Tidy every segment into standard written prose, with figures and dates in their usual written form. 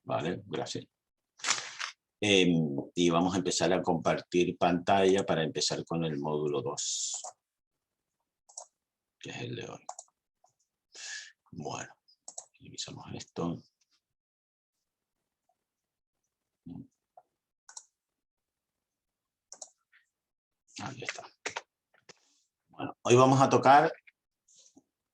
Vale, gracias. Y vamos a empezar a compartir pantalla para empezar con el módulo 2, que es el de hoy. Bueno, revisamos esto. Ahí está. Bueno, hoy vamos a tocar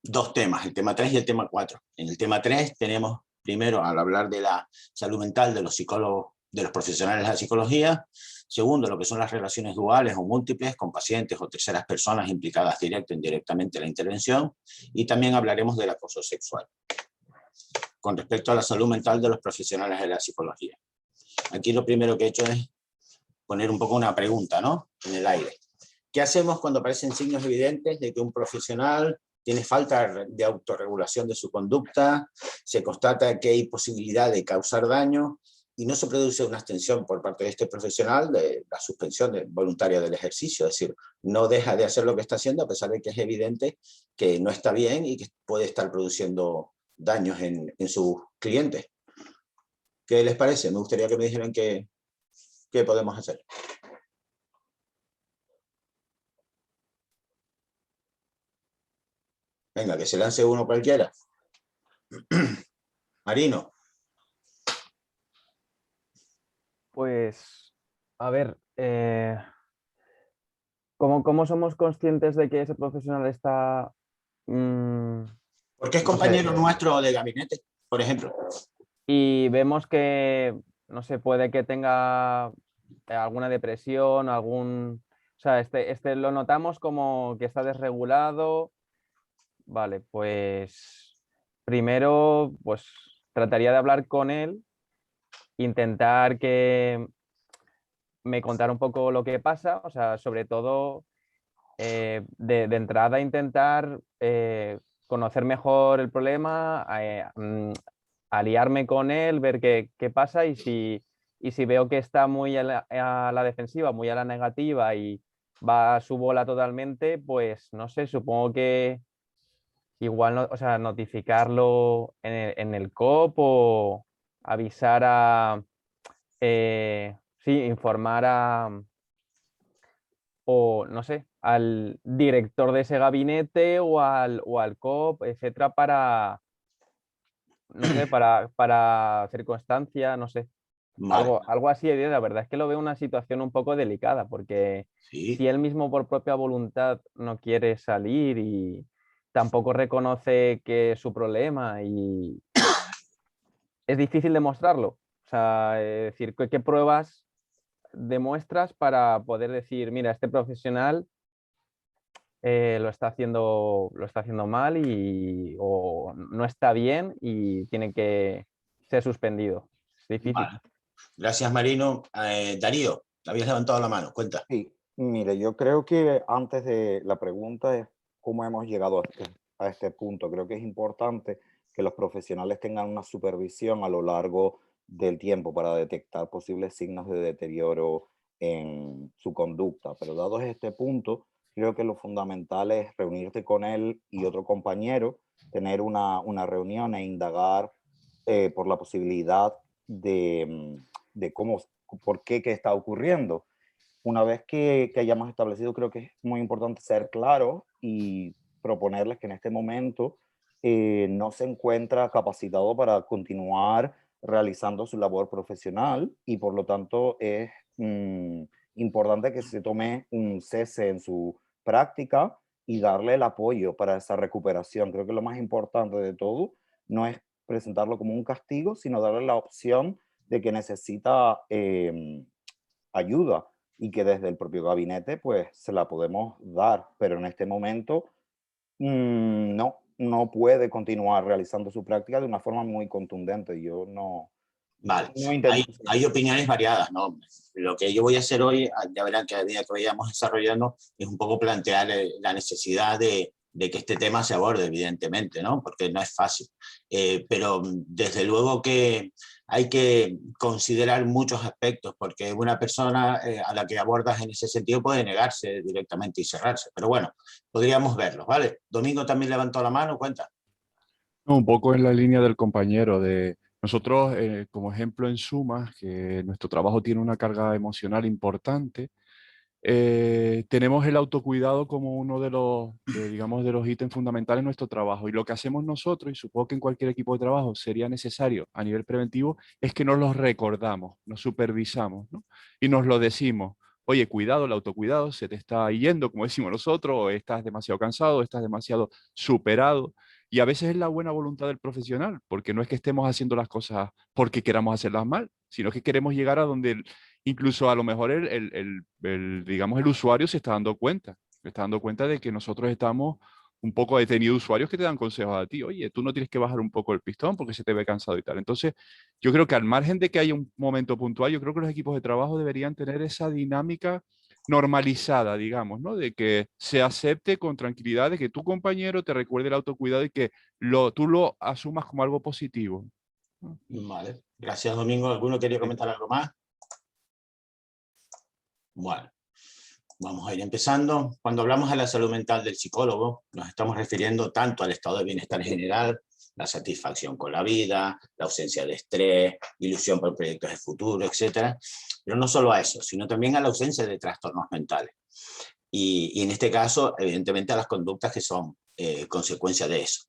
dos temas, el tema 3 y el tema 4. En el tema 3 tenemos primero al hablar de la salud mental de los psicólogos, de los profesionales de la psicología. Segundo, lo que son las relaciones duales o múltiples con pacientes o terceras personas implicadas directa o indirectamente en la intervención. Y también hablaremos del acoso sexual, con respecto a la salud mental de los profesionales de la psicología. Aquí lo primero que he hecho es poner un poco una pregunta, ¿no?, en el aire. ¿Qué hacemos cuando aparecen signos evidentes de que un profesional tiene falta de autorregulación de su conducta, se constata que hay posibilidad de causar daño y no se produce una abstención por parte de este profesional de la suspensión voluntaria del ejercicio? Es decir, no deja de hacer lo que está haciendo a pesar de que es evidente que no está bien y que puede estar produciendo daños en sus clientes. ¿Qué les parece? Me gustaría que me dijeran qué podemos hacer. Venga, que se lance uno cualquiera. Marino. Pues, a ver, ¿cómo somos conscientes de que ese profesional está... Porque es compañero nuestro de gabinete, por ejemplo. Y vemos que, no sé, puede que tenga alguna depresión, o sea, este lo notamos como que está desregulado. Vale, pues primero pues trataría de hablar con él, intentar que me contara un poco lo que pasa, o sea, sobre todo de entrada intentar conocer mejor el problema, aliarme con él, ver qué pasa y si veo que está muy a la defensiva, muy a la negativa y va a su bola totalmente, pues no sé, supongo que igual o sea, notificarlo en el COP o avisar sí, informar o no sé, al director de ese gabinete o al COP, etcétera, no sé, para hacer constancia, no sé. Vale. Algo así, la verdad es que lo veo una situación un poco delicada, porque Sí. si él mismo por propia voluntad no quiere salir y tampoco reconoce que es su problema y es difícil demostrarlo. O sea, es decir, ¿qué pruebas demuestras para poder decir, mira, este profesional lo está haciendo mal o no está bien y tiene que ser suspendido? Es difícil. Vale. Gracias, Marino. Darío, habías levantado la mano, cuenta. Sí, mire, yo creo que antes de la pregunta es cómo hemos llegado a este punto. Creo que es importante que los profesionales tengan una supervisión a lo largo del tiempo para detectar posibles signos de deterioro en su conducta. Pero dado este punto, creo que lo fundamental es reunirte con él y otro compañero, tener una reunión e indagar por la posibilidad de por qué está ocurriendo. Una vez que hayamos establecido, creo que es muy importante ser claro y proponerles que en este momento no se encuentra capacitado para continuar realizando su labor profesional y por lo tanto es importante que se tome un cese en su práctica y darle el apoyo para esa recuperación. Creo que lo más importante de todo no es presentarlo como un castigo, sino darle la opción de que necesita ayuda y que desde el propio gabinete pues se la podemos dar, pero en este momento no puede continuar realizando su práctica de una forma muy contundente. Yo no... Vale, no intento... hay opiniones variadas, ¿no? Lo que yo voy a hacer hoy, ya verán que a medida que vayamos desarrollando, es un poco plantear la necesidad de que este tema se aborde, evidentemente, ¿no? Porque no es fácil. Pero desde luego que hay que considerar muchos aspectos, porque una persona a la que abordas en ese sentido puede negarse directamente y cerrarse. Pero bueno, podríamos verlos, ¿vale? Domingo también levantó la mano, cuenta. Un poco en la línea del compañero, de Nosotros, como ejemplo en Suma, que nuestro trabajo tiene una carga emocional importante, tenemos el autocuidado como uno digamos, de los ítems fundamentales en nuestro trabajo. Y lo que hacemos nosotros, y supongo que en cualquier equipo de trabajo sería necesario a nivel preventivo, es que nos los recordamos, nos supervisamos, ¿no? Y nos lo decimos. Oye, cuidado, el autocuidado se te está yendo, como decimos nosotros, o estás demasiado cansado, o estás demasiado superado. Y a veces es la buena voluntad del profesional, porque no es que estemos haciendo las cosas porque queramos hacerlas mal, sino que queremos llegar a donde incluso a lo mejor digamos, el usuario se está dando cuenta de que nosotros estamos un poco detenidos, usuarios que te dan consejos a ti, oye, tú no tienes que bajar un poco el pistón porque se te ve cansado y tal. Entonces, yo creo que al margen de que haya un momento puntual, yo creo que los equipos de trabajo deberían tener esa dinámica normalizada, digamos, ¿no? De que se acepte con tranquilidad, de que tu compañero te recuerde el autocuidado y que tú lo asumas como algo positivo, ¿no? Vale, gracias Domingo. ¿Alguno quería Sí. comentar algo más? Bueno, vamos a ir empezando. Cuando hablamos de la salud mental del psicólogo, nos estamos refiriendo tanto al estado de bienestar general, la satisfacción con la vida, la ausencia de estrés, ilusión por proyectos de futuro, etc. Pero no solo a eso, sino también a la ausencia de trastornos mentales. Y en este caso, evidentemente, a las conductas que son consecuencia de eso.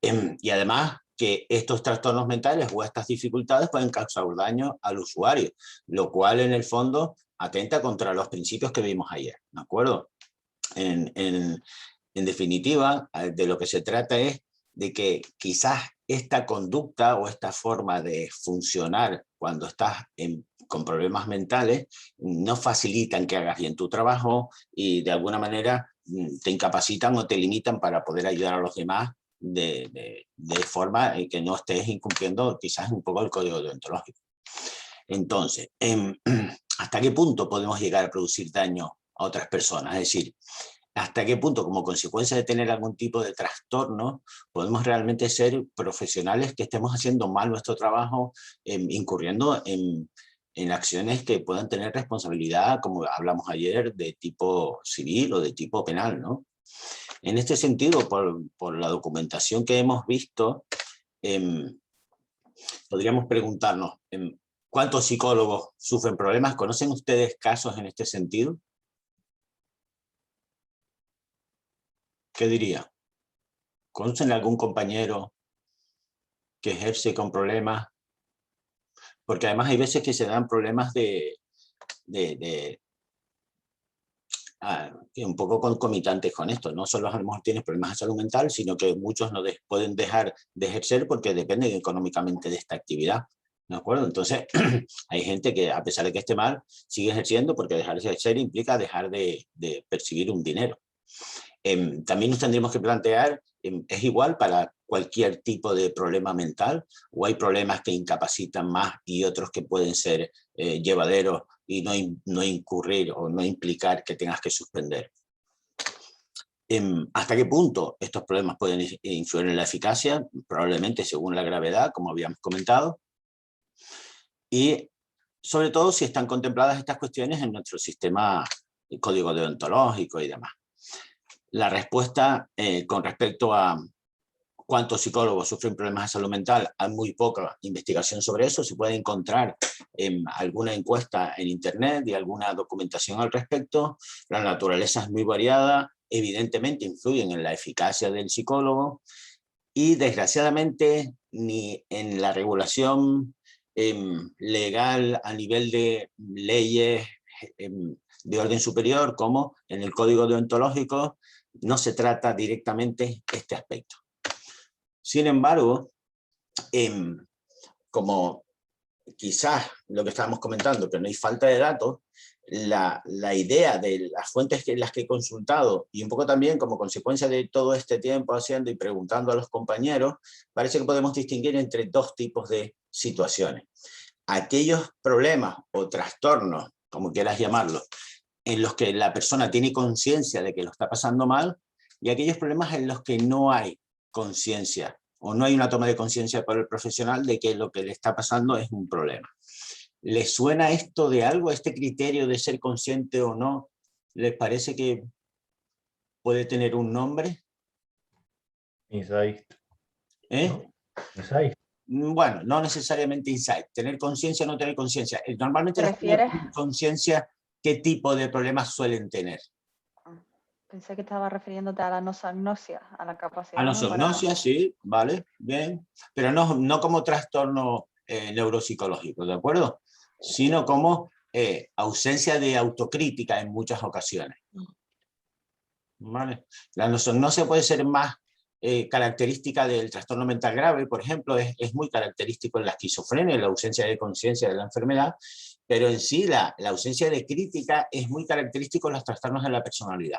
Y además que estos trastornos mentales o estas dificultades pueden causar daño al usuario, lo cual en el fondo atenta contra los principios que vimos ayer, ¿de acuerdo? En definitiva, de lo que se trata es de que quizás esta conducta o esta forma de funcionar cuando estás con problemas mentales no facilitan que hagas bien tu trabajo y de alguna manera te incapacitan o te limitan para poder ayudar a los demás de forma que no estés incumpliendo quizás un poco el código deontológico. Entonces, ¿hasta qué punto podemos llegar a producir daño a otras personas? Es decir, ¿hasta qué punto, como consecuencia de tener algún tipo de trastorno, podemos realmente ser profesionales que estemos haciendo mal nuestro trabajo, incurriendo en acciones que puedan tener responsabilidad, como hablamos ayer, de tipo civil o de tipo penal, ¿no? En este sentido, por la documentación que hemos visto, podríamos preguntarnos, ¿cuántos psicólogos sufren problemas? ¿Conocen ustedes casos en este sentido? ¿Qué diría? ¿Conocen algún compañero que ejerce con problemas? Porque además hay veces que se dan problemas un poco concomitantes con esto. No solo a lo mejor tienes problemas de salud mental, sino que muchos no pueden dejar de ejercer porque dependen económicamente de esta actividad. ¿De acuerdo? Entonces, hay gente que a pesar de que esté mal, sigue ejerciendo porque dejar de ejercer implica dejar de percibir un dinero. También nos tendríamos que plantear, ¿es igual para cualquier tipo de problema mental? ¿O hay problemas que incapacitan más y otros que pueden ser llevaderos y no incurrir o no implicar que tengas que suspender? ¿Hasta qué punto estos problemas pueden influir en la eficacia? Probablemente según la gravedad, como habíamos comentado. Y sobre todo si están contempladas estas cuestiones en nuestro sistema código deontológico y demás. La respuesta con respecto a cuántos psicólogos sufren problemas de salud mental, hay muy poca investigación sobre eso. Se puede encontrar alguna encuesta en internet y alguna documentación al respecto. La naturaleza es muy variada, evidentemente influyen en la eficacia del psicólogo y desgraciadamente ni en la regulación legal a nivel de leyes de orden superior como en el código deontológico no se trata directamente este aspecto. Sin embargo, como quizás lo que estábamos comentando, pero no hay falta de datos, la idea de las fuentes que las que he consultado y un poco también como consecuencia de todo este tiempo haciendo y preguntando a los compañeros, parece que podemos distinguir entre dos tipos de situaciones. Aquellos problemas o trastornos, como quieras llamarlos, en los que la persona tiene conciencia de que lo está pasando mal, y aquellos problemas en los que no hay conciencia o no hay una toma de conciencia por el profesional de que lo que le está pasando es un problema. ¿Les suena esto de algo, este criterio de ser consciente o no? ¿Les parece que puede tener un nombre? Insight. ¿Eh? ¿No? Insight. Bueno, no necesariamente insight. Tener conciencia o no tener conciencia. Normalmente ¿Te las personas refieres? que tienen conciencia, ¿qué tipo de problemas suelen tener? Pensé que estaba refiriéndote a la nosognosia, a la capacidad, A ¿no? nosognosia, sí, vale, bien. Pero no como trastorno neuropsicológico, ¿de acuerdo? Sino como ausencia de autocrítica en muchas ocasiones. ¿Vale? La nosognosia puede ser más característica del trastorno mental grave, por ejemplo, es muy característico en la esquizofrenia, la ausencia de conciencia de la enfermedad, pero en sí la ausencia de crítica es muy característico en los trastornos de la personalidad.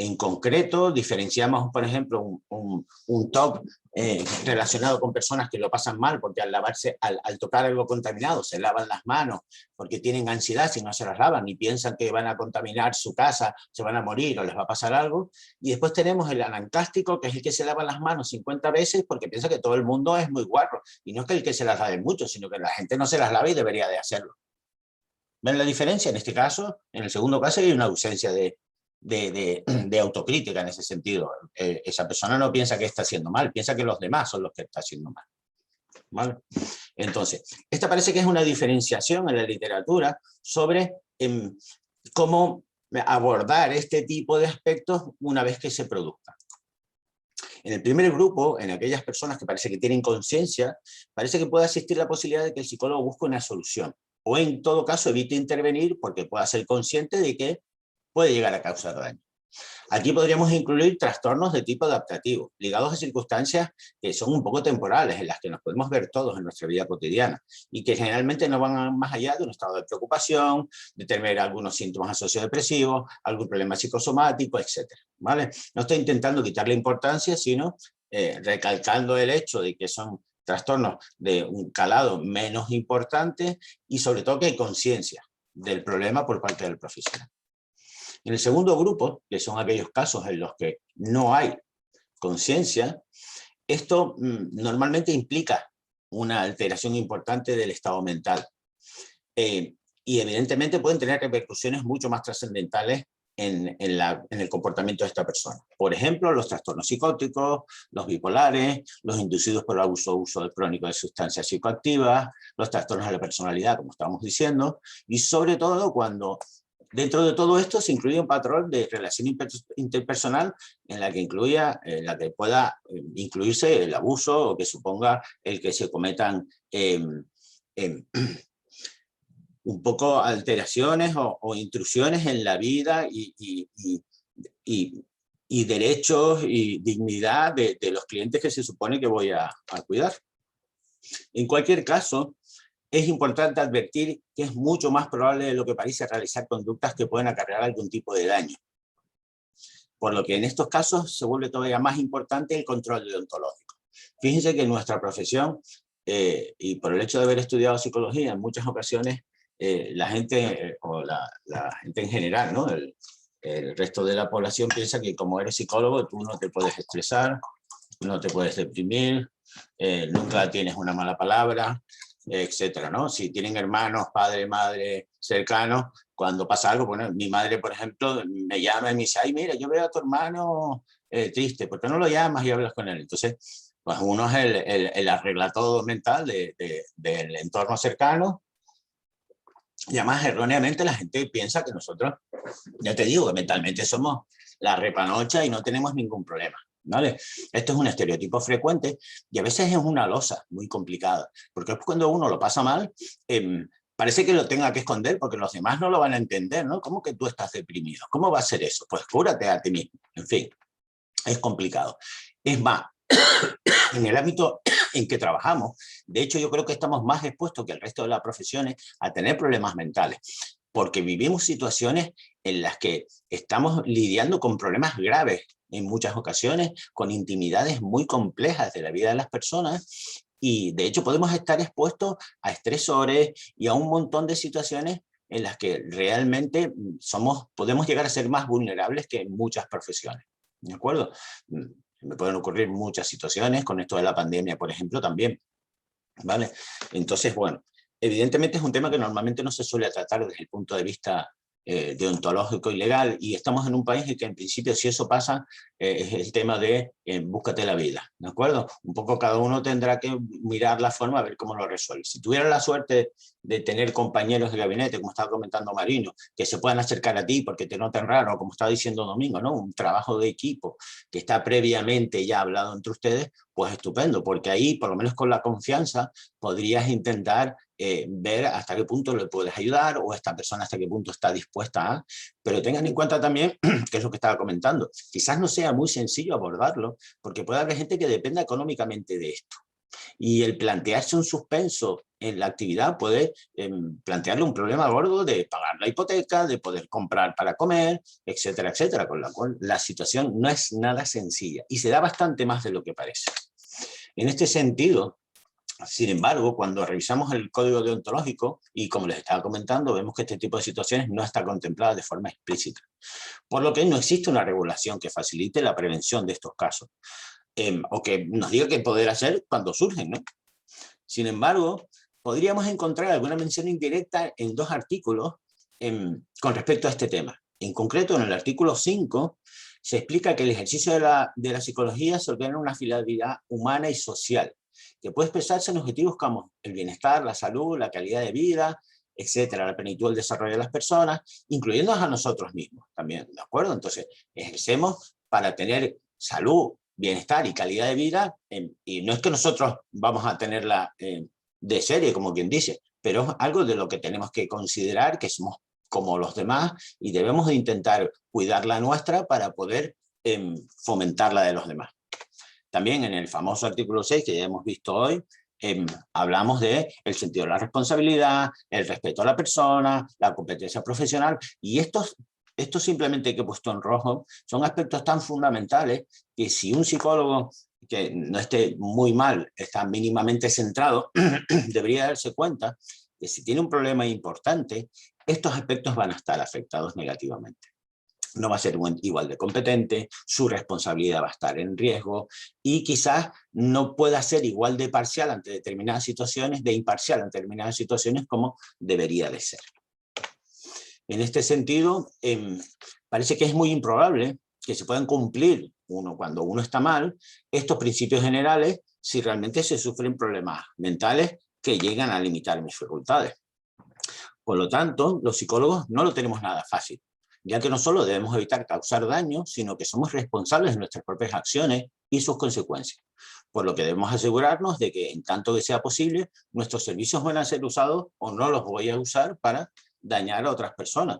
En concreto, diferenciamos, por ejemplo, un TOC relacionado con personas que lo pasan mal porque al tocar algo contaminado se lavan las manos porque tienen ansiedad si no se las lavan y piensan que van a contaminar su casa, se van a morir o les va a pasar algo. Y después tenemos el anancástico, que es el que se lava las manos 50 veces porque piensa que todo el mundo es muy guarro. Y no es que el que se las lave mucho, sino que la gente no se las lava y debería de hacerlo. ¿Ven la diferencia? En este caso, en el segundo caso hay una ausencia de autocrítica en ese sentido. Esa persona no piensa que está haciendo mal, piensa que los demás son los que están haciendo mal. ¿Vale? Entonces, esta parece que es una diferenciación en la literatura sobre cómo abordar este tipo de aspectos una vez que se produzcan. En el primer grupo, en aquellas personas que parece que tienen conciencia, parece que puede existir la posibilidad de que el psicólogo busque una solución, o en todo caso evite intervenir porque pueda ser consciente de que puede llegar a causar daño. Aquí podríamos incluir trastornos de tipo adaptativo, ligados a circunstancias que son un poco temporales, en las que nos podemos ver todos en nuestra vida cotidiana, y que generalmente no van más allá de un estado de preocupación, de tener algunos síntomas sociodepresivos, algún problema psicosomático, etc. ¿Vale? No estoy intentando quitarle importancia, sino recalcando el hecho de que son trastornos de un calado menos importante y sobre todo que hay conciencia del problema por parte del profesional. En el segundo grupo, que son aquellos casos en los que no hay conciencia, esto normalmente implica una alteración importante del estado mental. Y evidentemente pueden tener repercusiones mucho más trascendentales en el comportamiento de esta persona. Por ejemplo, los trastornos psicóticos, los bipolares, los inducidos por el uso crónico de sustancias psicoactivas, los trastornos de la personalidad, como estábamos diciendo, y sobre todo cuando dentro de todo esto se incluye un patrón de relación interpersonal en la que pueda incluirse el abuso o que suponga el que se cometan un poco alteraciones o intrusiones en la vida y derechos y dignidad de los clientes que se supone que voy a cuidar. En cualquier caso, es importante advertir que es mucho más probable de lo que parece realizar conductas que pueden acarrear algún tipo de daño. Por lo que en estos casos se vuelve todavía más importante el control deontológico. Fíjense que en nuestra profesión, y por el hecho de haber estudiado psicología, en muchas ocasiones la gente, o la gente en general, ¿no? El resto de la población piensa que como eres psicólogo tú no te puedes estresar, no te puedes deprimir, nunca tienes una mala palabra, etcétera, ¿no? Si tienen hermanos, padre, madre, cercanos, cuando pasa algo, bueno, mi madre, por ejemplo, me llama y me dice, ay, mira, yo veo a tu hermano triste, ¿por qué no lo llamas y hablas con él? Entonces, pues uno es el arreglatado mental del entorno cercano, y además erróneamente la gente piensa que nosotros, ya te digo, que mentalmente somos la repanocha y no tenemos ningún problema. ¿Vale? Esto es un estereotipo frecuente y a veces es una losa muy complicada, porque es cuando uno lo pasa mal, parece que lo tenga que esconder porque los demás no lo van a entender, ¿no? ¿Cómo que tú estás deprimido? ¿Cómo va a ser eso? Pues cúrate a ti mismo. En fin, es complicado. Es más, en el ámbito en que trabajamos, de hecho yo creo que estamos más expuestos que el resto de las profesiones a tener problemas mentales, porque vivimos situaciones en las que estamos lidiando con problemas graves en muchas ocasiones, con intimidades muy complejas de la vida de las personas, y de hecho podemos estar expuestos a estresores y a un montón de situaciones en las que realmente podemos llegar a ser más vulnerables que en muchas profesiones. ¿De acuerdo? Me pueden ocurrir muchas situaciones, con esto de la pandemia, por ejemplo, también. ¿Vale? Entonces, bueno, evidentemente es un tema que normalmente no se suele tratar desde el punto de vista deontológico y legal, y estamos en un país en que en principio si eso pasa es el tema de búscate la vida, ¿de acuerdo? Un poco cada uno tendrá que mirar la forma a ver cómo lo resuelve. Si tuviera la suerte de tener compañeros de gabinete, como estaba comentando Marino, que se puedan acercar a ti porque te notan raro, como estaba diciendo Domingo, ¿no? Un trabajo de equipo que está previamente ya hablado entre ustedes, pues estupendo, porque ahí, por lo menos con la confianza, podrías intentar ver hasta qué punto le puedes ayudar o esta persona hasta qué punto está dispuesta a... Pero tengan en cuenta también, que es lo que estaba comentando, quizás no sea muy sencillo abordarlo, porque puede haber gente que dependa económicamente de esto. Y el plantearse un suspenso en la actividad puede plantearle un problema gordo de pagar la hipoteca, de poder comprar para comer, etcétera, etcétera, con la cual la situación no es nada sencilla y se da bastante más de lo que parece. En este sentido, sin embargo, cuando revisamos el código deontológico, y como les estaba comentando, vemos que este tipo de situaciones no está contemplada de forma explícita, por lo que no existe una regulación que facilite la prevención de estos casos, o que nos diga qué poder hacer cuando surgen, ¿no? Sin embargo, podríamos encontrar alguna mención indirecta en 2 artículos con respecto a este tema. En concreto, en el artículo 5, se explica que el ejercicio de la psicología se ordena una finalidad humana y social, que puede expresarse en objetivos como el bienestar, la salud, la calidad de vida, etcétera, la plenitud del desarrollo de las personas, incluyéndonos a nosotros mismos también, ¿de acuerdo? Entonces, ejercemos para tener salud, bienestar y calidad de vida, y no es que nosotros vamos a tenerla de serie, como quien dice, pero es algo de lo que tenemos que considerar que somos como los demás y debemos de intentar cuidar la nuestra para poder fomentar la de los demás. También en el famoso artículo 6 que ya hemos visto hoy, hablamos de el sentido de la responsabilidad, el respeto a la persona, la competencia profesional, y estos simplemente que he puesto en rojo son aspectos tan fundamentales que si un psicólogo que no esté muy mal, está mínimamente centrado, debería darse cuenta que si tiene un problema importante, estos aspectos van a estar afectados negativamente. No va a ser igual de competente, su responsabilidad va a estar en riesgo y quizás no pueda ser igual de parcial ante determinadas situaciones, de imparcial ante determinadas situaciones como debería de ser. En este sentido, parece que es muy improbable que se puedan cumplir cuando uno está mal estos principios generales si realmente se sufren problemas mentales que llegan a limitar mis facultades. Por lo tanto, los psicólogos no lo tenemos nada fácil, ya que no solo debemos evitar causar daño, sino que somos responsables de nuestras propias acciones y sus consecuencias. Por lo que debemos asegurarnos de que, en tanto que sea posible, nuestros servicios van a ser usados o no los voy a usar para dañar a otras personas.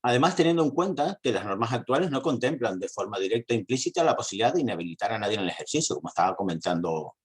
Además, teniendo en cuenta que las normas actuales no contemplan de forma directa e implícita la posibilidad de inhabilitar a nadie en el ejercicio, como estaba comentando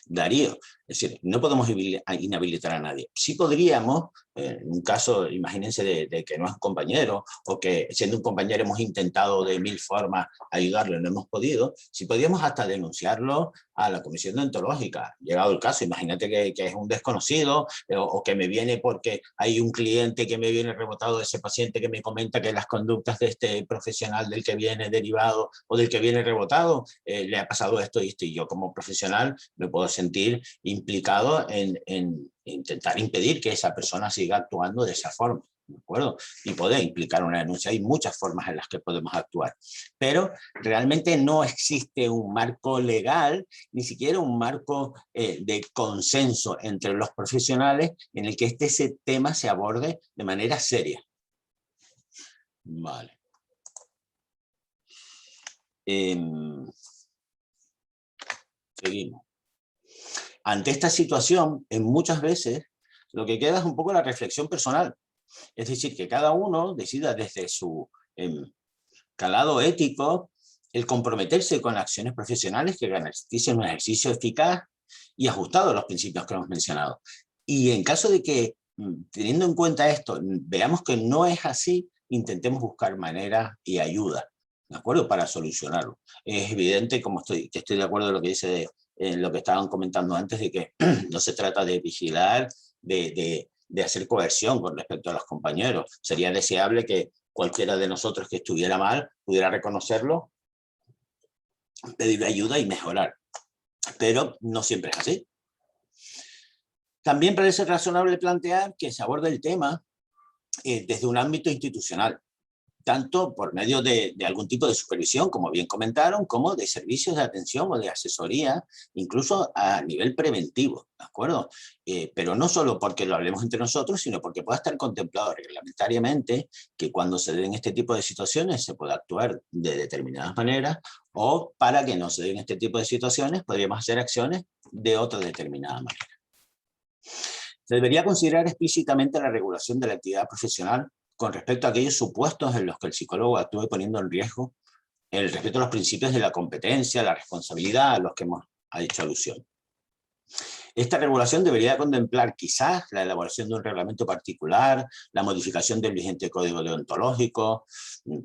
Darío. Es decir, no podemos inhabilitar a nadie. Sí podríamos, en un caso, imagínense, de que no es un compañero, o que siendo un compañero hemos intentado de 1000 formas ayudarlo y no hemos podido, sí podríamos hasta denunciarlo a la comisión deontológica. Llegado el caso, imagínate que es un desconocido, o que me viene porque hay un cliente que me viene rebotado de ese paciente que me comenta que las conductas de este profesional del que viene derivado o del que viene rebotado, le ha pasado esto y esto, y yo como profesional me puedo sentir implicado en intentar impedir que esa persona siga actuando de esa forma, ¿de acuerdo? Y poder implicar una denuncia. Hay muchas formas en las que podemos actuar, pero realmente no existe un marco legal, ni siquiera un marco de consenso entre los profesionales en el que ese tema se aborde de manera seria. Vale. Seguimos. Ante esta situación, muchas veces, lo que queda es un poco la reflexión personal. Es decir, que cada uno decida desde su calado ético el comprometerse con acciones profesionales que garanticen un ejercicio eficaz y ajustado a los principios que hemos mencionado. Y en caso de que, teniendo en cuenta esto, veamos que no es así, intentemos buscar maneras y ayuda, ¿de acuerdo? Para solucionarlo. Es evidente, que estoy de acuerdo en lo que dice lo que estaban comentando antes, de que no se trata de vigilar, de hacer coerción con respecto a los compañeros. Sería deseable que cualquiera de nosotros que estuviera mal pudiera reconocerlo, pedir ayuda y mejorar. Pero no siempre es así. También parece razonable plantear que se aborde el tema desde un ámbito institucional, tanto por medio de algún tipo de supervisión, como bien comentaron, como de servicios de atención o de asesoría, incluso a nivel preventivo, ¿de acuerdo? Pero no solo porque lo hablemos entre nosotros, sino porque pueda estar contemplado reglamentariamente que cuando se den este tipo de situaciones se pueda actuar de determinadas maneras, o para que no se den este tipo de situaciones podríamos hacer acciones de otra determinada manera. Se debería considerar explícitamente la regulación de la actividad profesional con respecto a aquellos supuestos en los que el psicólogo actúe poniendo en riesgo el respeto a los principios de la competencia, la responsabilidad a los que hemos hecho alusión. Esta regulación debería contemplar quizás la elaboración de un reglamento particular, la modificación del vigente código deontológico,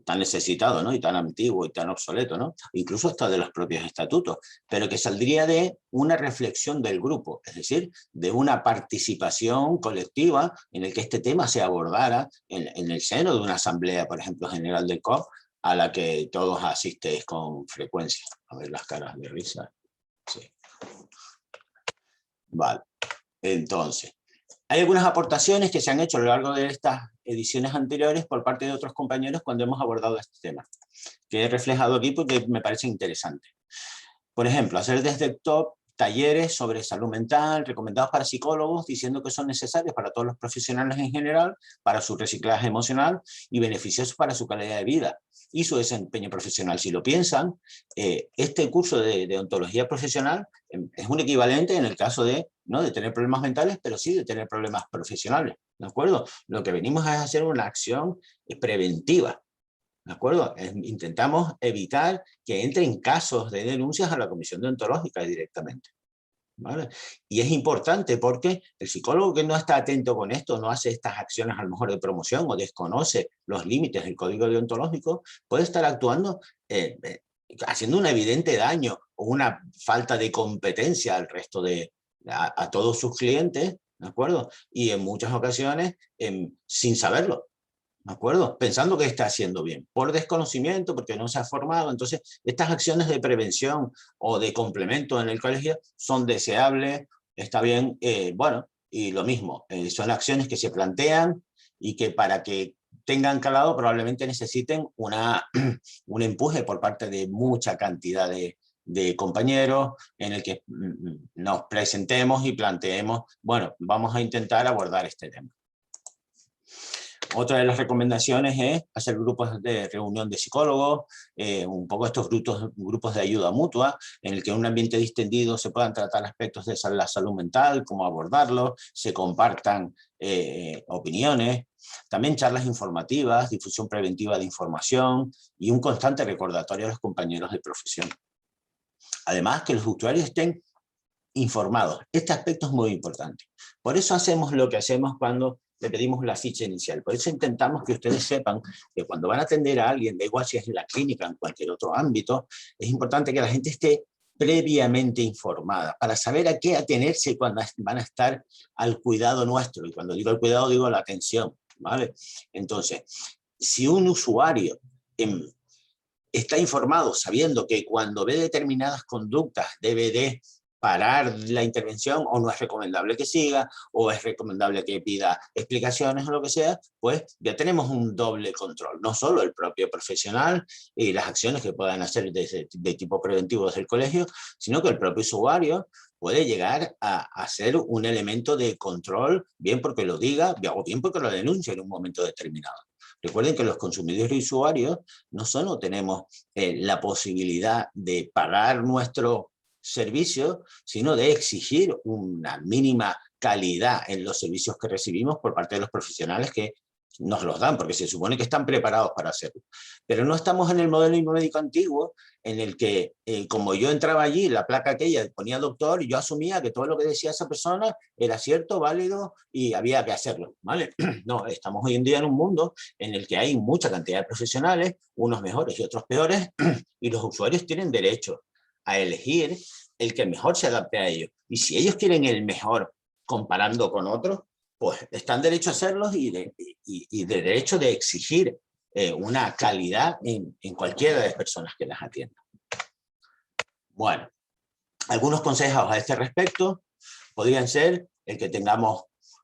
tan necesitado, ¿no? Y tan antiguo y tan obsoleto, ¿no? Incluso hasta de los propios estatutos, pero que saldría de una reflexión del grupo, es decir, de una participación colectiva en el que este tema se abordara en el seno de una asamblea, por ejemplo, general del COP, a la que todos asistéis con frecuencia. A ver las caras de risa. Sí. Vale, entonces, hay algunas aportaciones que se han hecho a lo largo de estas ediciones anteriores por parte de otros compañeros cuando hemos abordado este tema, que he reflejado aquí porque me parece interesante. Por ejemplo, hacer desde el top talleres sobre salud mental recomendados para psicólogos, diciendo que son necesarios para todos los profesionales en general, para su reciclaje emocional y beneficiosos para su calidad de vida y su desempeño profesional. Si lo piensan, este curso de ontología profesional es un equivalente en el caso de, no de tener problemas mentales, pero sí de tener problemas profesionales, ¿de acuerdo? Lo que venimos a hacer una acción preventiva, ¿de acuerdo? Intentamos evitar que entren casos de denuncias a la comisión deontológica directamente, ¿vale? Y es importante porque el psicólogo que no está atento con esto, no hace estas acciones a lo mejor de promoción o desconoce los límites del código deontológico, puede estar actuando haciendo un evidente daño o una falta de competencia al resto a todos sus clientes, ¿de acuerdo? Y en muchas ocasiones sin saberlo, ¿de acuerdo? Pensando que está haciendo bien, por desconocimiento, porque no se ha formado. Entonces, estas acciones de prevención o de complemento en el colegio son deseables, está bien, bueno, y lo mismo, son acciones que se plantean y que para que tengan calado probablemente necesiten un empuje por parte de mucha cantidad de compañeros en el que nos presentemos y planteemos, bueno, vamos a intentar abordar este tema. Otra de las recomendaciones es hacer grupos de reunión de psicólogos, un poco estos grupos de ayuda mutua, en el que en un ambiente distendido se puedan tratar aspectos de la salud mental, cómo abordarlos, se compartan opiniones, también charlas informativas, difusión preventiva de información y un constante recordatorio a los compañeros de profesión. Además, que los usuarios estén informados. Este aspecto es muy importante. Por eso hacemos lo que hacemos cuando le pedimos la ficha inicial. Por eso intentamos que ustedes sepan que cuando van a atender a alguien, da igual si es en la clínica, en cualquier otro ámbito, es importante que la gente esté previamente informada, para saber a qué atenerse cuando van a estar al cuidado nuestro. Y cuando digo el cuidado, digo la atención, ¿vale? Entonces, si un usuario está informado sabiendo que cuando ve determinadas conductas debe de parar la intervención, o no es recomendable que siga, o es recomendable que pida explicaciones o lo que sea, pues ya tenemos un doble control. No solo el propio profesional y las acciones que puedan hacer de tipo preventivo desde el colegio, sino que el propio usuario puede llegar a ser un elemento de control, bien porque lo diga, o bien porque lo denuncie en un momento determinado. Recuerden que los consumidores y usuarios no solo tenemos la posibilidad de pagar nuestro servicio, sino de exigir una mínima calidad en los servicios que recibimos por parte de los profesionales que nos los dan, porque se supone que están preparados para hacerlo. Pero no estamos en el modelo médico antiguo, en el que, como yo entraba allí, la placa aquella ponía doctor, y yo asumía que todo lo que decía esa persona era cierto, válido, y había que hacerlo, ¿vale? No, estamos hoy en día en un mundo en el que hay mucha cantidad de profesionales, unos mejores y otros peores, y los usuarios tienen derecho a elegir el que mejor se adapte a ellos. Y si ellos quieren el mejor comparando con otros, pues están derecho a hacerlos y de derecho de exigir una calidad en cualquiera de las personas que las atiendan. Bueno, algunos consejos a este respecto podrían ser el que tengamos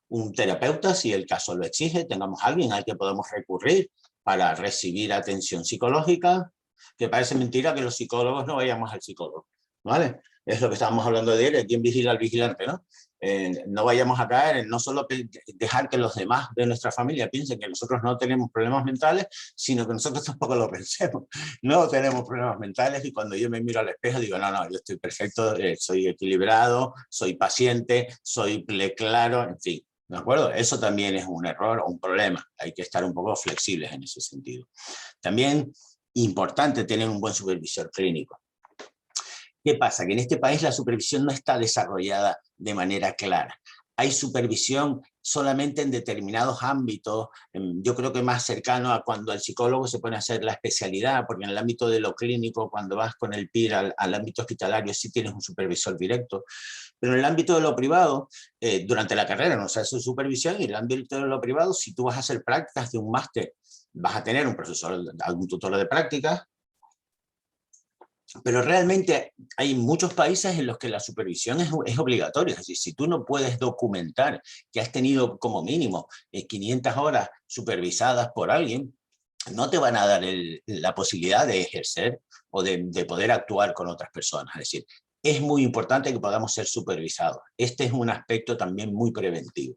un terapeuta, si el caso lo exige, tengamos alguien al que podemos recurrir para recibir atención psicológica, que parece mentira que los psicólogos no vayamos al psicólogo, ¿vale? Es lo que estábamos hablando de él, quién vigila al vigilante, ¿no? No vayamos a caer en no solo dejar que los demás de nuestra familia piensen que nosotros no tenemos problemas mentales, sino que nosotros tampoco lo pensemos. No tenemos problemas mentales y cuando yo me miro al espejo digo, no, yo estoy perfecto, soy equilibrado, soy paciente, soy claro, en fin. ¿De acuerdo? Eso también es un error o un problema. Hay que estar un poco flexibles en ese sentido. También importante tener un buen supervisor clínico. ¿Qué pasa? Que en este país la supervisión no está desarrollada de manera clara. Hay supervisión solamente en determinados ámbitos. Yo creo que más cercano a cuando el psicólogo se pone a hacer la especialidad, porque en el ámbito de lo clínico, cuando vas con el PIR al ámbito hospitalario, sí tienes un supervisor directo. Pero en el ámbito de lo privado, durante la carrera no se hace supervisión, y en el ámbito de lo privado, si tú vas a hacer prácticas de un máster, vas a tener un profesor, algún tutor de prácticas, pero realmente hay muchos países en los que la supervisión es obligatoria. Es decir, si tú no puedes documentar que has tenido como mínimo 500 horas supervisadas por alguien, no te van a dar la posibilidad de ejercer o de poder actuar con otras personas. Es decir, es muy importante que podamos ser supervisados. Este es un aspecto también muy preventivo.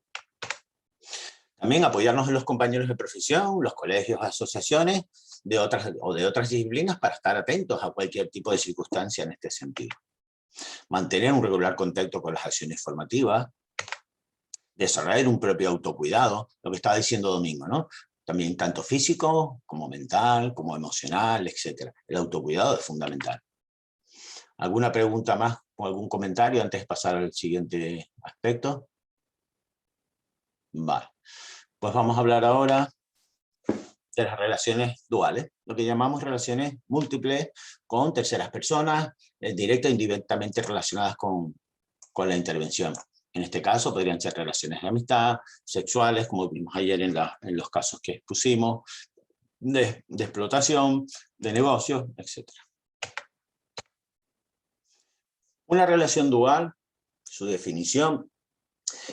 También apoyarnos en los compañeros de profesión, los colegios, asociaciones de otras disciplinas para estar atentos a cualquier tipo de circunstancia en este sentido. Mantener un regular contacto con las acciones formativas, desarrollar un propio autocuidado, lo que estaba diciendo Domingo, ¿no? También tanto físico, como mental, como emocional, etc. El autocuidado es fundamental. ¿Alguna pregunta más o algún comentario antes de pasar al siguiente aspecto? Vale. Pues vamos a hablar ahora de las relaciones duales, lo que llamamos relaciones múltiples con terceras personas, directa e indirectamente relacionadas con la intervención. En este caso podrían ser relaciones de amistad, sexuales, como vimos ayer en los casos que expusimos, de explotación, de negocios, etc. Una relación dual, su definición,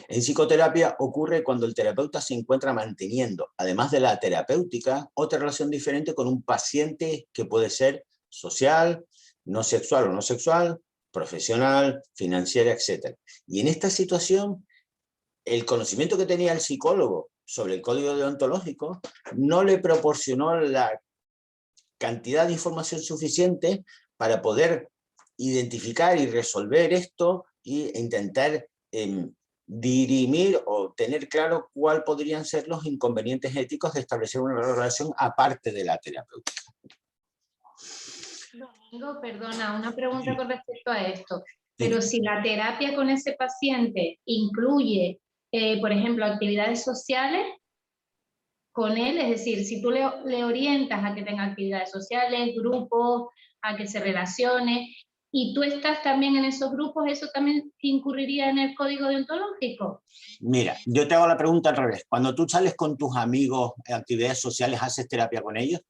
en psicoterapia ocurre cuando el terapeuta se encuentra manteniendo, además de la terapéutica, otra relación diferente con un paciente que puede ser social, no sexual o no sexual, profesional, financiera, etc. Y en esta situación, el conocimiento que tenía el psicólogo sobre el código deontológico no le proporcionó la cantidad de información suficiente para poder identificar y resolver esto e intentar dirimir o tener claro cuáles podrían ser los inconvenientes éticos de establecer una relación aparte de la terapéutica. Domingo, perdona, una pregunta Sí. con respecto a esto. Sí. Pero si la terapia con ese paciente incluye, por ejemplo, actividades sociales con él, es decir, si tú le orientas a que tenga actividades sociales, grupos, a que se relacione, y tú estás también en esos grupos, ¿eso también incurriría en el código deontológico? Mira, yo te hago la pregunta al revés. Cuando tú sales con tus amigos en actividades sociales, ¿haces terapia con ellos?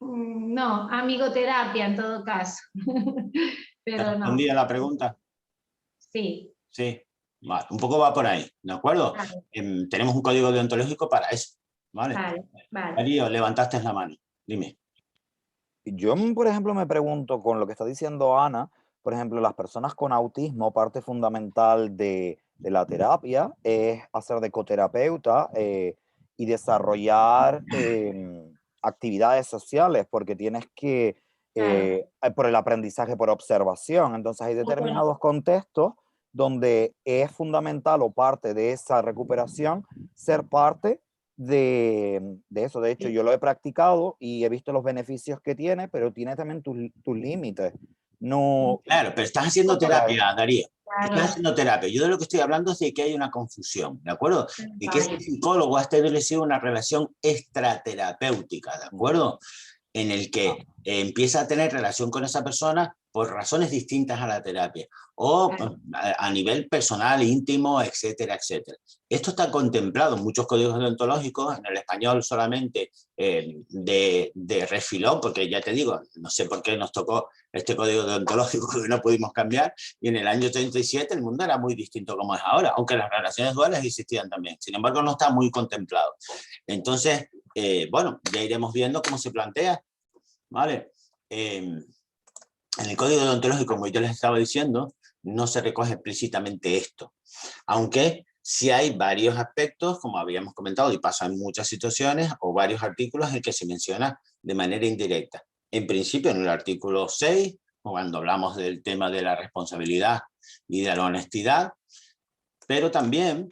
No, amigoterapia en todo caso. ¿Te Pero no. respondí a la pregunta? Sí. Sí, vale. Un poco va por ahí, ¿de acuerdo? Vale. Tenemos un código deontológico para eso, ¿vale? Vale. Darío, levantaste la mano, dime. Yo, por ejemplo, me pregunto con lo que está diciendo Ana, por ejemplo, las personas con autismo, parte fundamental de la terapia es hacer de coterapeuta y desarrollar actividades sociales, porque tienes que, por el aprendizaje por observación, entonces hay determinados contextos donde es fundamental o parte de esa recuperación ser parte de eso. De hecho, yo lo he practicado y he visto los beneficios que tiene, pero tiene también tus límites. No, Claro, pero estás haciendo terapia, Darío. Claro. Estás haciendo terapia. Yo de lo que estoy hablando es de que hay una confusión, ¿de acuerdo? De que este psicólogo ha establecido una relación extraterapéutica, ¿de acuerdo? En el que empieza a tener relación con esa persona por razones distintas a la terapia, o a nivel personal, íntimo, etcétera, etcétera. Esto está contemplado en muchos códigos deontológicos, en el español solamente de refilón, porque ya te digo, no sé por qué nos tocó este código deontológico que no pudimos cambiar, y en el año 37 el mundo era muy distinto como es ahora, aunque las relaciones duales existían también, sin embargo no está muy contemplado. Entonces, bueno, ya iremos viendo cómo se plantea, ¿vale? En el código deontológico, como yo les estaba diciendo, no se recoge explícitamente esto, aunque sí hay varios aspectos, como habíamos comentado, y pasa en muchas situaciones, o varios artículos en que se menciona de manera indirecta. En principio, en el artículo 6, cuando hablamos del tema de la responsabilidad y de la honestidad, pero también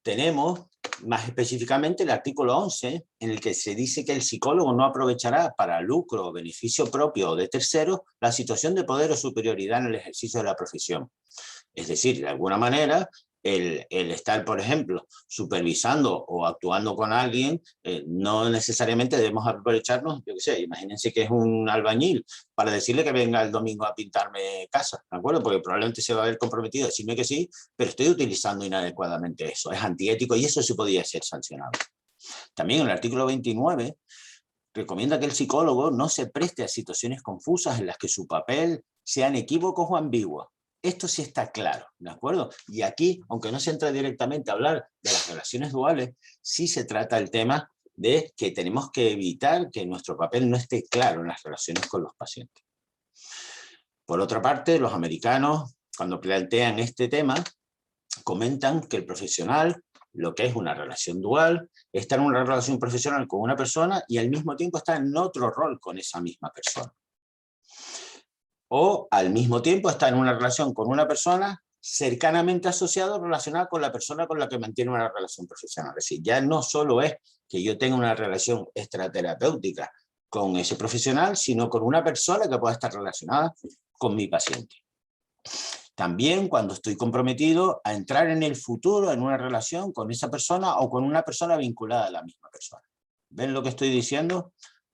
tenemos más específicamente el artículo 11, en el que se dice que el psicólogo no aprovechará para lucro o beneficio propio o de terceros la situación de poder o superioridad en el ejercicio de la profesión. Es decir, de alguna manera, el estar, por ejemplo, supervisando o actuando con alguien, no necesariamente debemos aprovecharnos, yo qué sé, imagínense que es un albañil, para decirle que venga el domingo a pintarme casa, ¿de acuerdo? Porque probablemente se va a ver comprometido a decirme que sí, pero estoy utilizando inadecuadamente eso, es antiético y eso sí podría ser sancionado. También el artículo 29 recomienda que el psicólogo no se preste a situaciones confusas en las que su papel sean equívocos o ambiguos. Esto sí está claro, ¿de acuerdo? Y aquí, aunque no se entra directamente a hablar de las relaciones duales, sí se trata el tema de que tenemos que evitar que nuestro papel no esté claro en las relaciones con los pacientes. Por otra parte, los americanos, cuando plantean este tema, comentan que el profesional, lo que es una relación dual, está en una relación profesional con una persona y al mismo tiempo está en otro rol con esa misma persona. O al mismo tiempo está en una relación con una persona cercanamente asociada o relacionada con la persona con la que mantiene una relación profesional. Es decir, ya no solo es que yo tenga una relación extraterapéutica con ese profesional, sino con una persona que pueda estar relacionada con mi paciente. También cuando estoy comprometido a entrar en el futuro en una relación con esa persona o con una persona vinculada a la misma persona. ¿Ven lo que estoy diciendo?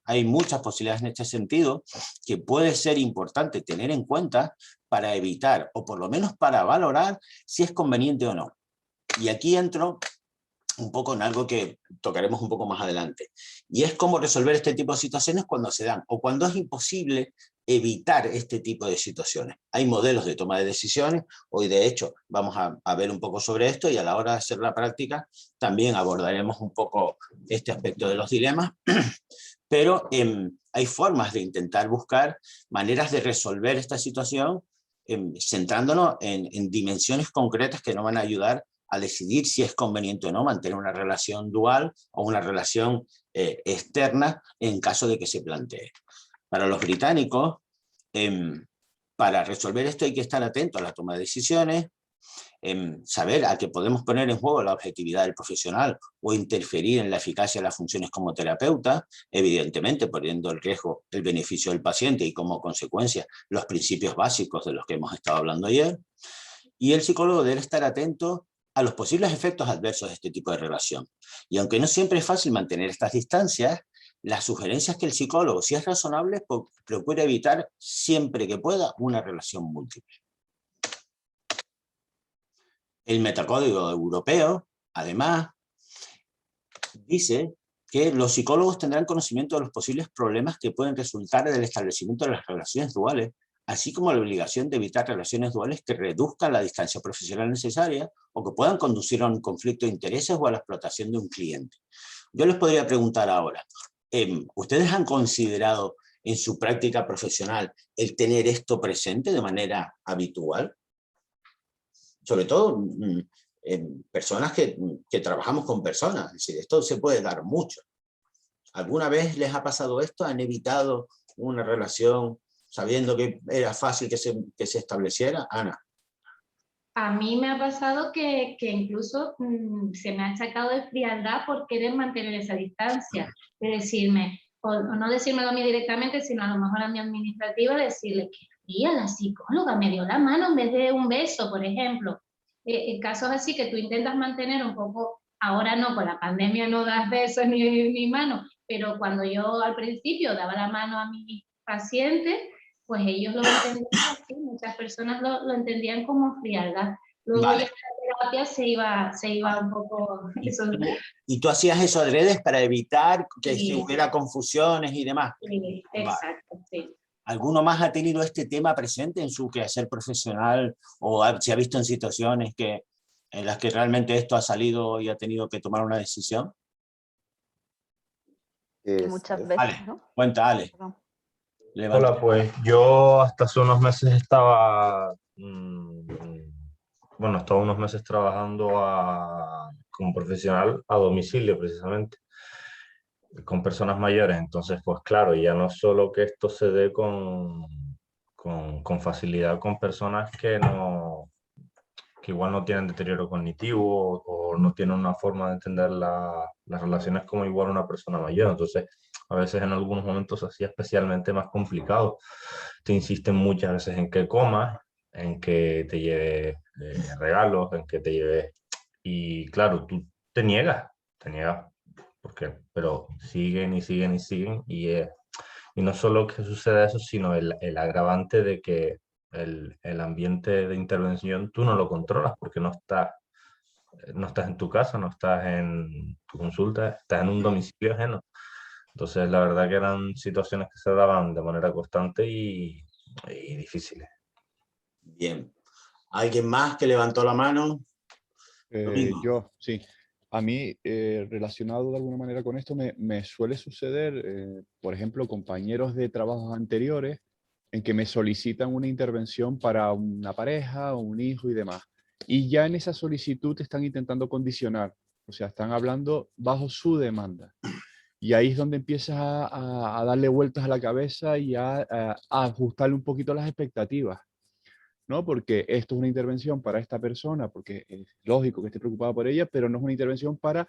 Hay muchas posibilidades en este sentido que puede ser importante tener en cuenta para evitar, o por lo menos para valorar si es conveniente o no. Y aquí entro un poco en algo que tocaremos un poco más adelante, y es cómo resolver este tipo de situaciones cuando se dan, o cuando es imposible evitar este tipo de situaciones. Hay modelos de toma de decisiones, hoy de hecho vamos a ver un poco sobre esto, y a la hora de hacer la práctica también abordaremos un poco este aspecto de los dilemas, pero hay formas de intentar buscar maneras de resolver esta situación, centrándonos en dimensiones concretas que nos van a ayudar a decidir si es conveniente o no mantener una relación dual o una relación externa en caso de que se plantee. Para los británicos, para resolver esto hay que estar atento a la toma de decisiones, saber a que podemos poner en juego la objetividad del profesional o interferir en la eficacia de las funciones como terapeuta, evidentemente poniendo en riesgo el beneficio del paciente y como consecuencia los principios básicos de los que hemos estado hablando ayer. Y el psicólogo debe estar atento a los posibles efectos adversos de este tipo de relación. Y aunque no siempre es fácil mantener estas distancias, la sugerencia es que el psicólogo, si es razonable, procure evitar siempre que pueda una relación múltiple. El metacódigo europeo, además, dice que los psicólogos tendrán conocimiento de los posibles problemas que pueden resultar del establecimiento de las relaciones duales, así como la obligación de evitar relaciones duales que reduzcan la distancia profesional necesaria o que puedan conducir a un conflicto de intereses o a la explotación de un cliente. Yo les podría preguntar ahora, ¿ustedes han considerado en su práctica profesional el tener esto presente de manera habitual? Sobre todo personas que trabajamos con personas, es decir, esto se puede dar mucho. ¿Alguna vez les ha pasado esto? ¿Han evitado una relación sabiendo que era fácil que se estableciera? Ana. A mí me ha pasado que incluso se me ha achacado de frialdad por querer mantener esa distancia, de decirme, o no decírmelo a mí directamente, sino a lo mejor a mi administrativa, decirle que fría la psicóloga, me dio la mano en vez de un beso, por ejemplo. En casos así que tú intentas mantener un poco, ahora no, con la pandemia no das besos ni mano, pero cuando yo al principio daba la mano a mi paciente, pues ellos lo entendían así, muchas personas lo entendían como frialdad. Luego Vale. ya la terapia se iba un poco... Eso, ¿Y tú hacías eso adredes para evitar que Sí. hubiera confusiones y demás? sí, Vale. exacto, sí. ¿Alguno más ha tenido este tema presente en su quehacer profesional o se ha visto en situaciones en las que realmente esto ha salido y ha tenido que tomar una decisión? Y muchas veces, Ale, ¿no? cuenta, Ale. Perdón. Levanta. Hola, pues yo hasta hace unos meses estaba, bueno, estaba unos meses trabajando como profesional a domicilio precisamente, con personas mayores. Entonces, pues claro, ya no solo que esto se dé con facilidad con personas que igual no tienen deterioro cognitivo o no tienen una forma de entender las relaciones como igual una persona mayor. Entonces, a veces en algunos momentos así especialmente más complicado. Te insisten muchas veces en que comas, en que te lleves regalos, en que te lleves... Y claro, tú te niegas, pero siguen y siguen y siguen. Y no solo que suceda eso, sino el agravante de que el ambiente de intervención tú no lo controlas porque no estás en tu casa, no estás en tu consulta, estás en un domicilio ajeno. Entonces, la verdad que eran situaciones que se daban de manera constante y difíciles. Bien. ¿Alguien más que levantó la mano? Domingo. Yo, sí. A mí, relacionado de alguna manera con esto, me suele suceder, por ejemplo, compañeros de trabajos anteriores en que me solicitan una intervención para una pareja o un hijo y demás. Y ya en esa solicitud están intentando condicionar, o sea, están hablando bajo su demanda. Y ahí es donde empiezas a darle vueltas a la cabeza y a ajustarle un poquito las expectativas, ¿no? Porque esto es una intervención para esta persona, porque es lógico que esté preocupada por ella, pero no es una intervención para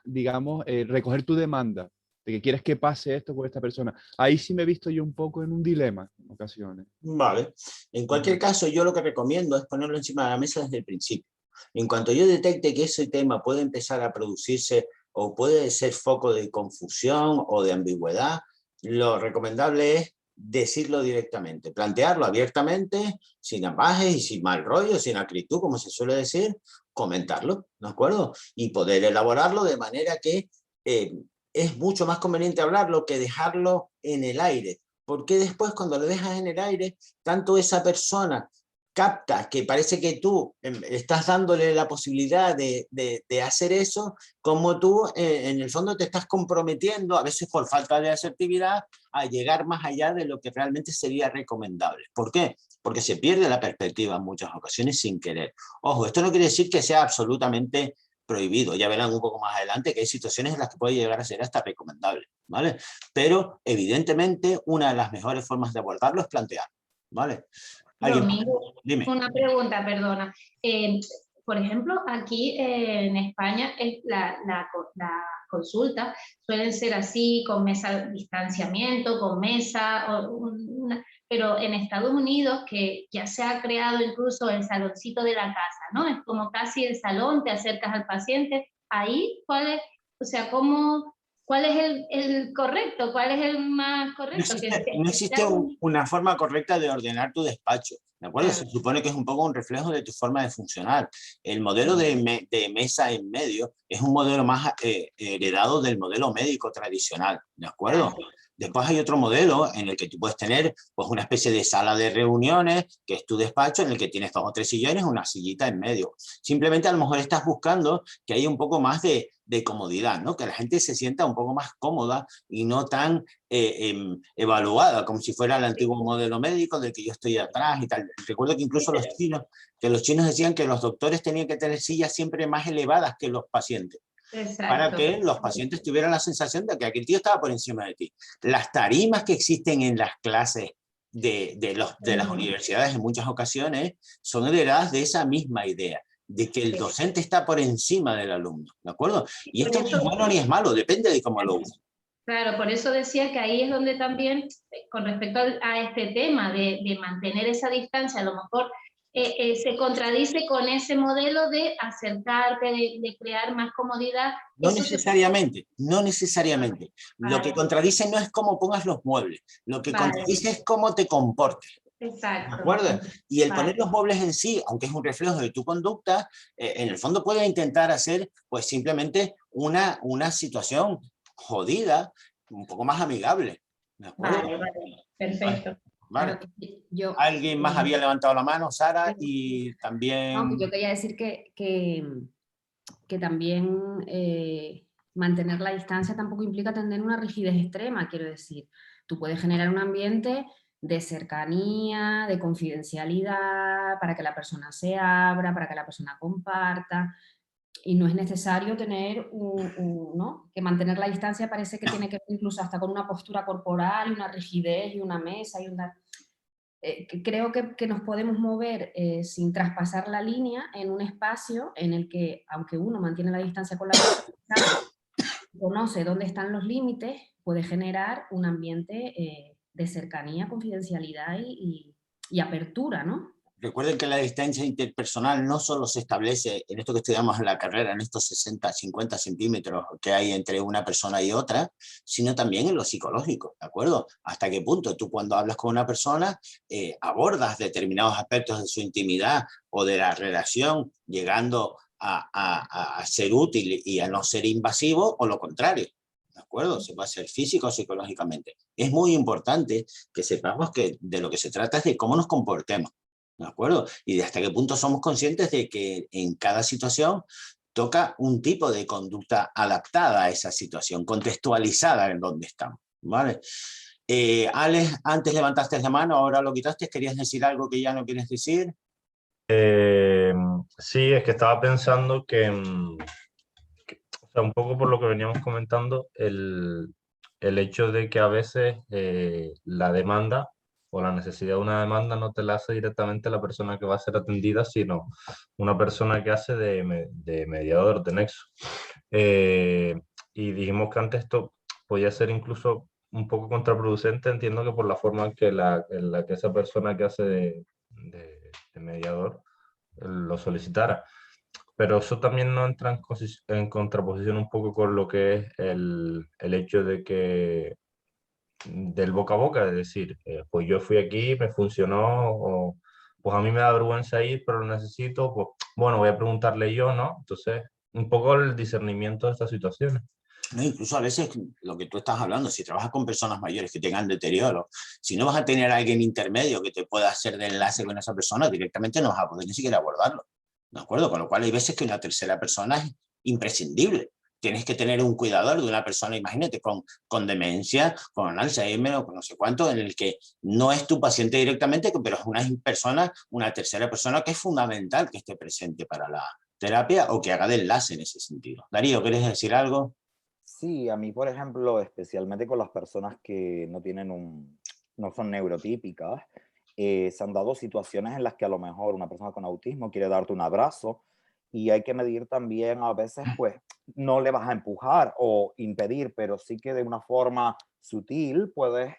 digamos, recoger tu demanda, de que quieres que pase esto con esta persona. Ahí sí me he visto yo un poco en un dilema en ocasiones. Vale. En cualquier caso, yo lo que recomiendo es ponerlo encima de la mesa desde el principio. En cuanto yo detecte que ese tema puede empezar a producirse o puede ser foco de confusión o de ambigüedad, lo recomendable es decirlo directamente, plantearlo abiertamente, sin ambajes y sin mal rollo, sin acritud, como se suele decir, comentarlo, ¿de acuerdo? Y poder elaborarlo de manera que es mucho más conveniente hablarlo que dejarlo en el aire. Porque después cuando lo dejas en el aire, tanto esa persona capta que parece que tú estás dándole la posibilidad de hacer eso, como tú en el fondo te estás comprometiendo, a veces por falta de asertividad, a llegar más allá de lo que realmente sería recomendable. ¿Por qué? Porque se pierde la perspectiva en muchas ocasiones sin querer. Ojo, esto no quiere decir que sea absolutamente prohibido. Ya verán un poco más adelante que hay situaciones en las que puede llegar a ser hasta recomendable, ¿vale? Pero evidentemente una de las mejores formas de abordarlo es plantear, ¿vale? Domingo, Dime. una pregunta, perdona. Por ejemplo, aquí en España la consulta suelen ser así, con mesa, distanciamiento, con mesa, pero en Estados Unidos, que ya se ha creado incluso el saloncito de la casa, ¿no? Es como casi el salón, te acercas al paciente. Ahí, ¿cuál es, o sea, cuál es el correcto? ¿Cuál es el más correcto? No existe una forma correcta de ordenar tu despacho, ¿de acuerdo? Se supone que es un poco un reflejo de tu forma de funcionar. El modelo de mesa en medio es un modelo más heredado del modelo médico tradicional, ¿de acuerdo? Después hay otro modelo en el que tú puedes tener pues, una especie de sala de reuniones, que es tu despacho, en el que tienes 2 o 3 sillones, una sillita en medio. Simplemente a lo mejor estás buscando que haya un poco más de comodidad, ¿no? Que la gente se sienta un poco más cómoda y no tan evaluada, como si fuera el antiguo modelo médico del que yo estoy atrás y tal. Recuerdo que incluso los chinos decían que los doctores tenían que tener sillas siempre más elevadas que los pacientes. Exacto. Para que los pacientes tuvieran la sensación de que aquel tío estaba por encima de ti. Las tarimas que existen en las clases de las universidades en muchas ocasiones son heredadas de esa misma idea, de que el docente está por encima del alumno, ¿de acuerdo? Y esto no es bueno ni es malo, depende de cómo lo usen. Claro, por eso decía que ahí es donde también, con respecto a este tema de mantener esa distancia, a lo mejor se contradice con ese modelo de acercarte, de crear más comodidad. No Eso se- necesariamente, no necesariamente. Lo que Vale. contradice no es cómo pongas los muebles, lo que Vale. contradice es cómo te comportes. ¿De Exacto. acuerdo? Y el Vale. poner los muebles en sí, aunque es un reflejo de tu conducta, en el fondo puede intentar hacer pues simplemente una situación jodida, un poco más amigable. ¿De acuerdo? Vale, vale. Perfecto. Vale. Claro, yo, Alguien más había levantado la mano, Sara, Sí. y no, también... que yo quería decir que también mantener la distancia tampoco implica tener una rigidez extrema, quiero decir. Tú puedes generar un ambiente de cercanía, de confidencialidad, para que la persona se abra, para que la persona comparta, y no es necesario tener ¿no? Que mantener la distancia parece que tiene que ver incluso hasta con una postura corporal, y una rigidez, y una mesa, y una... creo que nos podemos mover sin traspasar la línea en un espacio en el que, aunque uno mantiene la distancia con la persona, conoce dónde están los límites, puede generar un ambiente de cercanía, confidencialidad y apertura, ¿no? Recuerden que la distancia interpersonal no solo se establece en esto que estudiamos en la carrera, en estos 60, 50 centímetros que hay entre una persona y otra, sino también en lo psicológico, ¿de acuerdo? ¿Hasta qué punto tú cuando hablas con una persona abordas determinados aspectos de su intimidad o de la relación, llegando a ser útil y a no ser invasivo, o lo contrario? ¿De acuerdo? Se puede hacer físico o psicológicamente. Es muy importante que sepamos que de lo que se trata es de cómo nos comportemos. ¿De acuerdo? Y de hasta qué punto somos conscientes de que en cada situación toca un tipo de conducta adaptada a esa situación, contextualizada en donde estamos, ¿vale? Alex, antes levantaste la mano, ahora lo quitaste, ¿querías decir algo que ya no quieres decir? Sí, es que estaba pensando o sea, un poco por lo que veníamos comentando, el hecho de que a veces la demanda o la necesidad de una demanda no te la hace directamente la persona que va a ser atendida, sino una persona que hace de mediador, de nexo. Y dijimos que antes esto podía ser incluso un poco contraproducente, entiendo que por la forma en la que esa persona que hace de mediador lo solicitara. Pero eso también no entra en contraposición un poco con lo que es el hecho de que del boca a boca, es decir, pues yo fui aquí, me funcionó, o pues a mí me da vergüenza ir, pero lo necesito, pues bueno, voy a preguntarle yo, ¿no? Entonces, un poco el discernimiento de estas situaciones. No, incluso a veces lo que tú estás hablando, si trabajas con personas mayores que tengan deterioro, si no vas a tener a alguien intermedio que te pueda hacer de enlace con esa persona, directamente no vas a poder ni siquiera abordarlo. ¿De acuerdo? Con lo cual hay veces que una tercera persona es imprescindible. Tienes que tener un cuidador de una persona, imagínate, con demencia, con Alzheimer o con no sé cuánto, en el que no es tu paciente directamente, pero es una persona, una tercera persona que es fundamental que esté presente para la terapia o que haga de enlace en ese sentido. Darío, ¿quieres decir algo? Sí, a mí, por ejemplo, especialmente con las personas que no son neurotípicas, se han dado situaciones en las que a lo mejor una persona con autismo quiere darte un abrazo, y hay que medir también a veces, pues, no le vas a empujar o impedir, pero sí que de una forma sutil puedes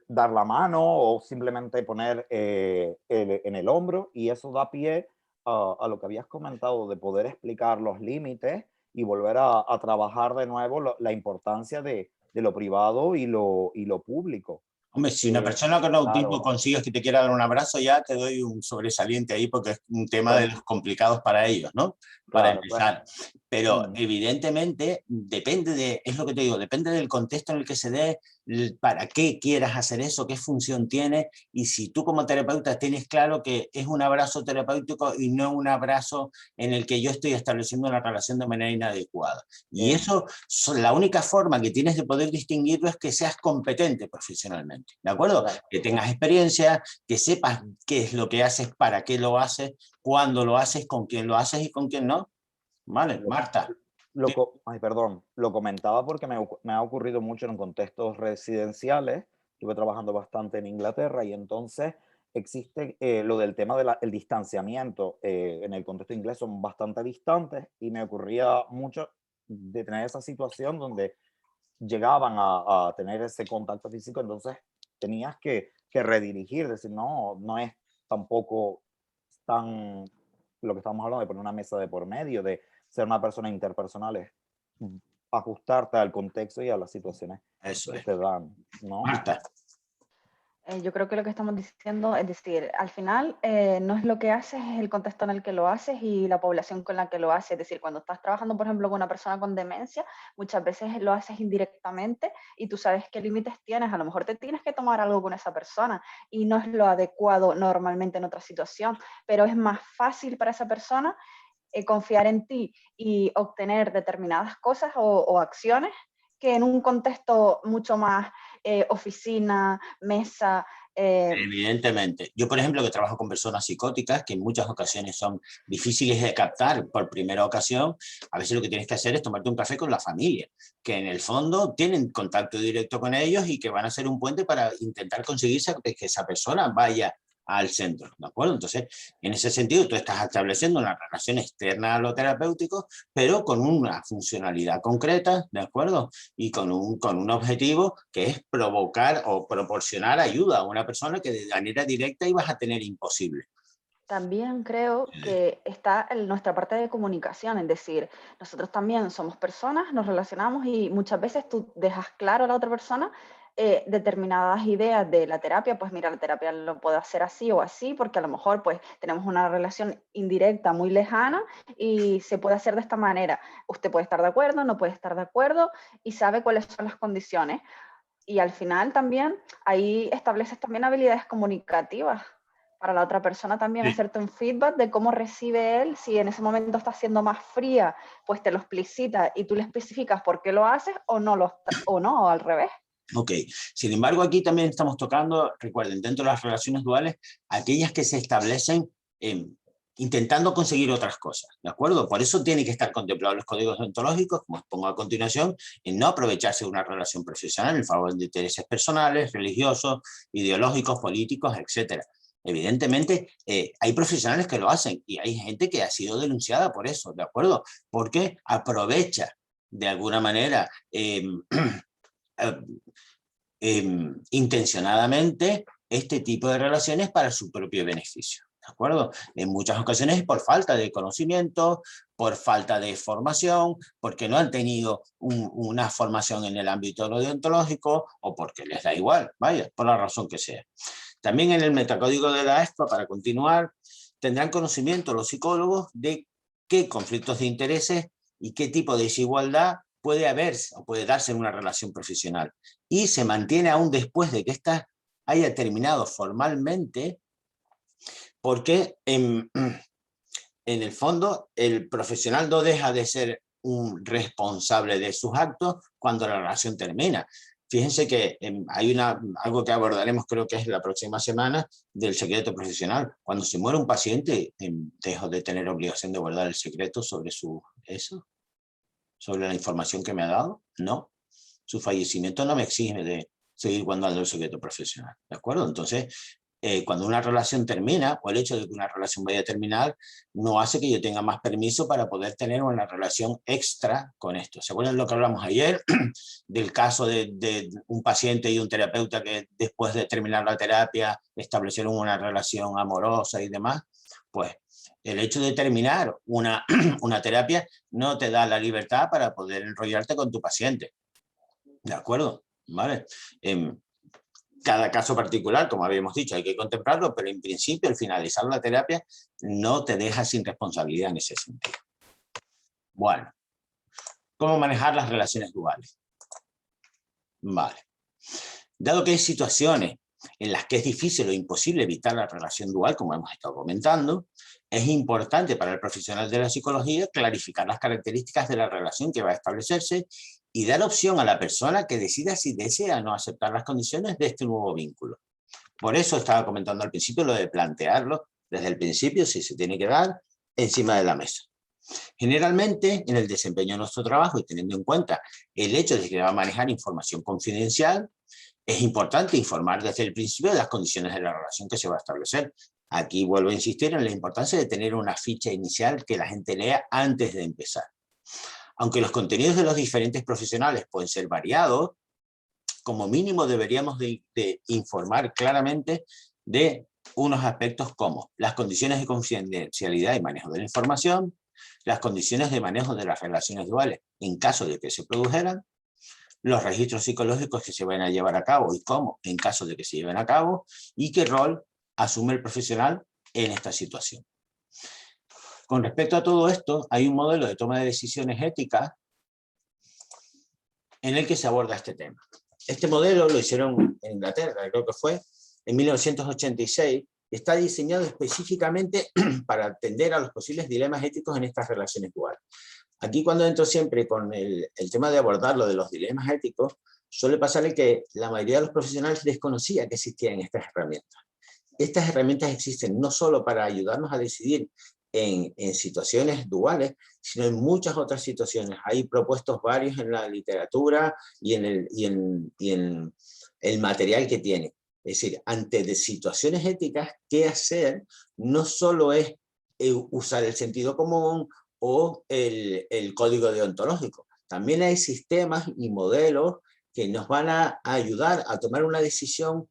dar la mano o simplemente poner en el hombro, y eso da pie a lo que habías comentado de poder explicar los límites y volver a trabajar de nuevo la importancia de lo privado y lo público. Hombre, si una persona con autismo Claro, consigues que te quiera dar un abrazo, ya te doy un sobresaliente ahí porque es un tema de pues, los complicados para ellos, ¿no? Para claro, pues, empezar. Pero evidentemente es lo que te digo, depende del contexto en el que se dé, para qué quieras hacer eso, qué función tiene, y si tú como terapeuta tienes claro que es un abrazo terapéutico y no un abrazo en el que yo estoy estableciendo una relación de manera inadecuada. Y eso, la única forma que tienes de poder distinguirlo es que seas competente profesionalmente, ¿de acuerdo? Que tengas experiencia, que sepas qué es lo que haces, para qué lo haces, cuándo lo haces, con quién lo haces y con quién no. Vale, Lo, Marta. ay, perdón, lo comentaba porque me ha ocurrido mucho en contextos residenciales. Estuve trabajando bastante en Inglaterra, y entonces existe lo del tema del distanciamiento. En el contexto inglés son bastante distantes, y me ocurría mucho de tener esa situación donde llegaban a tener ese contacto físico, entonces tenías que redirigir, decir, no, no es tampoco tan lo que estamos hablando de poner una mesa de por medio, de ser una persona interpersonal, es ajustarte al contexto y a las situaciones Eso que es. te dan, ¿no? Marta. Yo creo que lo que estamos diciendo es decir, al final no es lo que haces, es el contexto en el que lo haces y la población con la que lo haces. Es decir, cuando estás trabajando, por ejemplo, con una persona con demencia, muchas veces lo haces indirectamente y tú sabes qué límites tienes. A lo mejor te tienes que tomar algo con esa persona y no es lo adecuado normalmente en otra situación, pero es más fácil para esa persona confiar en ti y obtener determinadas cosas o acciones que en un contexto mucho más oficina, mesa. Evidentemente. Yo, por ejemplo, que trabajo con personas psicóticas, que en muchas ocasiones son difíciles de captar por primera ocasión, a veces lo que tienes que hacer es tomarte un café con la familia, que en el fondo tienen contacto directo con ellos y que van a ser un puente para intentar conseguir que esa persona vaya al centro, ¿de acuerdo? Entonces, en ese sentido, tú estás estableciendo una relación externa a lo terapéutico, pero con una funcionalidad concreta, ¿de acuerdo? Y con un objetivo que es provocar o proporcionar ayuda a una persona que de manera directa ibas a tener imposible. También creo que está en nuestra parte de comunicación, es decir, nosotros también somos personas, nos relacionamos y muchas veces tú dejas claro a la otra persona determinadas ideas de la terapia, pues mira, la terapia lo puedo hacer así o así, porque a lo mejor pues tenemos una relación indirecta muy lejana y se puede hacer de esta manera. Usted puede estar de acuerdo, no puede estar de acuerdo y sabe cuáles son las condiciones. Y al final también ahí estableces también habilidades comunicativas para la otra persona también, Sí. hacerte un feedback de cómo recibe él, si en ese momento está siendo más fría, pues te lo explicita y tú le especificas por qué lo haces o no, o al revés. Ok, sin embargo aquí también estamos tocando, recuerden, dentro de las relaciones duales, aquellas que se establecen intentando conseguir otras cosas, ¿de acuerdo? Por eso tiene que estar contemplado los códigos deontológicos, como expongo a continuación, en no aprovecharse de una relación profesional en favor de intereses personales, religiosos, ideológicos, políticos, etcétera. Evidentemente, hay profesionales que lo hacen y hay gente que ha sido denunciada por eso, ¿de acuerdo? Porque aprovecha de alguna manera intencionadamente este tipo de relaciones para su propio beneficio, ¿de acuerdo? En muchas ocasiones por falta de conocimiento, por falta de formación, porque no han tenido una formación en el ámbito de lo deontológico o porque les da igual, vaya, por la razón que sea. También en el metacódigo de la ESPA, para continuar, tendrán conocimiento los psicólogos de qué conflictos de intereses y qué tipo de desigualdad puede haber o puede darse en una relación profesional. Y se mantiene aún después de que ésta haya terminado formalmente, porque en el fondo el profesional no deja de ser un responsable de sus actos cuando la relación termina. Fíjense que hay algo que abordaremos, creo que es la próxima semana, del secreto profesional. Cuando se muere un paciente, dejo de tener obligación de guardar el secreto sobre sobre la información que me ha dado. No, su fallecimiento no me exige de seguir guardando el secreto profesional, ¿de acuerdo? Entonces, cuando una relación termina, o el hecho de que una relación vaya a terminar, no hace que yo tenga más permiso para poder tener una relación extra con esto. ¿Se acuerdan lo que hablamos ayer? Del caso de un paciente y un terapeuta que después de terminar la terapia establecieron una relación amorosa y demás. Pues el hecho de terminar una terapia no te da la libertad para poder enrollarte con tu paciente. ¿De acuerdo? ¿Vale? Cada caso particular, como habíamos dicho, hay que contemplarlo, pero en principio, al finalizar la terapia, no te deja sin responsabilidad en ese sentido. Bueno, ¿cómo manejar las relaciones duales? Vale. Dado que hay situaciones en las que es difícil o imposible evitar la relación dual, como hemos estado comentando, es importante para el profesional de la psicología clarificar las características de la relación que va a establecerse y dar opción a la persona que decida si desea o no aceptar las condiciones de este nuevo vínculo. Por eso estaba comentando al principio lo de plantearlo desde el principio, si se tiene que dar, encima de la mesa. Generalmente, en el desempeño de nuestro trabajo y teniendo en cuenta el hecho de que va a manejar información confidencial, es importante informar desde el principio de las condiciones de la relación que se va a establecer. Aquí vuelvo a insistir en la importancia de tener una ficha inicial que la gente lea antes de empezar. Aunque los contenidos de los diferentes profesionales pueden ser variados, como mínimo deberíamos de informar claramente de unos aspectos como las condiciones de confidencialidad y manejo de la información, las condiciones de manejo de las relaciones duales en caso de que se produjeran, los registros psicológicos que se van a llevar a cabo y cómo en caso de que se lleven a cabo, y qué rol asume el profesional en esta situación. Con respecto a todo esto, hay un modelo de toma de decisiones éticas en el que se aborda este tema. Este modelo lo hicieron en Inglaterra, creo que fue, en 1986, está diseñado específicamente para atender a los posibles dilemas éticos en estas relaciones duales. Aquí cuando entro siempre con el tema de abordarlo de los dilemas éticos, suele pasar que la mayoría de los profesionales desconocía que existían estas herramientas. Estas herramientas existen no solo para ayudarnos a decidir en situaciones duales, sino en muchas otras situaciones. Hay propuestos varios en la literatura y en el material que tiene. Es decir, ante situaciones éticas, ¿qué hacer? No solo es usar el sentido común o el código deontológico. También hay sistemas y modelos que nos van a ayudar a tomar una decisión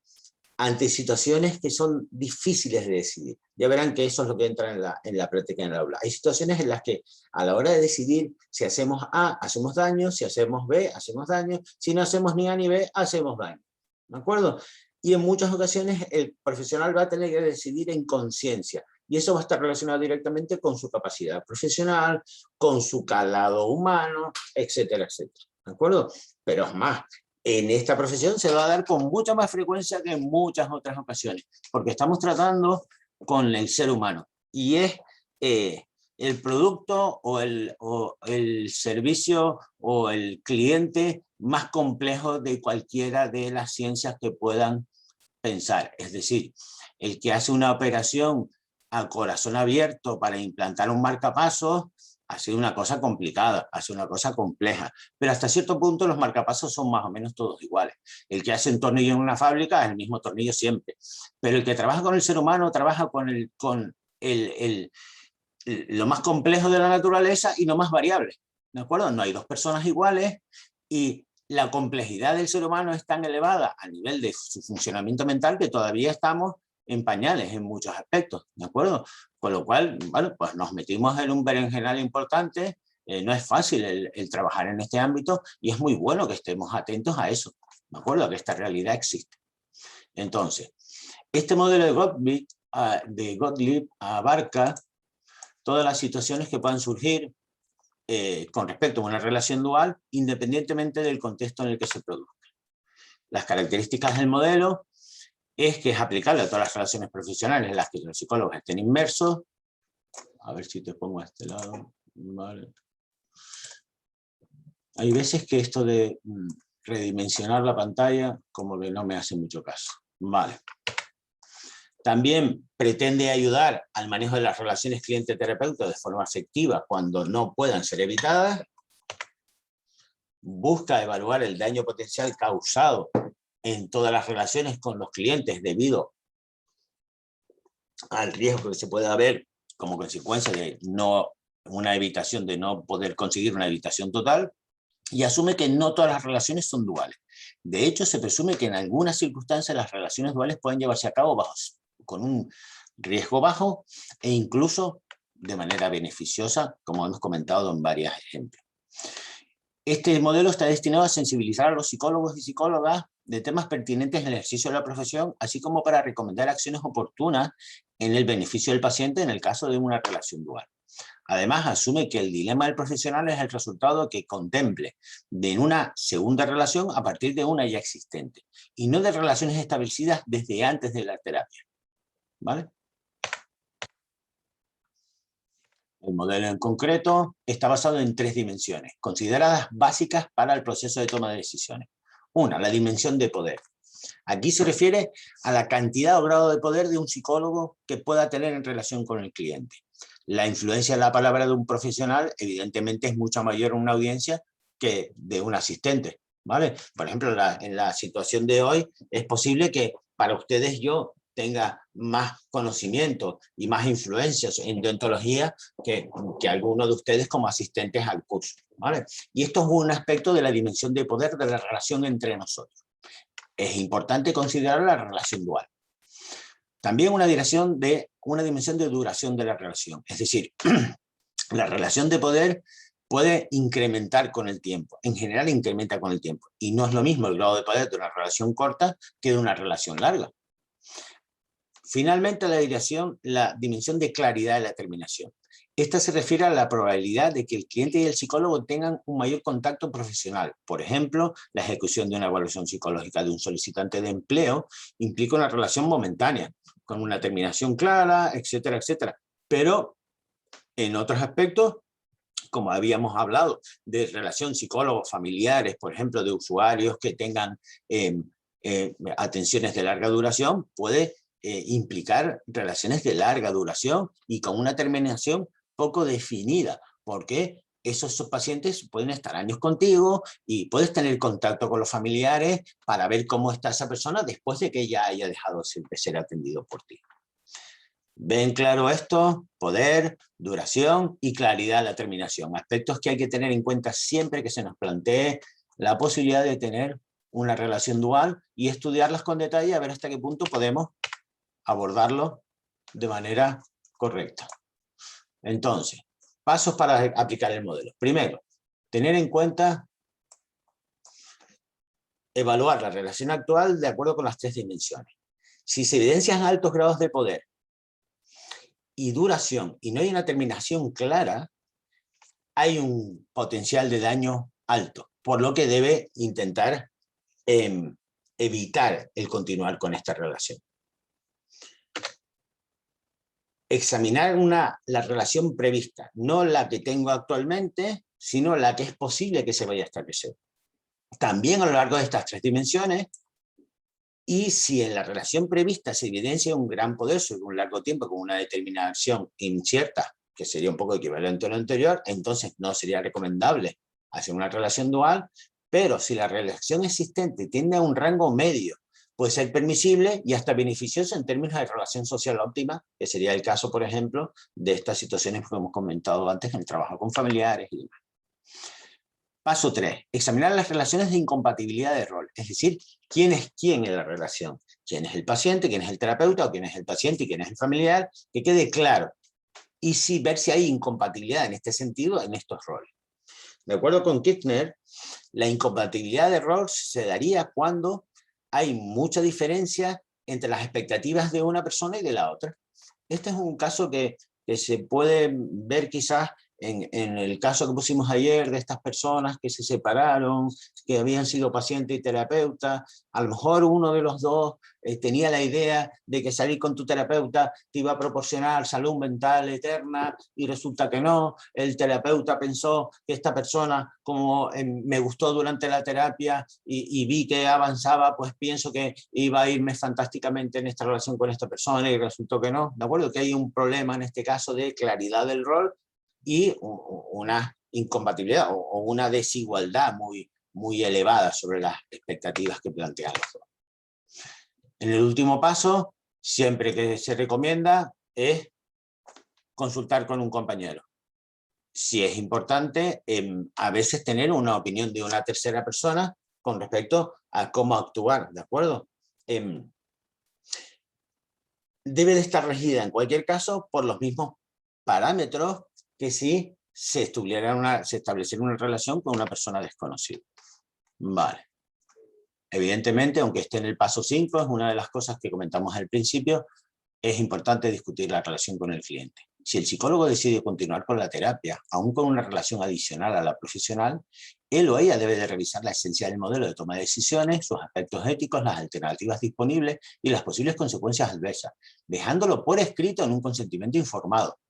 ante situaciones que son difíciles de decidir. Ya verán que eso es lo que entra en la práctica en el aula. Hay situaciones en las que a la hora de decidir si hacemos A, hacemos daño, si hacemos B, hacemos daño, si no hacemos ni A ni B, hacemos daño. ¿De acuerdo? Y en muchas ocasiones el profesional va a tener que decidir en conciencia, y eso va a estar relacionado directamente con su capacidad profesional, con su calado humano, etcétera, etcétera. ¿De acuerdo? Pero es más, en esta profesión se va a dar con mucha más frecuencia que en muchas otras ocasiones, porque estamos tratando con el ser humano, y es el producto o el servicio o el cliente más complejo de cualquiera de las ciencias que puedan pensar. Es decir, el que hace una operación a corazón abierto para implantar un marcapasos ha sido una cosa complicada, ha sido una cosa compleja, pero hasta cierto punto los marcapasos son más o menos todos iguales. El que hace un tornillo en una fábrica es el mismo tornillo siempre, pero el que trabaja con el ser humano trabaja con lo más complejo de la naturaleza y lo más variable, ¿de acuerdo? No hay dos personas iguales, y la complejidad del ser humano es tan elevada a nivel de su funcionamiento mental que todavía estamos en pañales en muchos aspectos, ¿de acuerdo? Con lo cual, bueno, pues nos metimos en un berenjenal importante. No es fácil el trabajar en este ámbito, y es muy bueno que estemos atentos a eso, ¿de acuerdo? A que esta realidad existe. Entonces, este modelo de Gottlieb abarca todas las situaciones que puedan surgir con respecto a una relación dual, independientemente del contexto en el que se produzca. Las características del modelo es que es aplicable a todas las relaciones profesionales en las que los psicólogos estén inmersos. A ver si te pongo a este lado. Vale. Hay veces que esto de redimensionar la pantalla como que no me hace mucho caso. Vale. También pretende ayudar al manejo de las relaciones cliente-terapeuta de forma efectiva cuando no puedan ser evitadas. Busca evaluar el daño potencial causado en todas las relaciones con los clientes debido al riesgo que se puede haber como consecuencia de una evitación, de no poder conseguir una evitación total, y asume que no todas las relaciones son duales. De hecho, se presume que en algunas circunstancias las relaciones duales pueden llevarse a cabo con un riesgo bajo e incluso de manera beneficiosa, como hemos comentado en varios ejemplos. Este modelo está destinado a sensibilizar a los psicólogos y psicólogas de temas pertinentes en el ejercicio de la profesión, así como para recomendar acciones oportunas en el beneficio del paciente en el caso de una relación dual. Además, asume que el dilema del profesional es el resultado que contemple de una segunda relación a partir de una ya existente, y no de relaciones establecidas desde antes de la terapia. ¿Vale? El modelo en concreto está basado en 3 dimensiones, consideradas básicas para el proceso de toma de decisiones. Una, la dimensión de poder. Aquí se refiere a la cantidad o grado de poder de un psicólogo que pueda tener en relación con el cliente. La influencia de la palabra de un profesional, evidentemente, es mucho mayor en una audiencia que de un asistente, ¿vale? Por ejemplo, en la situación de hoy, es posible que para ustedes yo tenga más conocimiento y más influencias en deontología que alguno de ustedes como asistentes al curso, ¿vale? Y esto es un aspecto de la dimensión de poder de la relación entre nosotros. Es importante considerar la relación dual. También una dimensión de duración de la relación. Es decir, la relación de poder puede incrementar con el tiempo. En general incrementa con el tiempo. Y no es lo mismo el grado de poder de una relación corta que de una relación larga. Finalmente, la dimensión de claridad de la terminación. Esta se refiere a la probabilidad de que el cliente y el psicólogo tengan un mayor contacto profesional. Por ejemplo, la ejecución de una evaluación psicológica de un solicitante de empleo implica una relación momentánea, con una terminación clara, etcétera, etcétera. Pero en otros aspectos, como habíamos hablado, de relación psicólogos familiares, por ejemplo, de usuarios que tengan atenciones de larga duración, puede implicar relaciones de larga duración y con una terminación poco definida, porque esos pacientes pueden estar años contigo y puedes tener contacto con los familiares para ver cómo está esa persona después de que ya haya dejado de ser atendido por ti. ¿Ven claro esto? Poder, duración y claridad de la terminación. Aspectos que hay que tener en cuenta siempre que se nos plantee la posibilidad de tener una relación dual y estudiarlas con detalle a ver hasta qué punto podemos abordarlo de manera correcta. Entonces, pasos para aplicar el modelo. Primero, tener en cuenta, evaluar la relación actual de acuerdo con las 3 dimensiones. Si se evidencian altos grados de poder y duración y no hay una terminación clara, hay un potencial de daño alto, por lo que debe intentar evitar el continuar con esta relación. Examinar la relación prevista, no la que tengo actualmente, sino la que es posible que se vaya a establecer. También a lo largo de estas 3 dimensiones, y si en la relación prevista se evidencia un gran poder sobre un largo tiempo con una determinación incierta, que sería un poco equivalente a lo anterior, entonces no sería recomendable hacer una relación dual, pero si la relación existente tiende a un rango medio, puede ser permisible y hasta beneficioso en términos de relación social óptima, que sería el caso, por ejemplo, de estas situaciones que hemos comentado antes en el trabajo con familiares y demás. Paso 3. Examinar las relaciones de incompatibilidad de rol, es decir, quién es quién en la relación, quién es el paciente, quién es el terapeuta, o quién es el paciente y quién es el familiar, que quede claro. Y ver si hay incompatibilidad en este sentido en estos roles. De acuerdo con Kirchner, la incompatibilidad de rol se daría cuando hay mucha diferencia entre las expectativas de una persona y de la otra. Este es un caso que se puede ver quizás en el caso que pusimos ayer de estas personas que se separaron, que habían sido paciente y terapeuta. A lo mejor uno de los dos tenía la idea de que salir con tu terapeuta te iba a proporcionar salud mental eterna y resulta que no. El terapeuta pensó que esta persona, como me gustó durante la terapia y vi que avanzaba, pues pienso que iba a irme fantásticamente en esta relación con esta persona y resultó que no. ¿De acuerdo? Que hay un problema en este caso de claridad del rol y una incompatibilidad o una desigualdad muy elevada sobre las expectativas que plantean los dos. En el último paso, siempre que se recomienda, es consultar con un compañero. Si es importante, a veces tener una opinión de una tercera persona con respecto a cómo actuar, ¿de acuerdo? Debe de estar regida en cualquier caso por los mismos parámetros que si se estableciera una relación con una persona desconocida. Vale. Evidentemente, aunque esté en el paso 5, es una de las cosas que comentamos al principio, es importante discutir la relación con el cliente. Si el psicólogo decide continuar con la terapia, aún con una relación adicional a la profesional, él o ella debe de revisar la esencia del modelo de toma de decisiones, sus aspectos éticos, las alternativas disponibles y las posibles consecuencias adversas, dejándolo por escrito en un consentimiento informado.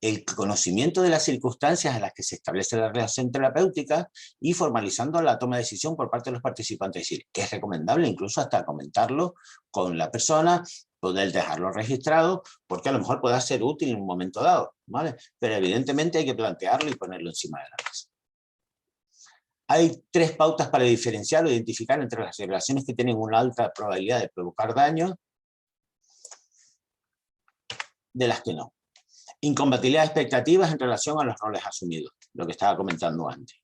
El conocimiento de las circunstancias en las que se establece la relación terapéutica y formalizando la toma de decisión por parte de los participantes. Es decir, que es recomendable incluso hasta comentarlo con la persona, poder dejarlo registrado, porque a lo mejor pueda ser útil en un momento dado, ¿vale? Pero evidentemente hay que plantearlo y ponerlo encima de la mesa. Hay 3 pautas para diferenciar o identificar entre las relaciones que tienen una alta probabilidad de provocar daño de las que no. Incompatibilidad de expectativas en relación a los roles asumidos, lo que estaba comentando antes.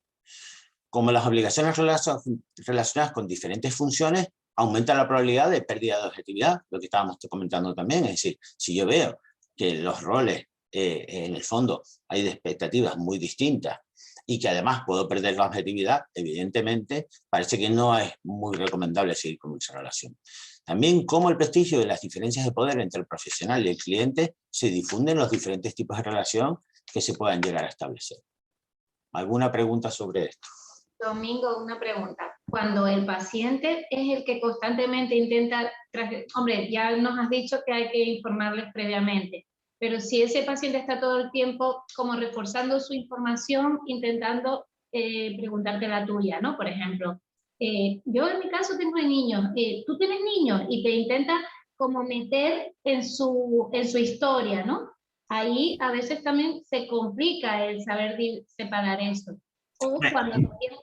Como las obligaciones relacionadas con diferentes funciones aumenta la probabilidad de pérdida de objetividad, lo que estábamos comentando también. Es decir, si yo veo que los roles, en el fondo, hay de expectativas muy distintas y que además puedo perder la objetividad, evidentemente, parece que no es muy recomendable seguir con esa relación. También cómo el prestigio y las diferencias de poder entre el profesional y el cliente se difunden en los diferentes tipos de relación que se puedan llegar a establecer. ¿Alguna pregunta sobre esto? Domingo, una pregunta. Cuando el paciente es el que constantemente intenta, hombre, ya nos has dicho que hay que informarles previamente, pero si ese paciente está todo el tiempo como reforzando su información, intentando preguntarte la tuya, ¿no? Por ejemplo, yo en mi caso tengo niños, tú tienes niños y te intenta como meter en su historia, ¿no? Ahí a veces también se complica el saber separar eso. O cuando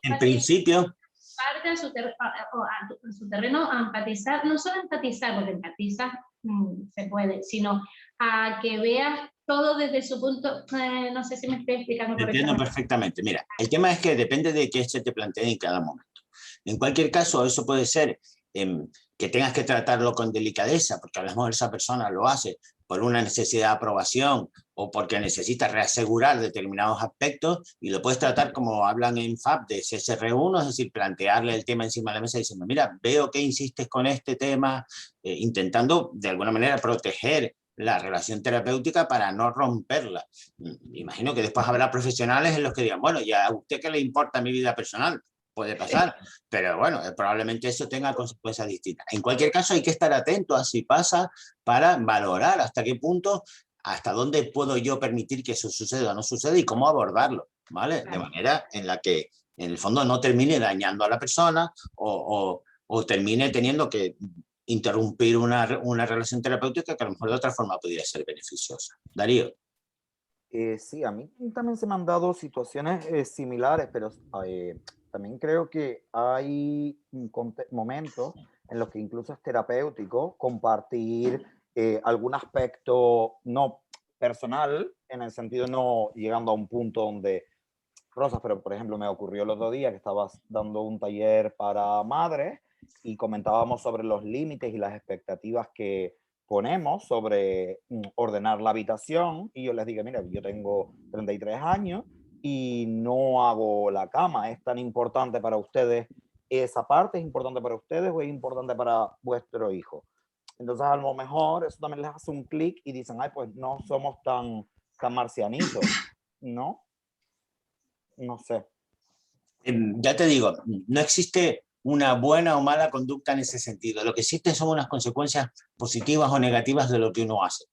en principio, parte a su terreno a empatizar, no solo empatizar, porque empatizar se puede, sino a que veas todo desde su punto, no sé si me estoy explicando. Te entiendo perfectamente. Mira, el tema es que depende de qué se te plantee en cada momento. En cualquier caso, eso puede ser que tengas que tratarlo con delicadeza, porque a lo mejor esa persona lo hace por una necesidad de aprobación o porque necesita reasegurar determinados aspectos, y lo puedes tratar como hablan en FAP de CSR1, es decir, plantearle el tema encima de la mesa diciendo, mira, veo que insistes con este tema, intentando de alguna manera proteger la relación terapéutica para no romperla. Imagino que después habrá profesionales en los que digan, bueno, ¿ya a usted qué le importa mi vida personal? Puede pasar, pero bueno, probablemente eso tenga consecuencias distintas. En cualquier caso, hay que estar atento a si pasa para valorar hasta qué punto, hasta dónde puedo yo permitir que eso suceda o no suceda y cómo abordarlo, ¿vale? De manera en la que, en el fondo, no termine dañando a la persona o termine teniendo que interrumpir una relación terapéutica que a lo mejor de otra forma podría ser beneficiosa. Darío. Sí, a mí también se me han dado situaciones similares, pero también creo que hay momentos en los que incluso es terapéutico compartir algún aspecto no personal, en el sentido no llegando a un punto donde, Rosas, pero por ejemplo me ocurrió el otro día que estabas dando un taller para madres y comentábamos sobre los límites y las expectativas que ponemos sobre ordenar la habitación, y yo les dije, mira, yo tengo 33 años y no hago la cama. ¿Es tan importante para ustedes esa parte? ¿Es importante para ustedes o es importante para vuestro hijo? Entonces a lo mejor eso también les hace un clic y dicen, ay, pues no somos tan marcianitos, ¿no? No sé. Ya te digo, no existe una buena o mala conducta en ese sentido. Lo que existe son unas consecuencias positivas o negativas de lo que uno hace.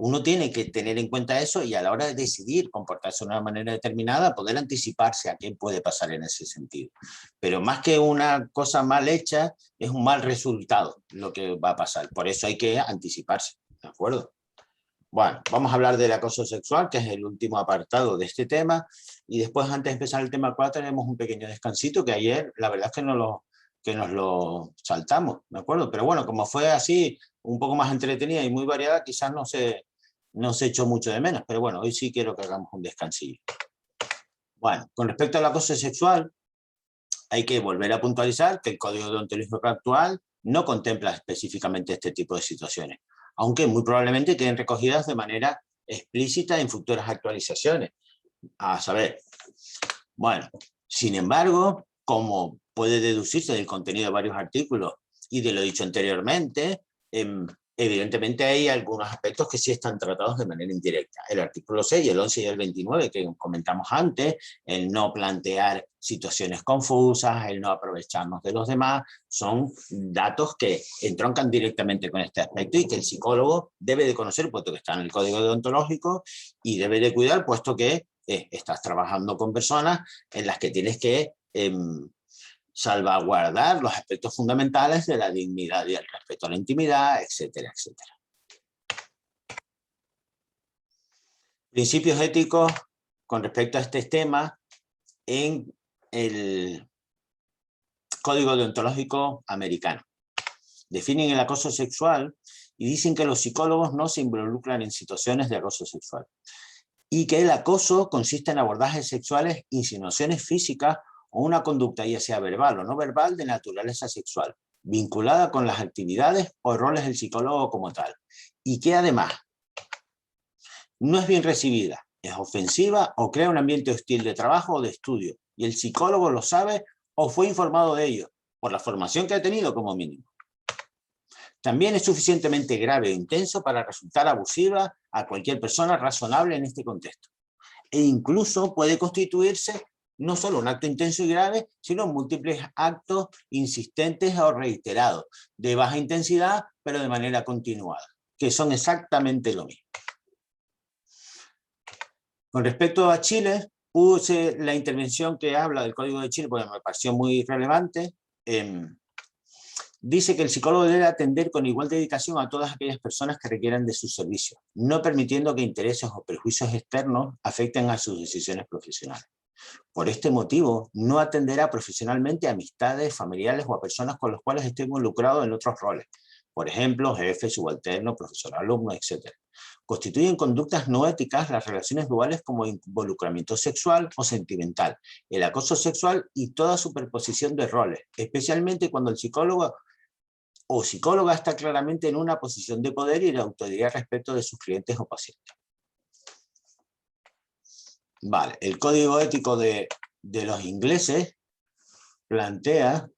Uno tiene que tener en cuenta eso y a la hora de decidir comportarse de una manera determinada, poder anticiparse a qué puede pasar en ese sentido. Pero más que una cosa mal hecha, es un mal resultado lo que va a pasar. Por eso hay que anticiparse, ¿de acuerdo? Bueno, vamos a hablar del acoso sexual, que es el último apartado de este tema, y después, antes de empezar el tema 4, tenemos un pequeño descansito, que ayer la verdad es que nos lo saltamos, ¿de acuerdo? Pero bueno, como fue así, un poco más entretenida y muy variada, quizás no se echó mucho de menos, pero bueno, hoy sí quiero que hagamos un descansillo. Bueno, con respecto al acoso sexual, hay que volver a puntualizar que el Código Deontológico actual no contempla específicamente este tipo de situaciones, aunque muy probablemente queden recogidas de manera explícita en futuras actualizaciones. A saber, bueno, sin embargo, como puede deducirse del contenido de varios artículos y de lo dicho anteriormente, evidentemente hay algunos aspectos que sí están tratados de manera indirecta. El artículo 6, el 11 y el 29 que comentamos antes, el no plantear situaciones confusas, el no aprovecharnos de los demás, son datos que entroncan directamente con este aspecto y que el psicólogo debe de conocer, puesto que está en el código deontológico, y debe de cuidar, puesto que estás trabajando con personas en las que tienes que salvaguardar los aspectos fundamentales de la dignidad y el respeto a la intimidad, etcétera, etcétera. Principios éticos con respecto a este tema en el Código Deontológico americano. Definen el acoso sexual y dicen que los psicólogos no se involucran en situaciones de acoso sexual y que el acoso consiste en abordajes sexuales, insinuaciones físicas o una conducta ya sea verbal o no verbal de naturaleza sexual, vinculada con las actividades o roles del psicólogo como tal, y que además no es bien recibida, es ofensiva o crea un ambiente hostil de trabajo o de estudio, y el psicólogo lo sabe o fue informado de ello, por la formación que ha tenido como mínimo. También es suficientemente grave e intenso para resultar abusiva a cualquier persona razonable en este contexto. E incluso puede constituirse no solo un acto intenso y grave, sino múltiples actos insistentes o reiterados, de baja intensidad, pero de manera continuada, que son exactamente lo mismo. Con respecto a Chile, puse la intervención que habla del Código de Chile, porque me pareció muy relevante. Dice que el psicólogo debe atender con igual dedicación a todas aquellas personas que requieran de sus servicios, no permitiendo que intereses o prejuicios externos afecten a sus decisiones profesionales. Por este motivo, no atenderá profesionalmente a amistades, familiares o a personas con las cuales esté involucrado en otros roles, por ejemplo, jefe, subalterno, profesor, alumno, etc. Constituyen conductas no éticas las relaciones duales como involucramiento sexual o sentimental, el acoso sexual y toda superposición de roles, especialmente cuando el psicólogo o psicóloga está claramente en una posición de poder y de autoridad respecto de sus clientes o pacientes. Vale, el código ético de los ingleses plantea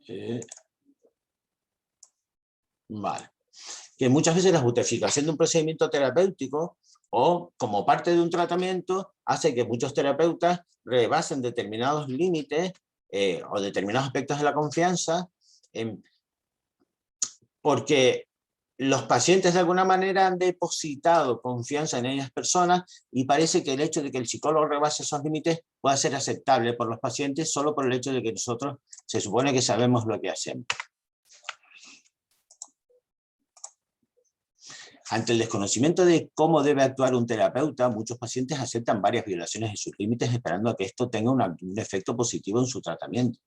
que muchas veces la justificación de un procedimiento terapéutico o como parte de un tratamiento hace que muchos terapeutas rebasen determinados límites o determinados aspectos de la confianza porque los pacientes de alguna manera han depositado confianza en ellas personas y parece que el hecho de que el psicólogo rebase esos límites pueda ser aceptable por los pacientes solo por el hecho de que nosotros se supone que sabemos lo que hacemos. Ante el desconocimiento de cómo debe actuar un terapeuta, muchos pacientes aceptan varias violaciones de sus límites esperando a que esto tenga un efecto positivo en su tratamiento.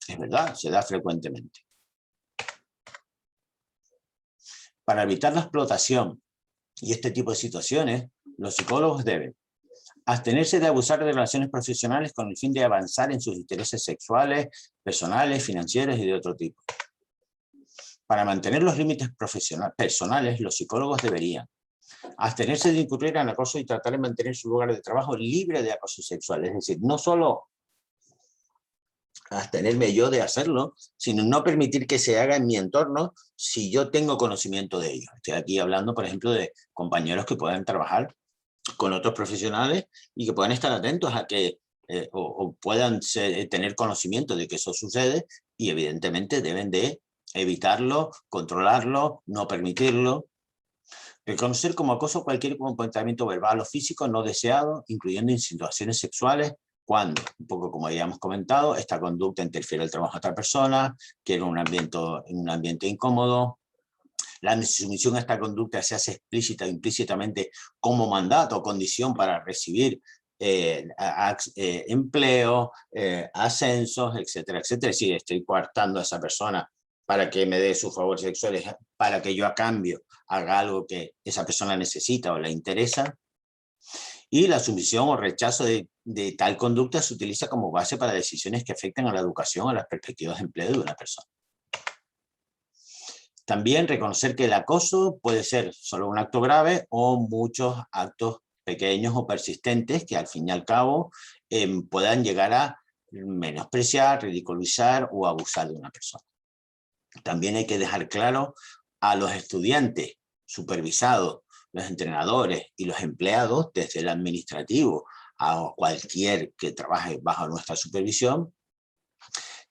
Es verdad, se da frecuentemente. Para evitar la explotación y este tipo de situaciones, los psicólogos deben abstenerse de abusar de relaciones profesionales con el fin de avanzar en sus intereses sexuales, personales, financieros y de otro tipo. Para mantener los límites personales, los psicólogos deberían abstenerse de incurrir en acoso y tratar de mantener su lugar de trabajo libre de acoso sexual. Es decir, no solo abstenerme yo de hacerlo, sino no permitir que se haga en mi entorno si yo tengo conocimiento de ello. Estoy aquí hablando, por ejemplo, de compañeros que puedan trabajar con otros profesionales y que puedan estar atentos a que o puedan tener conocimiento de que eso sucede y evidentemente deben de evitarlo, controlarlo, no permitirlo. Reconocer como acoso cualquier comportamiento verbal o físico no deseado, incluyendo insinuaciones sexuales, cuando, un poco como habíamos comentado, esta conducta interfiere en el trabajo de otra persona, quiere un ambiente incómodo. La sumisión a esta conducta se hace explícita o implícitamente como mandato o condición para recibir empleo, ascensos, etcétera, etcétera. Si estoy coartando a esa persona para que me dé sus favores sexuales, para que yo a cambio haga algo que esa persona necesita o le interesa. Y la sumisión o rechazo de tal conducta se utiliza como base para decisiones que afectan a la educación o a las perspectivas de empleo de una persona. También reconocer que el acoso puede ser solo un acto grave o muchos actos pequeños o persistentes que al fin y al cabo puedan llegar a menospreciar, ridiculizar o abusar de una persona. También hay que dejar claro a los estudiantes supervisados, los entrenadores y los empleados, desde el administrativo a cualquier que trabaje bajo nuestra supervisión,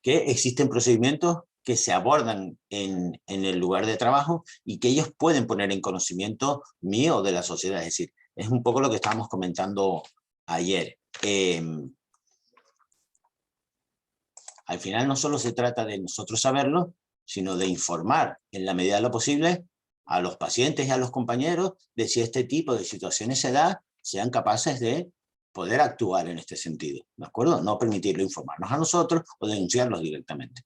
que existen procedimientos que se abordan en el lugar de trabajo y que ellos pueden poner en conocimiento mío o de la sociedad. Es decir, es un poco lo que estábamos comentando ayer. Al final no solo se trata de nosotros saberlo, sino de informar en la medida de lo posible a los pacientes y a los compañeros de si este tipo de situaciones se da, sean capaces de poder actuar en este sentido, ¿de acuerdo? No permitirlo informarnos a nosotros o denunciarlos directamente,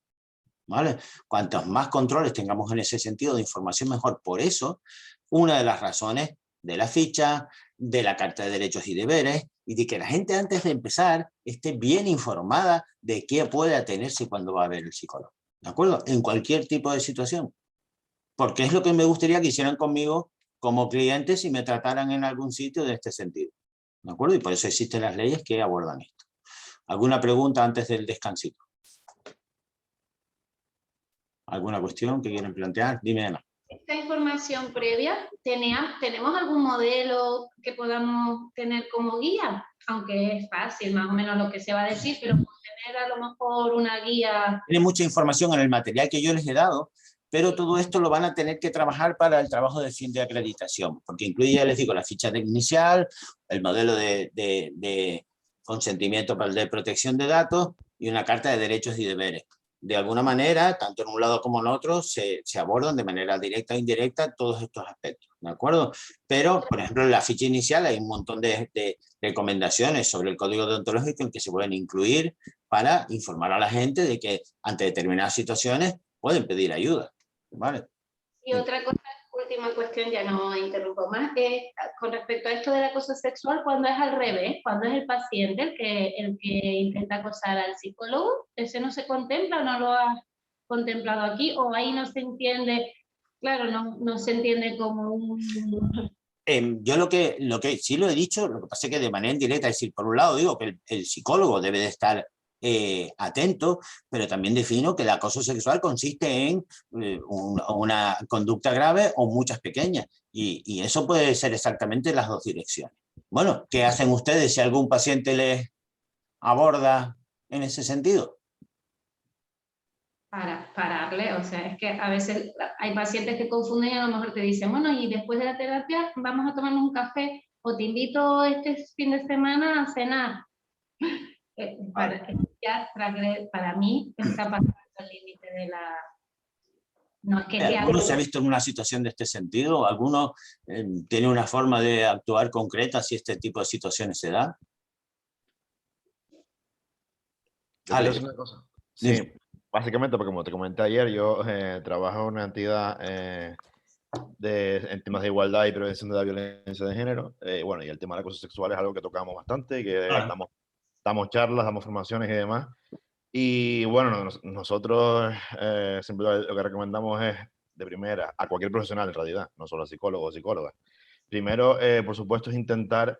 ¿vale? Cuantos más controles tengamos en ese sentido de información, mejor. Por eso, una de las razones de la ficha, de la Carta de Derechos y Deberes, y de que la gente antes de empezar esté bien informada de qué puede atenerse cuando va a ver el psicólogo. ¿de acuerdo? En cualquier tipo de situación. Porque es lo que me gustaría que hicieran conmigo como clientes si me trataran en algún sitio de este sentido. ¿De acuerdo? Y por eso existen las leyes que abordan esto. ¿Alguna pregunta antes del descansito? ¿Alguna cuestión que quieren plantear? Dime, Ana. Esta información previa, ¿tenemos algún modelo que podamos tener como guía? Aunque es fácil, más o menos lo que se va a decir, pero por tener a lo mejor una guía. Tiene mucha información en el material que yo les he dado, pero todo esto lo van a tener que trabajar para el trabajo de fin de acreditación, porque incluye, ya les digo, la ficha inicial, el modelo de consentimiento de protección de datos y una carta de derechos y deberes. De alguna manera, tanto en un lado como en otro, se abordan de manera directa e indirecta todos estos aspectos, ¿de acuerdo? Pero, por ejemplo, en la ficha inicial hay un montón de recomendaciones sobre el código deontológico en que se pueden incluir para informar a la gente de que ante determinadas situaciones pueden pedir ayuda, ¿vale? Y otra cosa, última cuestión, ya no interrumpo más, es con respecto a esto del acoso sexual, cuando es al revés, cuando es el paciente el que intenta acosar al psicólogo, ¿ese no se contempla o no lo has contemplado aquí? ¿O ahí no se entiende, claro, no se entiende como un... Yo lo que sí lo he dicho, lo que pasa es que de manera indirecta, es decir, por un lado digo que el psicólogo debe de estar atento, pero también defino que el acoso sexual consiste en una conducta grave o muchas pequeñas, y eso puede ser exactamente las dos direcciones. Bueno, ¿qué hacen ustedes si algún paciente les aborda en ese sentido? Para pararle, o sea, es que a veces hay pacientes que confunden y a lo mejor te dicen, bueno, y después de la terapia vamos a tomarnos un café o te invito este fin de semana a cenar. Para mí está pasando el límite de la... No es que sea... ¿Alguno se ha visto en una situación de este sentido? ¿Alguno tiene una forma de actuar concreta si este tipo de situaciones se da? Yo quiero decir una cosa. Sí, básicamente, porque como te comenté ayer, yo trabajo en una entidad en temas de igualdad y prevención de la violencia de género. Bueno, y el tema del acoso sexual es algo que tocamos bastante, que damos charlas, damos formaciones y demás. Y bueno, nosotros siempre lo que recomendamos es, de primera, a cualquier profesional en realidad, no solo a psicólogos o psicólogas. Primero, por supuesto, es intentar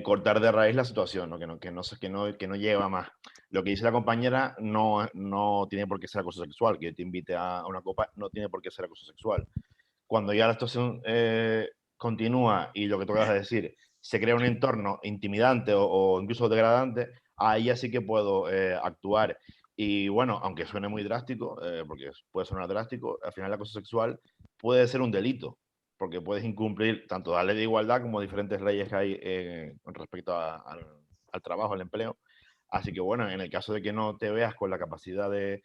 cortar de raíz la situación, ¿no? Que no lleva más. Lo que dice la compañera no tiene por qué ser acoso sexual, que te invite a una copa no tiene por qué ser acoso sexual. Cuando ya la situación continúa y lo que tú acabas de decir, se crea un entorno intimidante o incluso degradante, ahí ya sí que puedo actuar. Y bueno, aunque suene muy drástico, porque puede sonar drástico, al final el acoso sexual puede ser un delito, porque puedes incumplir tanto la ley de igualdad como diferentes leyes que hay con respecto al trabajo, al empleo. Así que bueno, en el caso de que no te veas con la capacidad de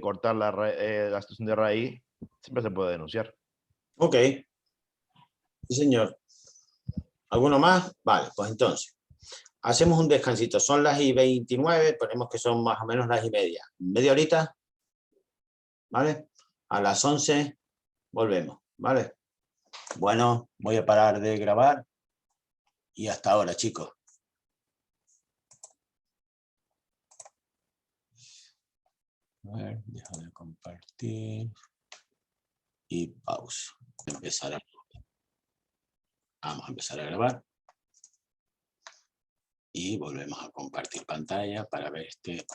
cortar la situación de raíz, siempre se puede denunciar. Ok. Sí, señor. ¿Alguno más? Vale, pues entonces, hacemos un descansito. Son las 29, ponemos que son más o menos las 30. Media horita, ¿vale? A las 11 volvemos, ¿vale? Bueno, voy a parar de grabar y hasta ahora, chicos. A ver, dejo de compartir y pausa. Vamos a empezar a grabar y volvemos a compartir pantalla para ver este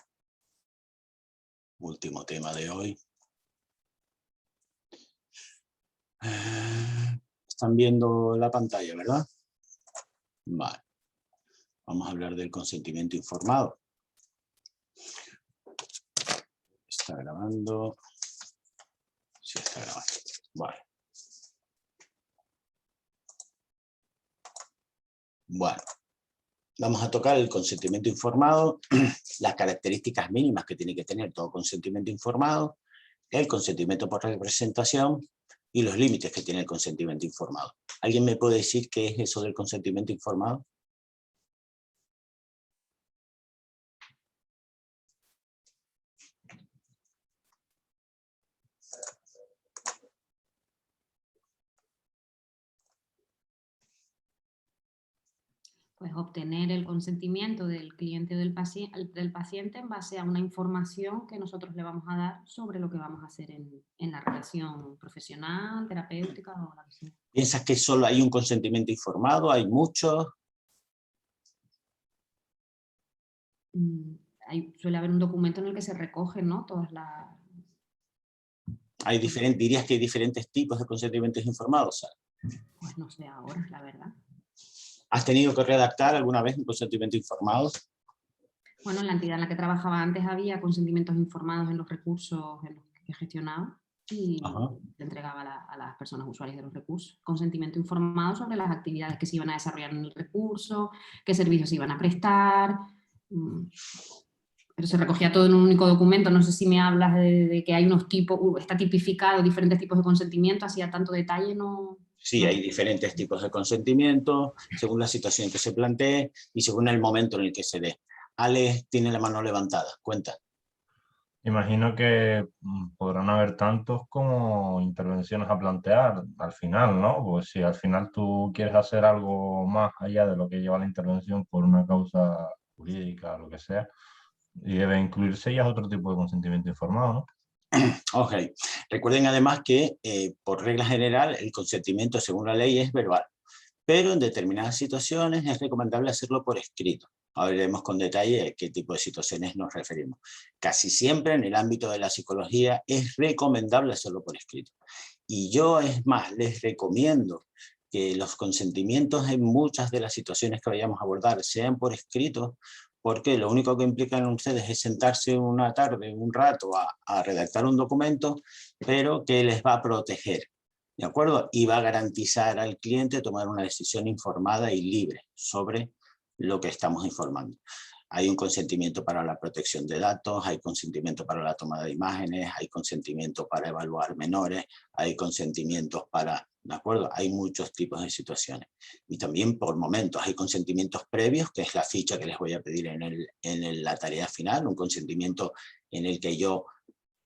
último tema de hoy. Están viendo la pantalla, ¿verdad? Vale. Vamos a hablar del consentimiento informado. Está grabando. Sí, está grabando. Vale. Bueno. Vamos a tocar el consentimiento informado, las características mínimas que tiene que tener todo consentimiento informado, el consentimiento por representación y los límites que tiene el consentimiento informado. ¿Alguien me puede decir qué es eso del consentimiento informado? pues obtener el consentimiento del cliente o del paciente en base a una información que nosotros le vamos a dar sobre lo que vamos a hacer en la relación profesional, terapéutica o la que sea. ¿Piensas que solo hay un consentimiento informado? ¿Hay muchos? Suele haber un documento en el que se recogen, ¿no?, todas las... ¿Dirías que hay diferentes tipos de consentimientos informados, Sara? Pues no sé ahora, la verdad. ¿Has tenido que redactar alguna vez un consentimiento informado? Bueno, en la entidad en la que trabajaba antes había consentimientos informados en los recursos en los que gestionaba y se entregaba a las personas usuarias de los recursos. Consentimiento informado sobre las actividades que se iban a desarrollar en el recurso, qué servicios se iban a prestar. Pero se recogía todo en un único documento. No sé si me hablas de que hay unos tipos, está tipificado diferentes tipos de consentimiento, así a tanto detalle no... Sí, hay diferentes tipos de consentimiento, según la situación que se plantee y según el momento en el que se dé. Ale tiene la mano levantada, cuenta. Imagino que podrán haber tantos como intervenciones a plantear al final, ¿no? Pues si al final tú quieres hacer algo más allá de lo que lleva la intervención por una causa jurídica, lo que sea, y debe incluirse ya otro tipo de consentimiento informado, ¿no? Ok. Recuerden además que por regla general el consentimiento según la ley es verbal, pero en determinadas situaciones es recomendable hacerlo por escrito. Ahora veremos con detalle a qué tipo de situaciones nos referimos. Casi siempre en el ámbito de la psicología es recomendable hacerlo por escrito. Y yo, es más, les recomiendo que los consentimientos en muchas de las situaciones que vayamos a abordar sean por escrito, porque lo único que implican ustedes es sentarse una tarde, un rato, a redactar un documento, pero que les va a proteger, ¿de acuerdo? Y va a garantizar al cliente tomar una decisión informada y libre sobre lo que estamos informando. Hay un consentimiento para la protección de datos, hay consentimiento para la toma de imágenes, hay consentimiento para evaluar menores, hay consentimientos para... ¿De acuerdo? Hay muchos tipos de situaciones. Y también por momentos hay consentimientos previos, que es la ficha que les voy a pedir en la tarea final, un consentimiento en el que yo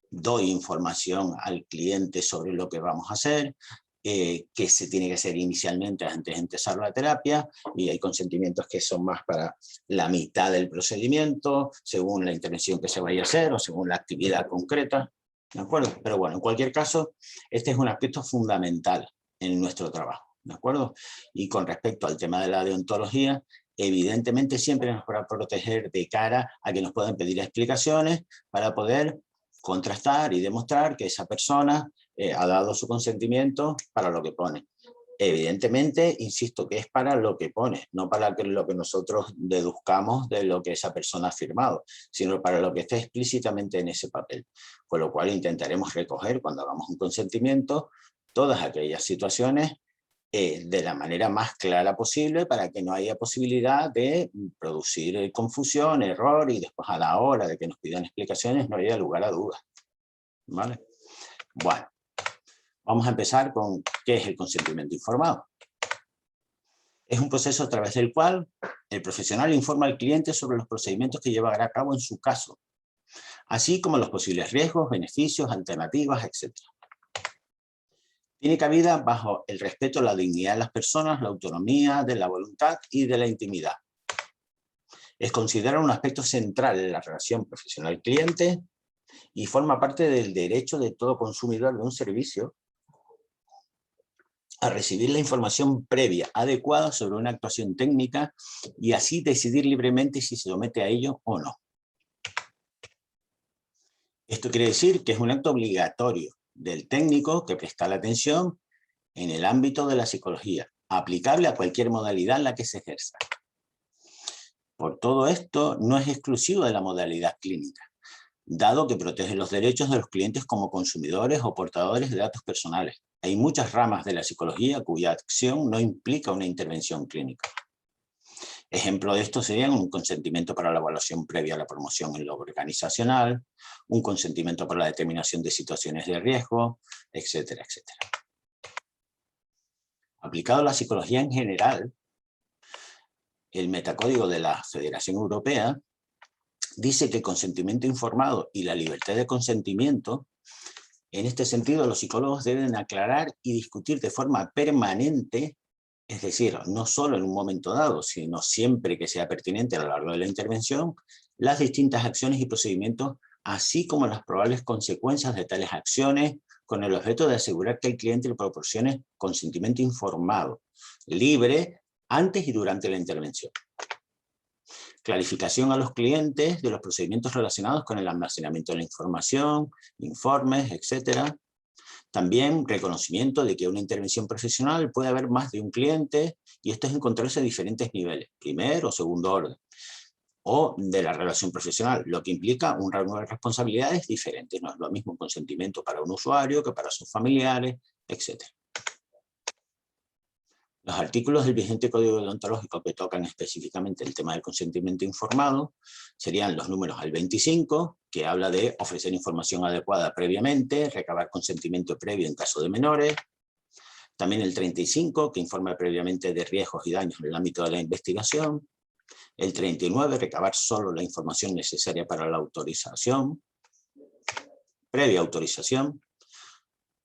doy información al cliente sobre lo que vamos a hacer, que se tiene que hacer inicialmente antes de empezar la terapia, y hay consentimientos que son más para la mitad del procedimiento, según la intervención que se vaya a hacer o según la actividad concreta. ¿De acuerdo? Pero bueno, en cualquier caso, este es un aspecto fundamental en nuestro trabajo, ¿de acuerdo? Y con respecto al tema de la deontología, evidentemente siempre nos va a proteger de cara a que nos puedan pedir explicaciones para poder contrastar y demostrar que esa persona ha dado su consentimiento para lo que pone. Evidentemente, insisto, que es para lo que pone, no para lo que nosotros deduzcamos de lo que esa persona ha firmado, sino para lo que está explícitamente en ese papel. Con lo cual intentaremos recoger, cuando hagamos un consentimiento, todas aquellas situaciones de la manera más clara posible para que no haya posibilidad de producir confusión, error, y después a la hora de que nos pidan explicaciones no haya lugar a dudas. ¿Vale? Bueno, vamos a empezar con qué es el consentimiento informado. Es un proceso a través del cual el profesional informa al cliente sobre los procedimientos que llevará a cabo en su caso, así como los posibles riesgos, beneficios, alternativas, etc. Tiene cabida bajo el respeto a la dignidad de las personas, la autonomía, de la voluntad y de la intimidad. Es considerado un aspecto central en la relación profesional-cliente y forma parte del derecho de todo consumidor de un servicio a recibir la información previa adecuada sobre una actuación técnica y así decidir libremente si se somete a ello o no. Esto quiere decir que es un acto obligatorio del técnico que presta la atención en el ámbito de la psicología, aplicable a cualquier modalidad en la que se ejerza. Por todo esto, no es exclusivo de la modalidad clínica, dado que protege los derechos de los clientes como consumidores o portadores de datos personales. Hay muchas ramas de la psicología cuya acción no implica una intervención clínica. Ejemplo de esto serían un consentimiento para la evaluación previa a la promoción en lo organizacional, un consentimiento para la determinación de situaciones de riesgo, etcétera, etcétera. Aplicado a la psicología en general, el metacódigo de la Federación Europea dice que el consentimiento informado y la libertad de consentimiento, en este sentido los psicólogos deben aclarar y discutir de forma permanente Es decir, no solo en un momento dado, sino siempre que sea pertinente a lo largo de la intervención, las distintas acciones y procedimientos, así como las probables consecuencias de tales acciones, con el objeto de asegurar que el cliente le proporcione consentimiento informado, libre, antes y durante la intervención. Clarificación a los clientes de los procedimientos relacionados con el almacenamiento de la información, informes, etc. También reconocimiento de que una intervención profesional puede haber más de un cliente y esto es encontrarse a diferentes niveles, primer o segundo orden, o de la relación profesional, lo que implica un rango de responsabilidades diferentes. No es lo mismo un consentimiento para un usuario que para sus familiares, etc. Los artículos del vigente Código Deontológico que tocan específicamente el tema del consentimiento informado serían los números al 25, que habla de ofrecer información adecuada previamente, recabar consentimiento previo en caso de menores. También el 35, que informa previamente de riesgos y daños en el ámbito de la investigación. El 39, recabar solo la información necesaria para la autorización, previa autorización.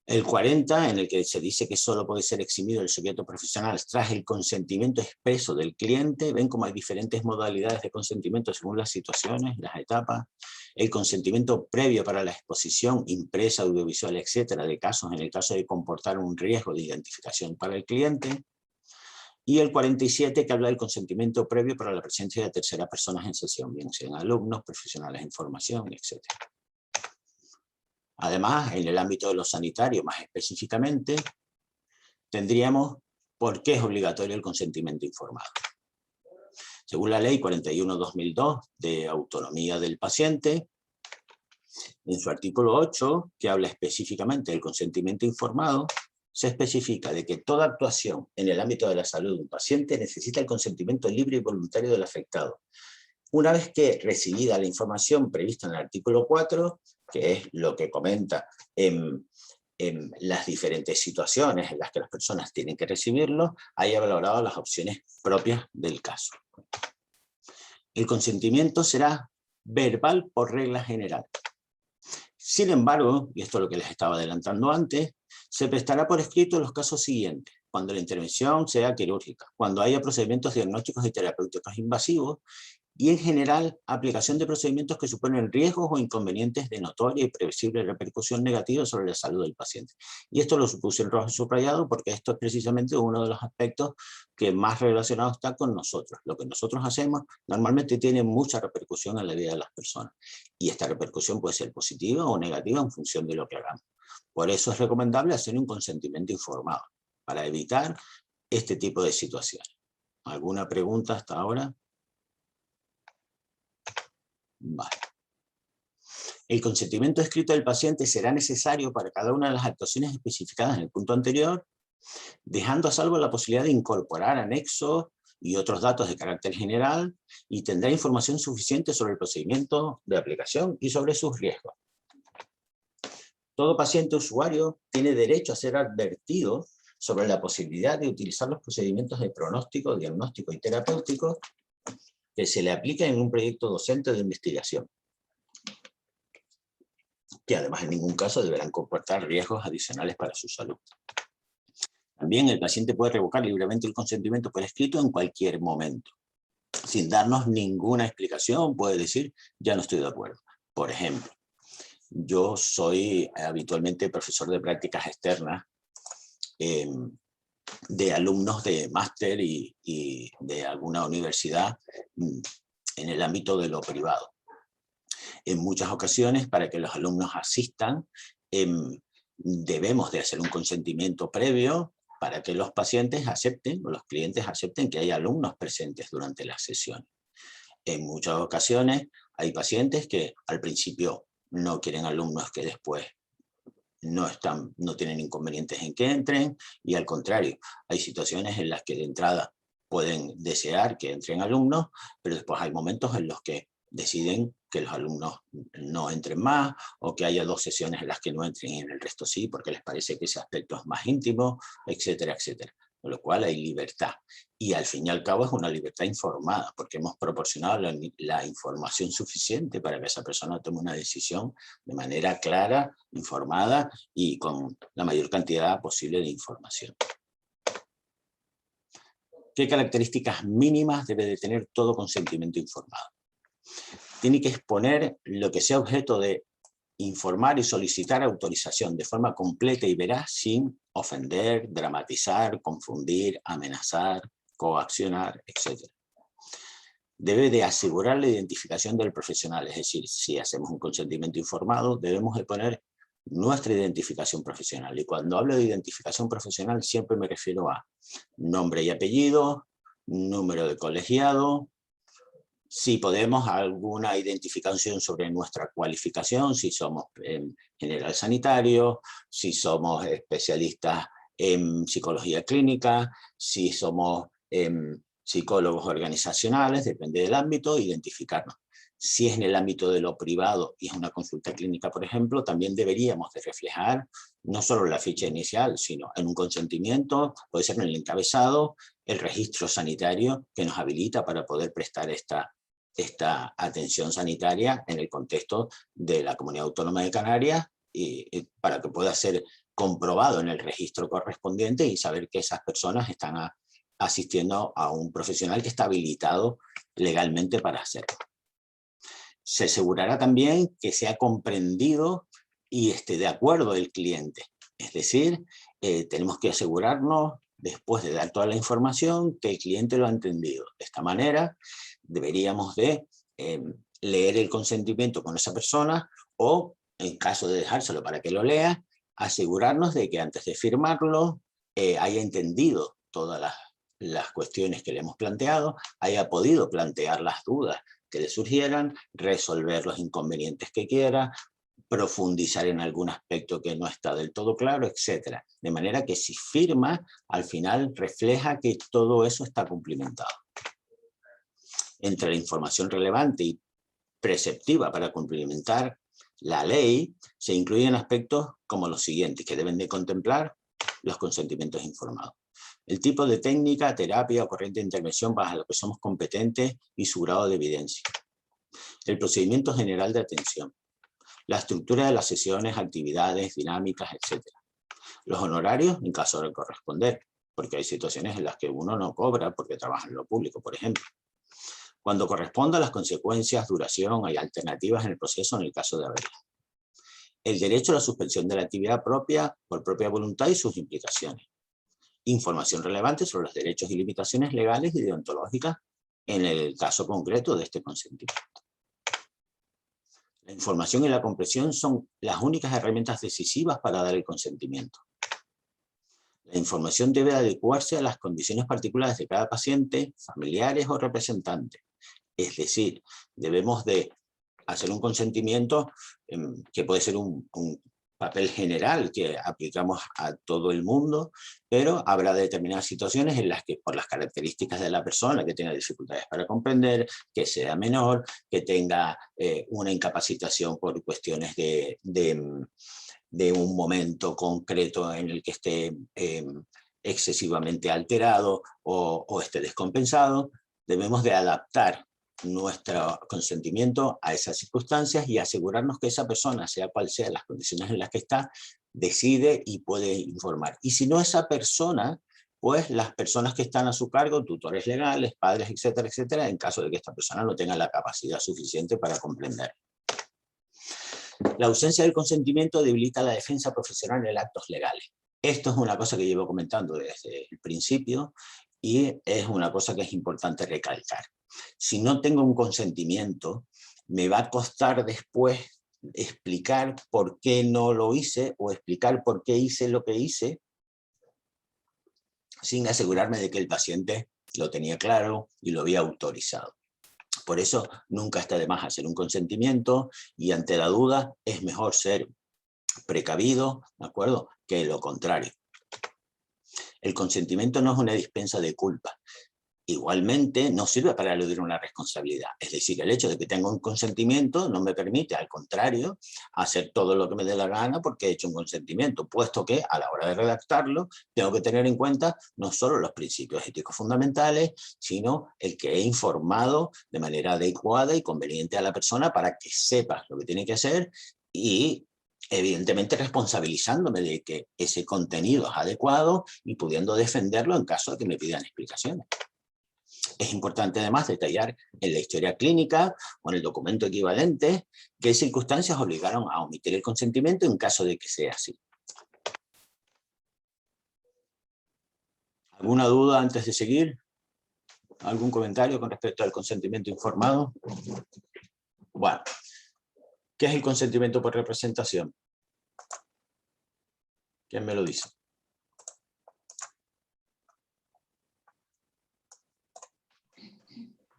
El 40, en el que se dice que solo puede ser eximido el sujeto profesional tras el consentimiento expreso del cliente. Ven cómo hay diferentes modalidades de consentimiento según las situaciones, las etapas. El consentimiento previo para la exposición impresa, audiovisual, etcétera, de casos en el caso de comportar un riesgo de identificación para el cliente. Y el 47, que habla del consentimiento previo para la presencia de terceras personas en sesión, bien sean alumnos, profesionales en formación, etcétera. Además, en el ámbito de lo sanitario, más específicamente, tendríamos por qué es obligatorio el consentimiento informado. Según la Ley 41/2002 de Autonomía del Paciente, en su artículo 8, que habla específicamente del consentimiento informado, se especifica de que toda actuación en el ámbito de la salud de un paciente necesita el consentimiento libre y voluntario del afectado. Una vez que recibida la información prevista en el artículo 4, que es lo que comenta en las diferentes situaciones en las que las personas tienen que recibirlo, haya valorado las opciones propias del caso. El consentimiento será verbal por regla general. Sin embargo, y esto es lo que les estaba adelantando antes, se prestará por escrito en los casos siguientes: cuando la intervención sea quirúrgica, cuando haya procedimientos diagnósticos y terapéuticos invasivos, y en general aplicación de procedimientos que suponen riesgos o inconvenientes de notoria y previsible repercusión negativa sobre la salud del paciente. Y esto lo puse en rojo subrayado porque esto es precisamente uno de los aspectos que más relacionado está con nosotros. Lo que nosotros hacemos normalmente tiene mucha repercusión en la vida de las personas. Y esta repercusión puede ser positiva o negativa en función de lo que hagamos. Por eso es recomendable hacer un consentimiento informado, para evitar este tipo de situaciones. ¿Alguna pregunta hasta ahora? Vale. El consentimiento escrito del paciente será necesario para cada una de las actuaciones especificadas en el punto anterior, dejando a salvo la posibilidad de incorporar anexos y otros datos de carácter general, y tendrá información suficiente sobre el procedimiento de aplicación y sobre sus riesgos. Todo paciente usuario tiene derecho a ser advertido sobre la posibilidad de utilizar los procedimientos de pronóstico, diagnóstico y terapéutico que se le aplica en un proyecto docente de investigación, que además en ningún caso deberán comportar riesgos adicionales para su salud. También el paciente puede revocar libremente el consentimiento por escrito en cualquier momento. Sin darnos ninguna explicación, puede decir: ya no estoy de acuerdo. Por ejemplo, yo soy habitualmente profesor de prácticas externas de alumnos de máster y de alguna universidad en el ámbito de lo privado. En muchas ocasiones, para que los alumnos asistan, debemos de hacer un consentimiento previo para que los pacientes acepten, o los clientes acepten, que hay alumnos presentes durante las sesiones. En muchas ocasiones hay pacientes que al principio no quieren alumnos que después no tienen inconvenientes en que entren, y al contrario, hay situaciones en las que de entrada pueden desear que entren alumnos, pero después hay momentos en los que deciden que los alumnos no entren más, o que haya 2 sesiones en las que no entren y en el resto sí, porque les parece que ese aspecto es más íntimo, etcétera, etcétera. Con lo cual hay libertad. Y al fin y al cabo es una libertad informada, porque hemos proporcionado la información suficiente para que esa persona tome una decisión de manera clara, informada y con la mayor cantidad posible de información. ¿Qué características mínimas debe de tener todo consentimiento informado? Tiene que exponer lo que sea objeto de informar y solicitar autorización de forma completa y veraz, sin ofender, dramatizar, confundir, amenazar, coaccionar, etc. Debe de asegurar la identificación del profesional, es decir, si hacemos un consentimiento informado, debemos de poner nuestra identificación profesional. Y cuando hablo de identificación profesional, siempre me refiero a nombre y apellido, número de colegiado, si podemos alguna identificación sobre nuestra cualificación, si somos general sanitario, si somos especialistas en psicología clínica, si somos psicólogos organizacionales, depende del ámbito, identificarnos. Si es en el ámbito de lo privado y es una consulta clínica, por ejemplo, también deberíamos de reflejar no solo la ficha inicial, sino en un consentimiento, puede ser en el encabezado, el registro sanitario que nos habilita para poder prestar esta atención sanitaria en el contexto de la Comunidad Autónoma de Canarias y para que pueda ser comprobado en el registro correspondiente y saber que esas personas están asistiendo a un profesional que está habilitado legalmente para hacerlo. Se asegurará también que sea comprendido y esté de acuerdo el cliente. Es decir, tenemos que asegurarnos, después de dar toda la información, que el cliente lo ha entendido. De esta manera, deberíamos de leer el consentimiento con esa persona o, en caso de dejárselo para que lo lea, asegurarnos de que antes de firmarlo haya entendido todas las cuestiones que le hemos planteado, haya podido plantear las dudas que le surgieran, resolver los inconvenientes que quiera, profundizar en algún aspecto que no está del todo claro, etc. De manera que si firma, al final refleja que todo eso está cumplimentado. Entre la información relevante y preceptiva para cumplimentar la ley, se incluyen aspectos como los siguientes, que deben de contemplar los consentimientos informados. El tipo de técnica, terapia o corriente de intervención para la que somos competentes y su grado de evidencia. El procedimiento general de atención. La estructura de las sesiones, actividades, dinámicas, etc. Los honorarios en caso de corresponder, porque hay situaciones en las que uno no cobra porque trabaja en lo público, por ejemplo. Cuando corresponda, las consecuencias, duración, hay alternativas en el proceso en el caso de haberlas. El derecho a la suspensión de la actividad propia por propia voluntad y sus implicaciones. Información relevante sobre los derechos y limitaciones legales y deontológicas en el caso concreto de este consentimiento. La información y la comprensión son las únicas herramientas decisivas para dar el consentimiento. La información debe adecuarse a las condiciones particulares de cada paciente, familiares o representantes. Es decir, debemos de hacer un consentimiento que puede ser un papel general que aplicamos a todo el mundo, pero habrá determinadas situaciones en las que por las características de la persona que tenga dificultades para comprender, que sea menor, que tenga una incapacitación por cuestiones de un momento concreto en el que esté excesivamente alterado o esté descompensado, debemos de adaptar nuestro consentimiento a esas circunstancias y asegurarnos que esa persona, sea cual sea las condiciones en las que está, decide y puede informar. Y si no esa persona, pues las personas que están a su cargo, tutores legales, padres, etcétera, etcétera, en caso de que esta persona no tenga la capacidad suficiente para comprender. La ausencia del consentimiento debilita la defensa profesional en actos legales. Esto es una cosa que llevo comentando desde el principio y es una cosa que es importante recalcar. Si no tengo un consentimiento, me va a costar después explicar por qué no lo hice o explicar por qué hice lo que hice sin asegurarme de que el paciente lo tenía claro y lo había autorizado. Por eso nunca está de más hacer un consentimiento y ante la duda es mejor ser precavido, ¿de acuerdo?, que lo contrario. El consentimiento no es una dispensa de culpa. Igualmente no sirve para eludir una responsabilidad. Es decir, el hecho de que tenga un consentimiento no me permite, al contrario, hacer todo lo que me dé la gana porque he hecho un consentimiento, puesto que a la hora de redactarlo tengo que tener en cuenta no solo los principios éticos fundamentales, sino el que he informado de manera adecuada y conveniente a la persona para que sepa lo que tiene que hacer y evidentemente responsabilizándome de que ese contenido es adecuado y pudiendo defenderlo en caso de que me pidan explicaciones. Es importante además detallar en la historia clínica o en el documento equivalente qué circunstancias obligaron a omitir el consentimiento en caso de que sea así. ¿Alguna duda antes de seguir? ¿Algún comentario con respecto al consentimiento informado? Bueno, ¿qué es el consentimiento por representación? ¿Quién me lo dice?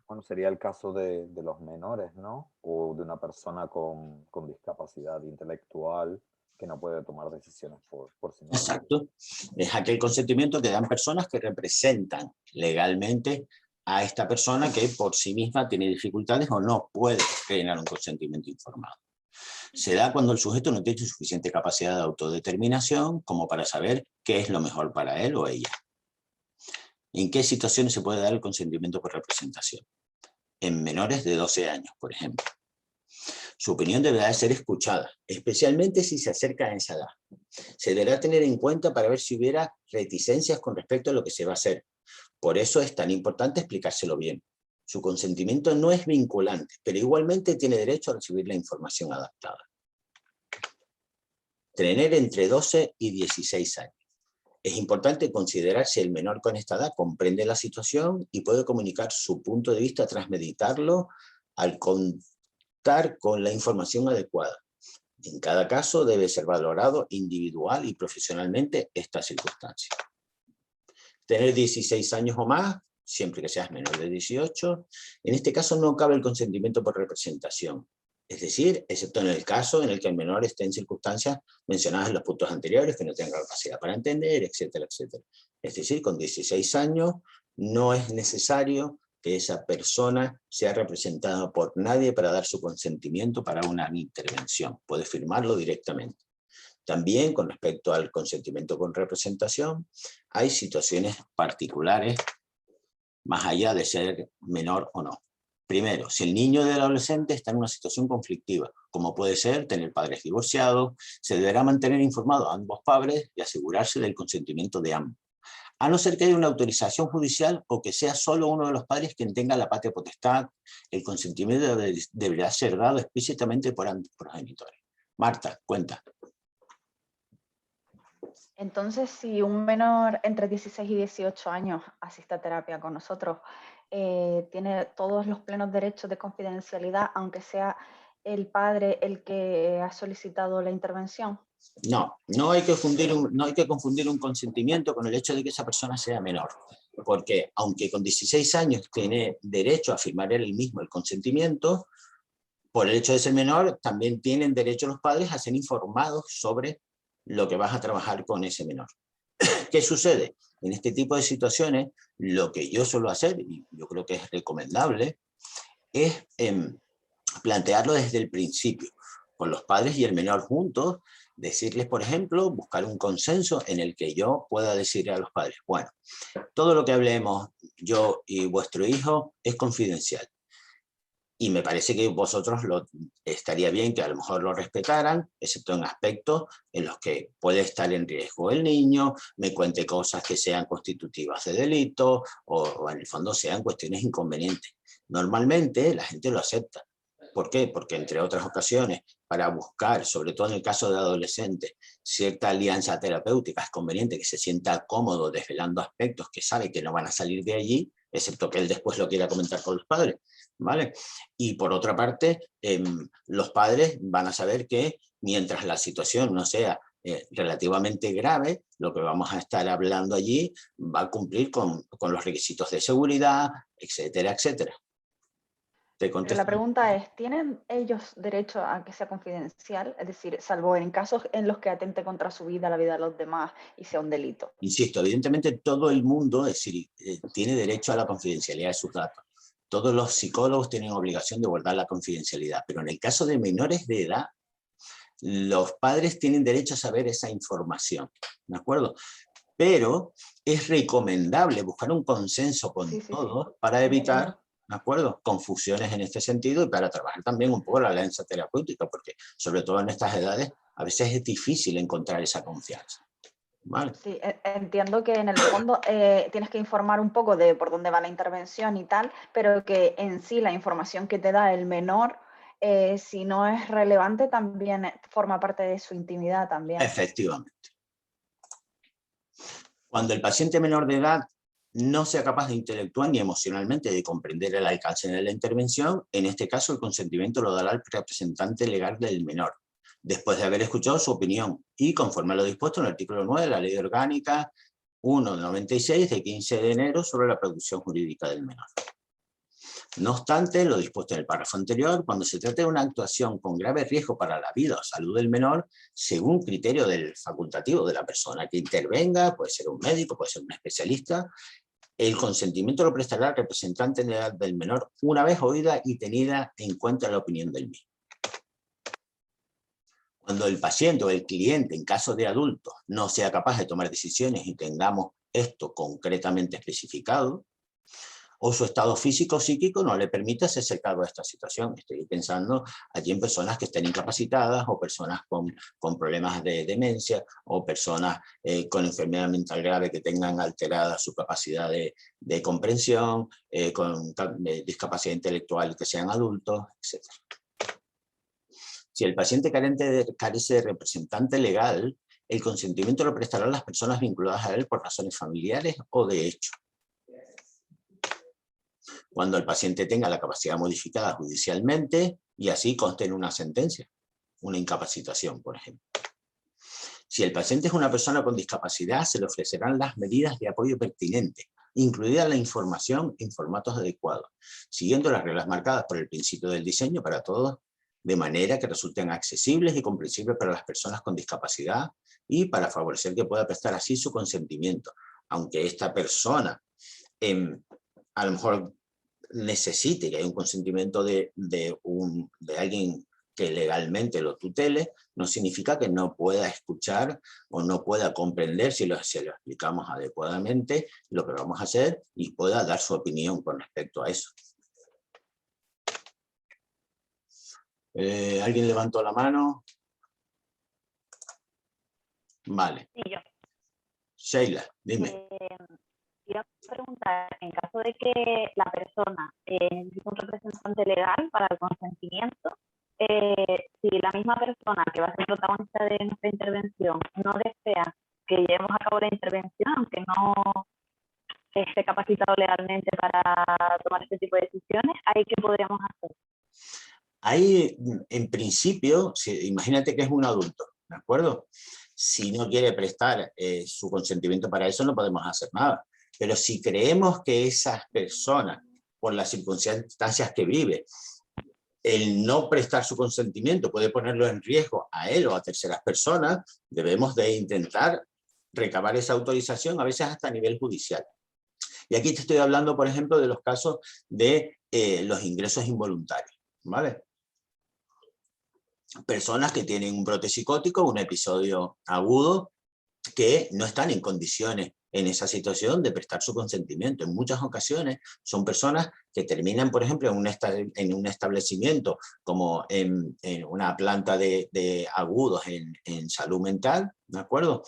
Bueno, sería el caso de los menores, ¿no? O de una persona con discapacidad intelectual que no puede tomar decisiones por sí misma. Exacto. Es aquel consentimiento que dan personas que representan legalmente a esta persona que por sí misma tiene dificultades o no puede generar un consentimiento informado. Se da cuando el sujeto no tiene suficiente capacidad de autodeterminación como para saber qué es lo mejor para él o ella. ¿En qué situaciones se puede dar el consentimiento por representación? En menores de 12 años, por ejemplo. Su opinión deberá de ser escuchada, especialmente si se acerca a esa edad. Se deberá tener en cuenta para ver si hubiera reticencias con respecto a lo que se va a hacer. Por eso es tan importante explicárselo bien. Su consentimiento no es vinculante, pero igualmente tiene derecho a recibir la información adaptada. Tener entre 12 y 16 años. Es importante considerar si el menor con esta edad comprende la situación y puede comunicar su punto de vista tras meditarlo al contar con la información adecuada. En cada caso debe ser valorado individual y profesionalmente esta circunstancia. Tener 16 años o más, siempre que seas menor de 18, en este caso no cabe el consentimiento por representación. Es decir, excepto en el caso en el que el menor esté en circunstancias mencionadas en los puntos anteriores, que no tenga capacidad para entender, etcétera, etcétera. Es decir, con 16 años no es necesario que esa persona sea representada por nadie para dar su consentimiento para una intervención. Puede firmarlo directamente. También, con respecto al consentimiento con representación, hay situaciones particulares más allá de ser menor o no. Primero, si el niño o el adolescente está en una situación conflictiva, como puede ser tener padres divorciados, se deberá mantener informado a ambos padres y asegurarse del consentimiento de ambos. A no ser que haya una autorización judicial o que sea solo uno de los padres quien tenga la patria potestad, el consentimiento deberá ser dado explícitamente por ambos progenitores. Marta, cuenta. Entonces, si un menor entre 16 y 18 años asiste a terapia con nosotros, tiene todos los plenos derechos de confidencialidad, aunque sea el padre el que ha solicitado la intervención. No hay que confundir un consentimiento con el hecho de que esa persona sea menor, porque aunque con 16 años tiene derecho a firmar él mismo el consentimiento, por el hecho de ser menor también tienen derecho los padres a ser informados sobre lo que vas a trabajar con ese menor. ¿Qué sucede? En este tipo de situaciones, lo que yo suelo hacer, y yo creo que es recomendable, es plantearlo desde el principio, con los padres y el menor juntos, decirles, por ejemplo, buscar un consenso en el que yo pueda decirle a los padres, bueno, todo lo que hablemos yo y vuestro hijo es confidencial. Y me parece que vosotros estaría bien que a lo mejor lo respetaran, excepto en aspectos en los que puede estar en riesgo el niño, me cuente cosas que sean constitutivas de delito o en el fondo sean cuestiones inconvenientes. Normalmente la gente lo acepta. ¿Por qué? Porque entre otras ocasiones, para buscar, sobre todo en el caso de adolescentes, cierta alianza terapéutica, es conveniente que se sienta cómodo desvelando aspectos que sabe que no van a salir de allí, excepto que él después lo quiera comentar con los padres, ¿vale? Y por otra parte, los padres van a saber que mientras la situación no sea relativamente grave, lo que vamos a estar hablando allí va a cumplir con los requisitos de seguridad, etcétera, etcétera. Pero la pregunta es, ¿tienen ellos derecho a que sea confidencial? Es decir, salvo en casos en los que atente contra su vida, la vida de los demás y sea un delito. Insisto, evidentemente todo el mundo tiene derecho a la confidencialidad de sus datos. Todos los psicólogos tienen obligación de guardar la confidencialidad, pero en el caso de menores de edad, los padres tienen derecho a saber esa información, ¿de acuerdo? Pero es recomendable buscar un consenso con todos para evitar, ¿de acuerdo?, confusiones en este sentido y para trabajar también un poco la alianza terapéutica, porque sobre todo en estas edades a veces es difícil encontrar esa confianza. ¿vale? Sí, entiendo que en el fondo tienes que informar un poco de por dónde va la intervención y tal, pero que en sí la información que te da el menor, si no es relevante, también forma parte de su intimidad también. Efectivamente. Cuando el paciente menor de edad no sea capaz de intelectual ni emocionalmente de comprender el alcance de la intervención, en este caso el consentimiento lo dará el representante legal del menor, después de haber escuchado su opinión y conforme a lo dispuesto en el artículo 9 de la Ley Orgánica 1/96 de 15 de enero sobre la producción jurídica del menor. No obstante, lo dispuesto en el párrafo anterior, cuando se trata de una actuación con grave riesgo para la vida o salud del menor, según criterio del facultativo de la persona que intervenga, puede ser un médico, puede ser un especialista, el consentimiento lo prestará el representante legal del menor una vez oída y tenida en cuenta la opinión del mismo. Cuando el paciente o el cliente, en caso de adulto, no sea capaz de tomar decisiones y tengamos esto concretamente especificado, o su estado físico o psíquico no le permite hacerse cargo de esta situación. Estoy pensando aquí en personas que estén incapacitadas o personas con problemas de demencia o personas con enfermedad mental grave que tengan alterada su capacidad de comprensión, con discapacidad intelectual y que sean adultos, etc. Si el paciente carece de representante legal, el consentimiento lo prestarán las personas vinculadas a él por razones familiares o de hecho. Cuando el paciente tenga la capacidad modificada judicialmente y así conste en una sentencia, una incapacitación, por ejemplo. Si el paciente es una persona con discapacidad, se le ofrecerán las medidas de apoyo pertinentes, incluida la información en formatos adecuados, siguiendo las reglas marcadas por el principio del diseño para todos, de manera que resulten accesibles y comprensibles para las personas con discapacidad y para favorecer que pueda prestar así su consentimiento, aunque esta persona a lo mejor necesite que haya un consentimiento de alguien que legalmente lo tutele, no significa que no pueda escuchar o no pueda comprender si lo explicamos adecuadamente lo que vamos a hacer y pueda dar su opinión con respecto a eso. ¿Alguien levantó la mano? Vale. Sí, yo. Sheila, dime. Quiero preguntar, en caso de que la persona necesite un representante legal para el consentimiento, si la misma persona que va a ser protagonista de nuestra intervención no desea que llevemos a cabo la intervención, aunque no esté capacitado legalmente para tomar este tipo de decisiones, ¿ahí qué podríamos hacer? Ahí, en principio, imagínate que es un adulto, ¿de acuerdo? Si no quiere prestar su consentimiento para eso, no podemos hacer nada. Pero si creemos que esas personas, por las circunstancias que vive, el no prestar su consentimiento puede ponerlo en riesgo a él o a terceras personas, debemos de intentar recabar esa autorización, a veces hasta a nivel judicial. Y aquí te estoy hablando, por ejemplo, de los casos de los ingresos involuntarios, ¿vale? Personas que tienen un brote psicótico, un episodio agudo, que no están en condiciones en esa situación de prestar su consentimiento. En muchas ocasiones son personas que terminan, por ejemplo, en un establecimiento como en una planta de agudos en salud mental, ¿de acuerdo?,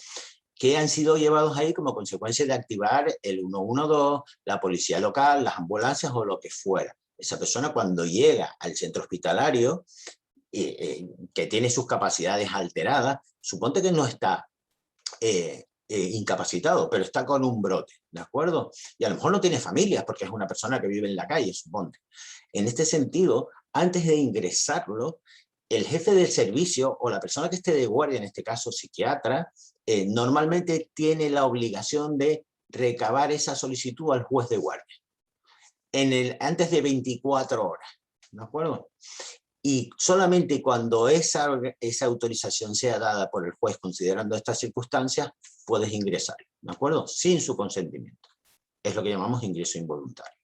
que han sido llevados ahí como consecuencia de activar el 112, la policía local, las ambulancias o lo que fuera. Esa persona cuando llega al centro hospitalario, que tiene sus capacidades alteradas, suponte que no está incapacitado, pero está con un brote, ¿de acuerdo? Y a lo mejor no tiene familias porque es una persona que vive en la calle, suponte. En este sentido, antes de ingresarlo, el jefe del servicio o la persona que esté de guardia, en este caso psiquiatra, normalmente tiene la obligación de recabar esa solicitud al juez de guardia antes de 24 horas, ¿de acuerdo? Y solamente cuando esa autorización sea dada por el juez considerando estas circunstancias, puedes ingresar, ¿de acuerdo? Sin su consentimiento. Es lo que llamamos ingreso involuntario.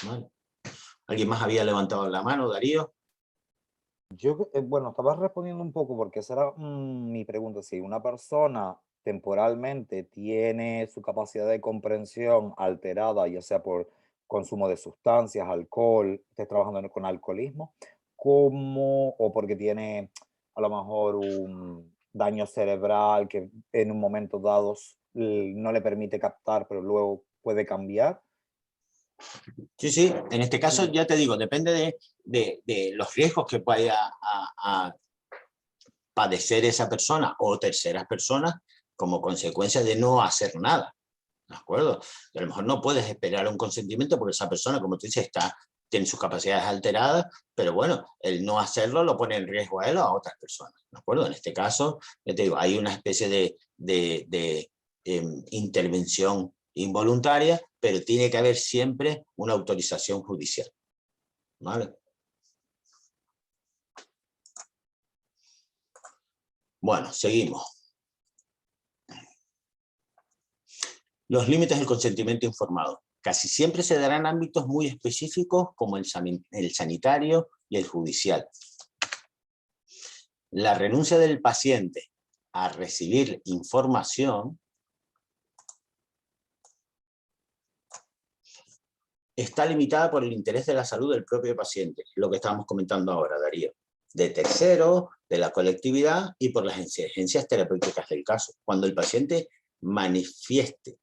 ¿Vale? ¿Alguien más había levantado la mano, Darío? Yo, bueno, estaba respondiendo un poco porque esa era mi pregunta. Si una persona temporalmente tiene su capacidad de comprensión alterada, ya sea por consumo de sustancias, alcohol, estés trabajando con alcoholismo, o porque tiene a lo mejor daño cerebral que en un momento dado no le permite captar, pero luego puede cambiar. Sí, sí, en este caso ya te digo, depende de los riesgos que vaya a padecer esa persona o terceras personas como consecuencia de no hacer nada, ¿de acuerdo? Y a lo mejor no puedes esperar un consentimiento porque esa persona, como tú dices, tiene sus capacidades alteradas, pero bueno, el no hacerlo lo pone en riesgo a él o a otras personas, ¿de acuerdo? En este caso, ya te digo, hay una especie de intervención involuntaria, pero tiene que haber siempre una autorización judicial, ¿vale? Bueno, seguimos. Los límites del consentimiento informado. Casi siempre se darán ámbitos muy específicos como el sanitario y el judicial. La renuncia del paciente a recibir información está limitada por el interés de la salud del propio paciente, lo que estábamos comentando ahora, Darío, de terceros, de la colectividad y por las exigencias terapéuticas del caso. Cuando el paciente manifieste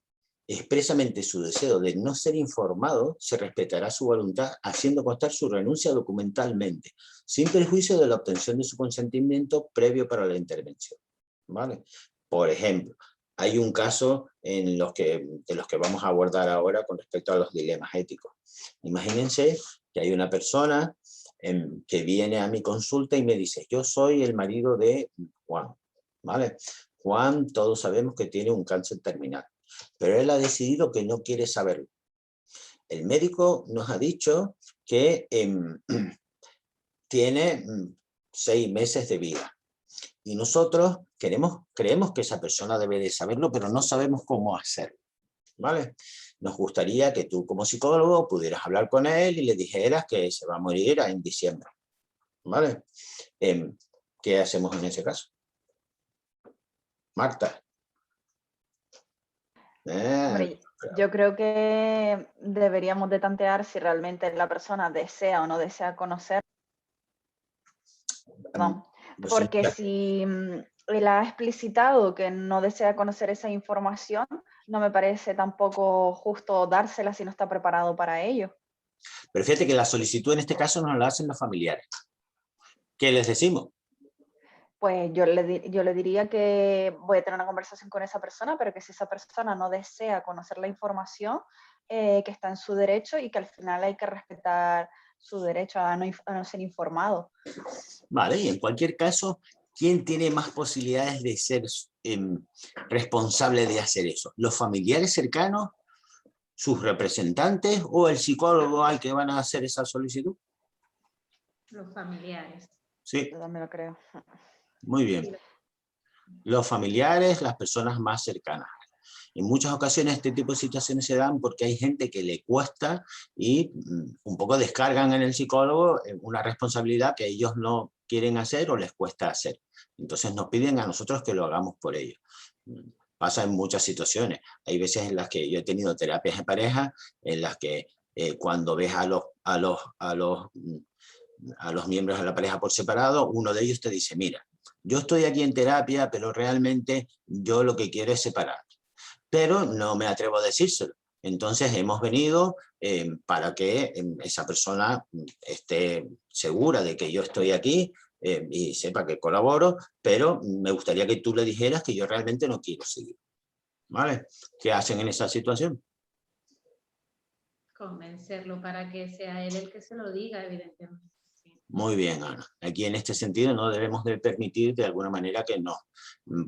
expresamente su deseo de no ser informado, se respetará su voluntad haciendo constar su renuncia documentalmente, sin perjuicio de la obtención de su consentimiento previo para la intervención, ¿vale? Por ejemplo, hay un caso de los que vamos a abordar ahora con respecto a los dilemas éticos. Imagínense que hay una persona que viene a mi consulta y me dice, yo soy el marido de Juan, ¿vale? Juan, todos sabemos que tiene un cáncer terminal, pero él ha decidido que no quiere saberlo. El médico nos ha dicho que tiene 6 meses de vida. Y nosotros creemos que esa persona debe de saberlo, pero no sabemos cómo hacerlo, ¿vale? Nos gustaría que tú como psicólogo pudieras hablar con él y le dijeras que se va a morir en diciembre, ¿vale? ¿Qué hacemos en ese caso? Marta. Hombre, yo creo que deberíamos de tantear si realmente la persona desea o no desea conocer. Perdón. Porque si él ha explicitado que no desea conocer esa información, no me parece tampoco justo dársela si no está preparado para ello. Pero fíjate que la solicitud en este caso nos la hacen los familiares. ¿Qué les decimos? Pues yo le diría que voy a tener una conversación con esa persona, pero que si esa persona no desea conocer la información, que está en su derecho y que al final hay que respetar su derecho a no ser informado. Vale, y en cualquier caso, ¿quién tiene más posibilidades de ser responsable de hacer eso? ¿Los familiares cercanos, sus representantes o el psicólogo al que van a hacer esa solicitud? Los familiares. Sí. Yo también lo creo. Muy bien. Los familiares, las personas más cercanas. En muchas ocasiones este tipo de situaciones se dan porque hay gente que le cuesta y un poco descargan en el psicólogo una responsabilidad que ellos no quieren hacer o les cuesta hacer. Entonces nos piden a nosotros que lo hagamos por ellos. Pasa en muchas situaciones. Hay veces en las que yo he tenido terapias de pareja, en las que cuando ves a los miembros de la pareja por separado, uno de ellos te dice, mira, yo estoy aquí en terapia, pero realmente yo lo que quiero es separar. Pero no me atrevo a decírselo. Entonces hemos venido para que esa persona esté segura de que yo estoy aquí y sepa que colaboro, pero me gustaría que tú le dijeras que yo realmente no quiero seguir. ¿Vale? ¿Qué hacen en esa situación? Convencerlo para que sea él el que se lo diga, evidentemente. Muy bien, Ana. Aquí en este sentido no debemos de permitir de alguna manera que nos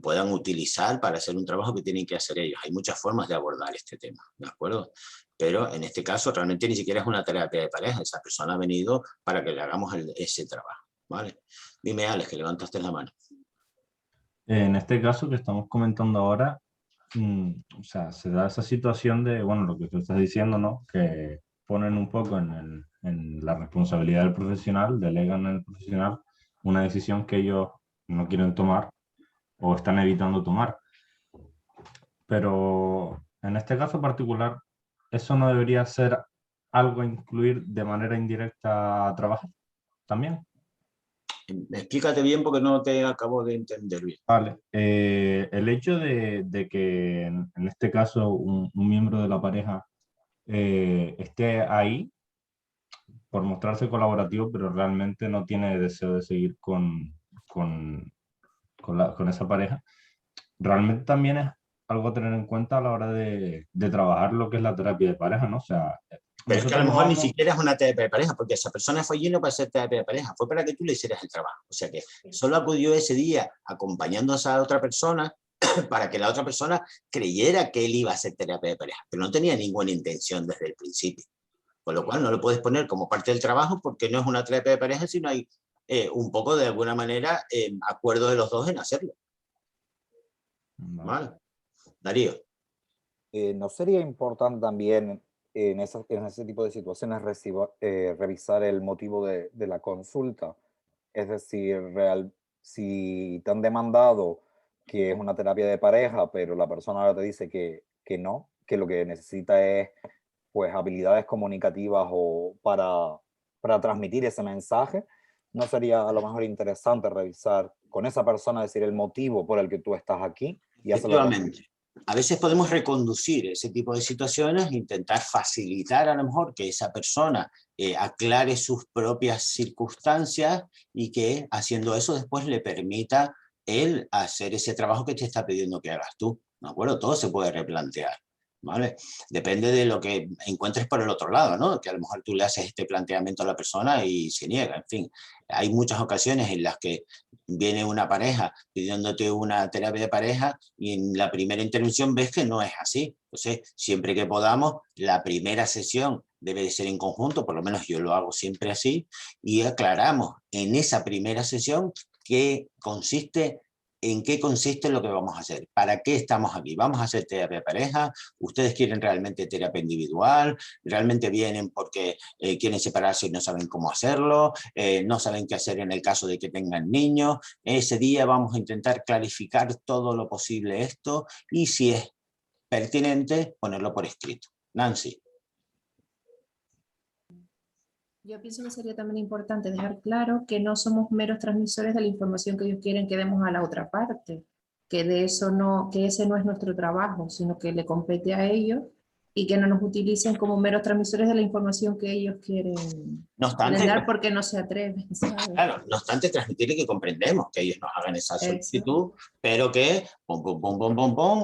puedan utilizar para hacer un trabajo que tienen que hacer ellos. Hay muchas formas de abordar este tema, ¿de acuerdo? Pero en este caso realmente ni siquiera es una terapia de pareja. Esa persona ha venido para que le hagamos ese trabajo, ¿vale? Dime, Alex, que levantaste la mano. En este caso que estamos comentando ahora, o sea, se da esa situación de, bueno, lo que tú estás diciendo, ¿no? Que ponen un poco en la responsabilidad del profesional, delegan en el profesional una decisión que ellos no quieren tomar o están evitando tomar. Pero en este caso particular, ¿eso no debería ser algo a incluir de manera indirecta a trabajar también? Explícate bien porque no te acabo de entender bien. Vale, el hecho de que en este caso un miembro de la pareja esté ahí por mostrarse colaborativo, pero realmente no tiene deseo de seguir con esa pareja, realmente también es algo a tener en cuenta a la hora de trabajar lo que es la terapia de pareja, ¿no? O sea, pero es que a lo nosotros mejor ni vamos... siquiera es una terapia de pareja, porque esa persona fue allí no para hacer terapia de pareja, fue para que tú le hicieras el trabajo. O sea que solo acudió ese día acompañando a esa otra persona para que la otra persona creyera que él iba a hacer terapia de pareja, pero no tenía ninguna intención desde el principio. Con lo cual no lo puedes poner como parte del trabajo porque no es una terapia de pareja, sino hay un poco de alguna manera acuerdo de los dos en hacerlo. ¿Vale? Darío. ¿No sería importante también en ese tipo de situaciones revisar el motivo de la consulta? Es decir, si te han demandado que es una terapia de pareja, pero la persona ahora te dice que no, que lo que necesita es pues habilidades comunicativas o para transmitir ese mensaje, ¿no sería a lo mejor interesante revisar con esa persona, decir el motivo por el que tú estás aquí? Y efectivamente. A veces podemos reconducir ese tipo de situaciones, intentar facilitar a lo mejor que esa persona aclare sus propias circunstancias y que haciendo eso después le permita él hacer ese trabajo que te está pidiendo que hagas tú. ¿De acuerdo? Todo se puede replantear. ¿Vale? Depende de lo que encuentres por el otro lado, ¿no? Que a lo mejor tú le haces este planteamiento a la persona y se niega, en fin. Hay muchas ocasiones en las que viene una pareja pidiéndote una terapia de pareja y en la primera intervención ves que no es así. Entonces, siempre que podamos, la primera sesión debe de ser en conjunto, por lo menos yo lo hago siempre así, y aclaramos en esa primera sesión en qué consiste lo que vamos a hacer, para qué estamos aquí, vamos a hacer terapia de pareja, ustedes quieren realmente terapia individual, realmente vienen porque quieren separarse y no saben cómo hacerlo, no saben qué hacer en el caso de que tengan niños. Ese día vamos a intentar clarificar todo lo posible esto y si es pertinente ponerlo por escrito. Nancy. Yo pienso que sería también importante dejar claro que no somos meros transmisores de la información que ellos quieren que demos a la otra parte, que de eso no, que ese no es nuestro trabajo, sino que le compete a ellos y que no nos utilicen como meros transmisores de la información que ellos quieren dar porque no se atreven, ¿sabes? Claro, no obstante transmitirle que comprendemos que ellos nos hagan esa solicitud, pero que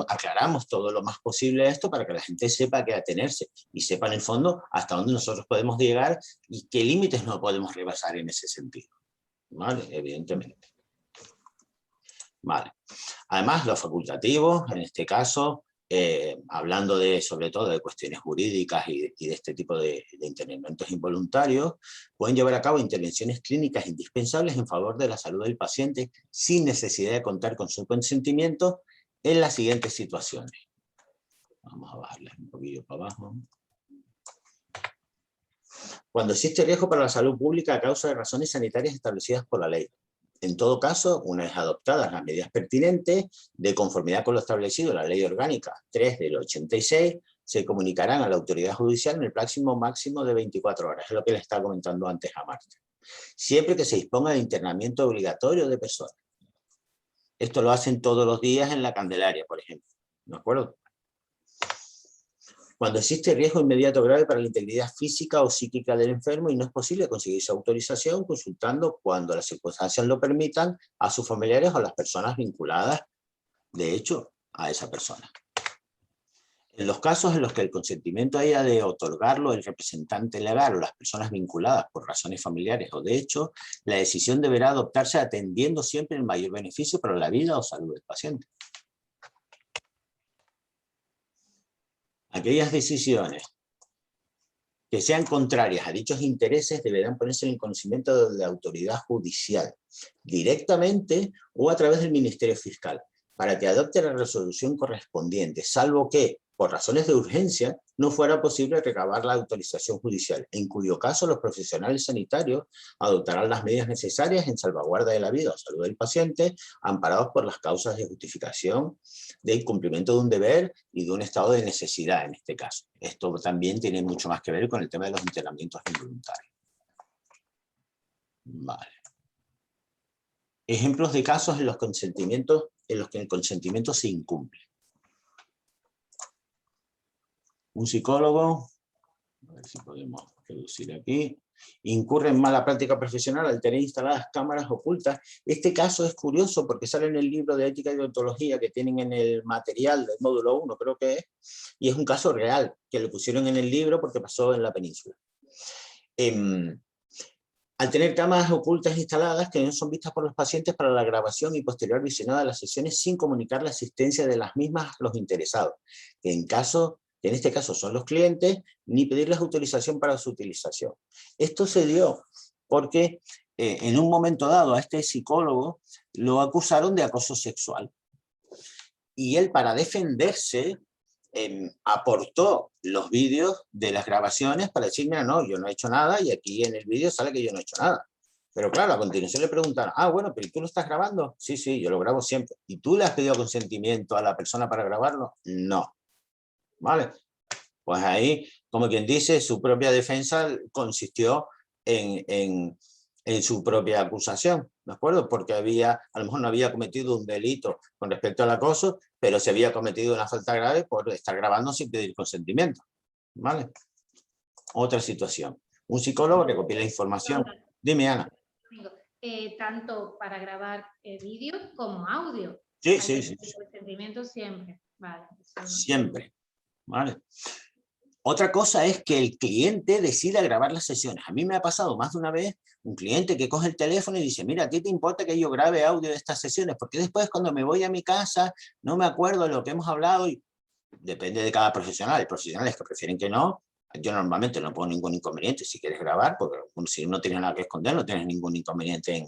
aclaramos todo lo más posible esto para que la gente sepa a qué atenerse y sepa en el fondo hasta dónde nosotros podemos llegar y qué límites no podemos rebasar en ese sentido. ¿Vale? Evidentemente. Vale. Además, los facultativos, en este caso, hablando sobre todo de cuestiones jurídicas y de este tipo de internamientos involuntarios, pueden llevar a cabo intervenciones clínicas indispensables en favor de la salud del paciente sin necesidad de contar con su consentimiento en las siguientes situaciones. Vamos a bajarles un poquillo para abajo. Cuando existe riesgo para la salud pública a causa de razones sanitarias establecidas por la ley. En todo caso, una vez adoptadas las medidas pertinentes, de conformidad con lo establecido en la Ley Orgánica 3 del 86, se comunicarán a la autoridad judicial en el máximo de 24 horas. Es lo que le estaba comentando antes a Marta. Siempre que se disponga de internamiento obligatorio de personas. Esto lo hacen todos los días en la Candelaria, por ejemplo. ¿De acuerdo? Cuando existe riesgo inmediato grave para la integridad física o psíquica del enfermo y no es posible conseguir su autorización, consultando cuando las circunstancias lo permitan a sus familiares o a las personas vinculadas, de hecho, a esa persona. En los casos en los que el consentimiento haya de otorgarlo el representante legal o las personas vinculadas por razones familiares o de hecho, la decisión deberá adoptarse atendiendo siempre el mayor beneficio para la vida o salud del paciente. Aquellas decisiones que sean contrarias a dichos intereses deberán ponerse en el conocimiento de la autoridad judicial, directamente o a través del Ministerio Fiscal, para que adopte la resolución correspondiente, salvo que, por razones de urgencia, no fuera posible recabar la autorización judicial, en cuyo caso los profesionales sanitarios adoptarán las medidas necesarias en salvaguarda de la vida o salud del paciente, amparados por las causas de justificación de incumplimiento de un deber y de un estado de necesidad en este caso. Esto también tiene mucho más que ver con el tema de los internamientos involuntarios. Vale. ejemplos de casos en los que el consentimiento se incumple. Un psicólogo, a ver si podemos reducir aquí, incurre en mala práctica profesional al tener instaladas cámaras ocultas. Este caso es curioso porque sale en el libro de ética y deontología que tienen en el material del módulo 1, creo que es, y es un caso real, que lo pusieron en el libro porque pasó en la península. Al tener cámaras ocultas instaladas que no son vistas por los pacientes para la grabación y posterior visionado de las sesiones sin comunicar la existencia de las mismas a los interesados, que en este caso son los clientes, ni pedirles autorización para su utilización. Esto se dio porque en un momento dado a este psicólogo lo acusaron de acoso sexual. Y él, para defenderse, aportó los vídeos de las grabaciones para decir, mira, no, yo no he hecho nada, y aquí en el vídeo sale que yo no he hecho nada. Pero claro, a continuación le preguntaron, bueno, pero ¿tú lo estás grabando? Sí, sí, yo lo grabo siempre. ¿Y tú le has pedido consentimiento a la persona para grabarlo? No. ¿Vale? Pues ahí, como quien dice, su propia defensa consistió en su propia acusación, ¿de acuerdo? Porque a lo mejor no había cometido un delito con respecto al acoso, pero se había cometido una falta grave por estar grabando sin pedir consentimiento, ¿vale? Otra situación. Un psicólogo recopila información. Dime, Ana. Tanto para grabar vídeo como audio. Sí, sí, sí. Consentimiento siempre. Vale. Siempre. ¿Vale? Otra cosa es que el cliente decida grabar las sesiones. A mí me ha pasado más de una vez un cliente que coge el teléfono y dice, mira, ¿a ti te importa que yo grabe audio de estas sesiones? Porque después cuando me voy a mi casa no me acuerdo de lo que hemos hablado y depende de cada profesional. Hay profesionales que prefieren que no. Yo normalmente no pongo ningún inconveniente si quieres grabar, porque si no tienes nada que esconder, no tienes ningún inconveniente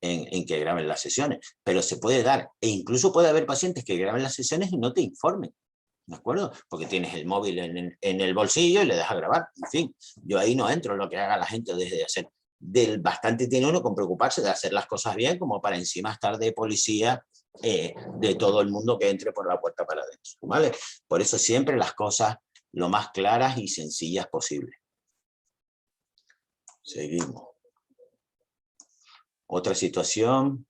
en que graben las sesiones. Pero se puede dar, e incluso puede haber pacientes que graben las sesiones y no te informen. ¿De acuerdo? Porque tienes el móvil en el bolsillo y le dejas grabar. En fin, yo ahí no entro en lo que haga la gente desde hacer. Bastante tiene uno con preocuparse de hacer las cosas bien, como para encima estar de policía de todo el mundo que entre por la puerta para adentro, ¿vale? Por eso siempre las cosas lo más claras y sencillas posible. Seguimos. Otra situación.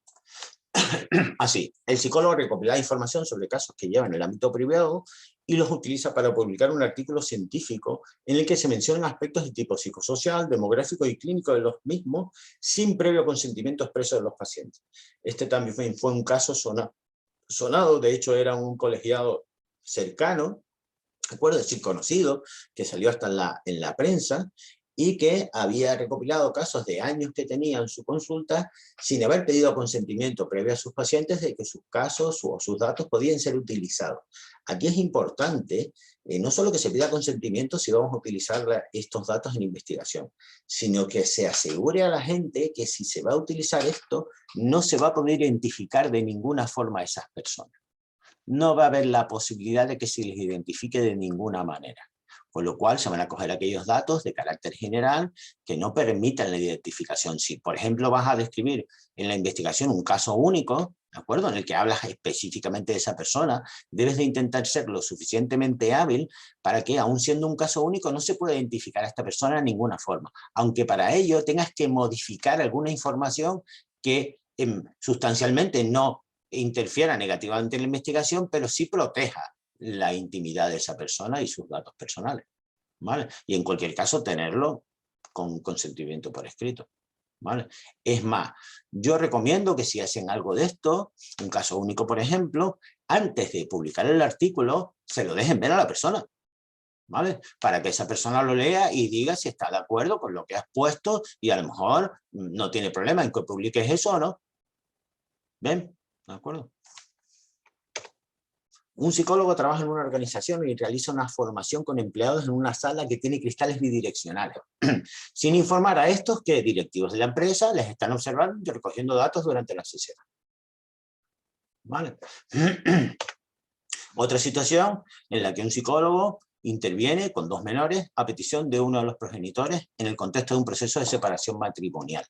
Así, el psicólogo recopila información sobre casos que llevan en el ámbito privado y los utiliza para publicar un artículo científico en el que se mencionan aspectos de tipo psicosocial, demográfico y clínico de los mismos sin previo consentimiento expreso de los pacientes. Este también fue un caso sonado, de hecho era un colegiado cercano, ¿de acuerdo? Es decir, conocido, que salió hasta en la prensa, y que había recopilado casos de años que tenía en su consulta sin haber pedido consentimiento previo a sus pacientes de que sus casos o sus datos podían ser utilizados. Aquí es importante no solo que se pida consentimiento si vamos a utilizar estos datos en investigación, sino que se asegure a la gente que si se va a utilizar esto, no se va a poder identificar de ninguna forma a esas personas. No va a haber la posibilidad de que se les identifique de ninguna manera. Con lo cual se van a coger aquellos datos de carácter general que no permitan la identificación. Si, por ejemplo, vas a describir en la investigación un caso único, ¿de acuerdo?, en el que hablas específicamente de esa persona, debes de intentar ser lo suficientemente hábil para que, aun siendo un caso único, no se pueda identificar a esta persona de ninguna forma. Aunque para ello tengas que modificar alguna información que sustancialmente no interfiera negativamente en la investigación, pero sí proteja la intimidad de esa persona y sus datos personales, ¿vale? Y en cualquier caso tenerlo con consentimiento por escrito, ¿vale? Es más, yo recomiendo que si hacen algo de esto, un caso único por ejemplo, antes de publicar el artículo, se lo dejen ver a la persona, ¿vale? Para que esa persona lo lea y diga si está de acuerdo con lo que has puesto y a lo mejor no tiene problema en que publiques eso o no. ¿Ven? ¿De acuerdo? Un psicólogo trabaja en una organización y realiza una formación con empleados en una sala que tiene cristales bidireccionales, sin informar a estos que directivos de la empresa les están observando y recogiendo datos durante la sesión. ¿Vale? Otra situación en la que un psicólogo interviene con dos menores a petición de uno de los progenitores en el contexto de un proceso de separación matrimonial.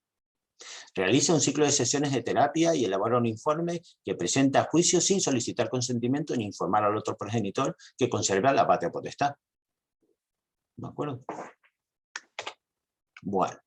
Realiza un ciclo de sesiones de terapia y elabora un informe que presenta a juicio sin solicitar consentimiento ni informar al otro progenitor que conserva la patria potestad. ¿De acuerdo? Bueno.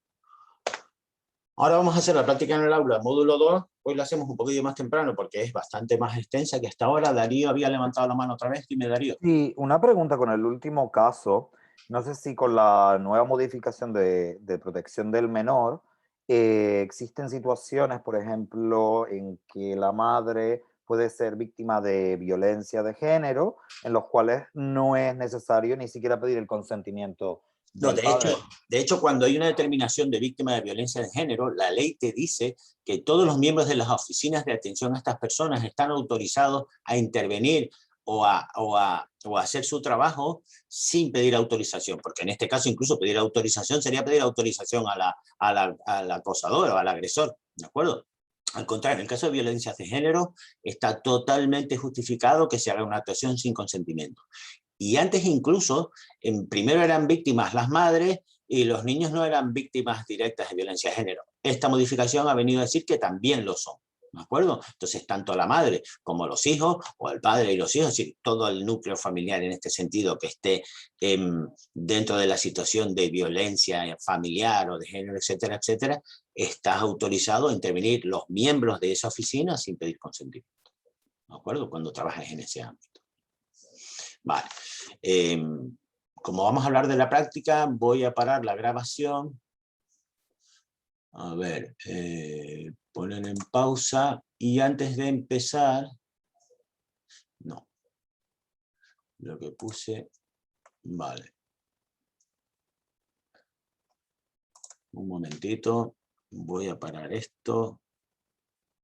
Ahora vamos a hacer la práctica en el aula, módulo 2. Hoy lo hacemos un poquillo más temprano porque es bastante más extensa que hasta ahora. Darío había levantado la mano otra vez. Dime, Darío. Sí, una pregunta con el último caso. No sé si con la nueva modificación de protección del menor, existen situaciones, por ejemplo, en que la madre puede ser víctima de violencia de género, en los cuales no es necesario ni siquiera pedir el consentimiento No, del padre. de hecho, cuando hay una determinación de víctima de violencia de género, la ley te dice que todos los miembros de las oficinas de atención a estas personas están autorizados a intervenir o a hacer su trabajo sin pedir autorización, porque en este caso incluso pedir autorización sería pedir autorización al acosador o al agresor, ¿de acuerdo? Al contrario, en el caso de violencia de género está totalmente justificado que se haga una actuación sin consentimiento. Y antes incluso, primero eran víctimas las madres y los niños no eran víctimas directas de violencia de género. Esta modificación ha venido a decir que también lo son, ¿de acuerdo? Entonces, tanto la madre como los hijos, o el padre y los hijos, es decir, todo el núcleo familiar en este sentido que esté dentro de la situación de violencia familiar o de género, etcétera, etcétera, está autorizado a intervenir los miembros de esa oficina sin pedir consentimiento, ¿de acuerdo? Cuando trabajas en ese ámbito. Vale. Como vamos a hablar de la práctica, voy a parar la grabación. A ver, ponen en pausa y antes de empezar, no, lo que puse, vale. Un momentito, voy a parar esto.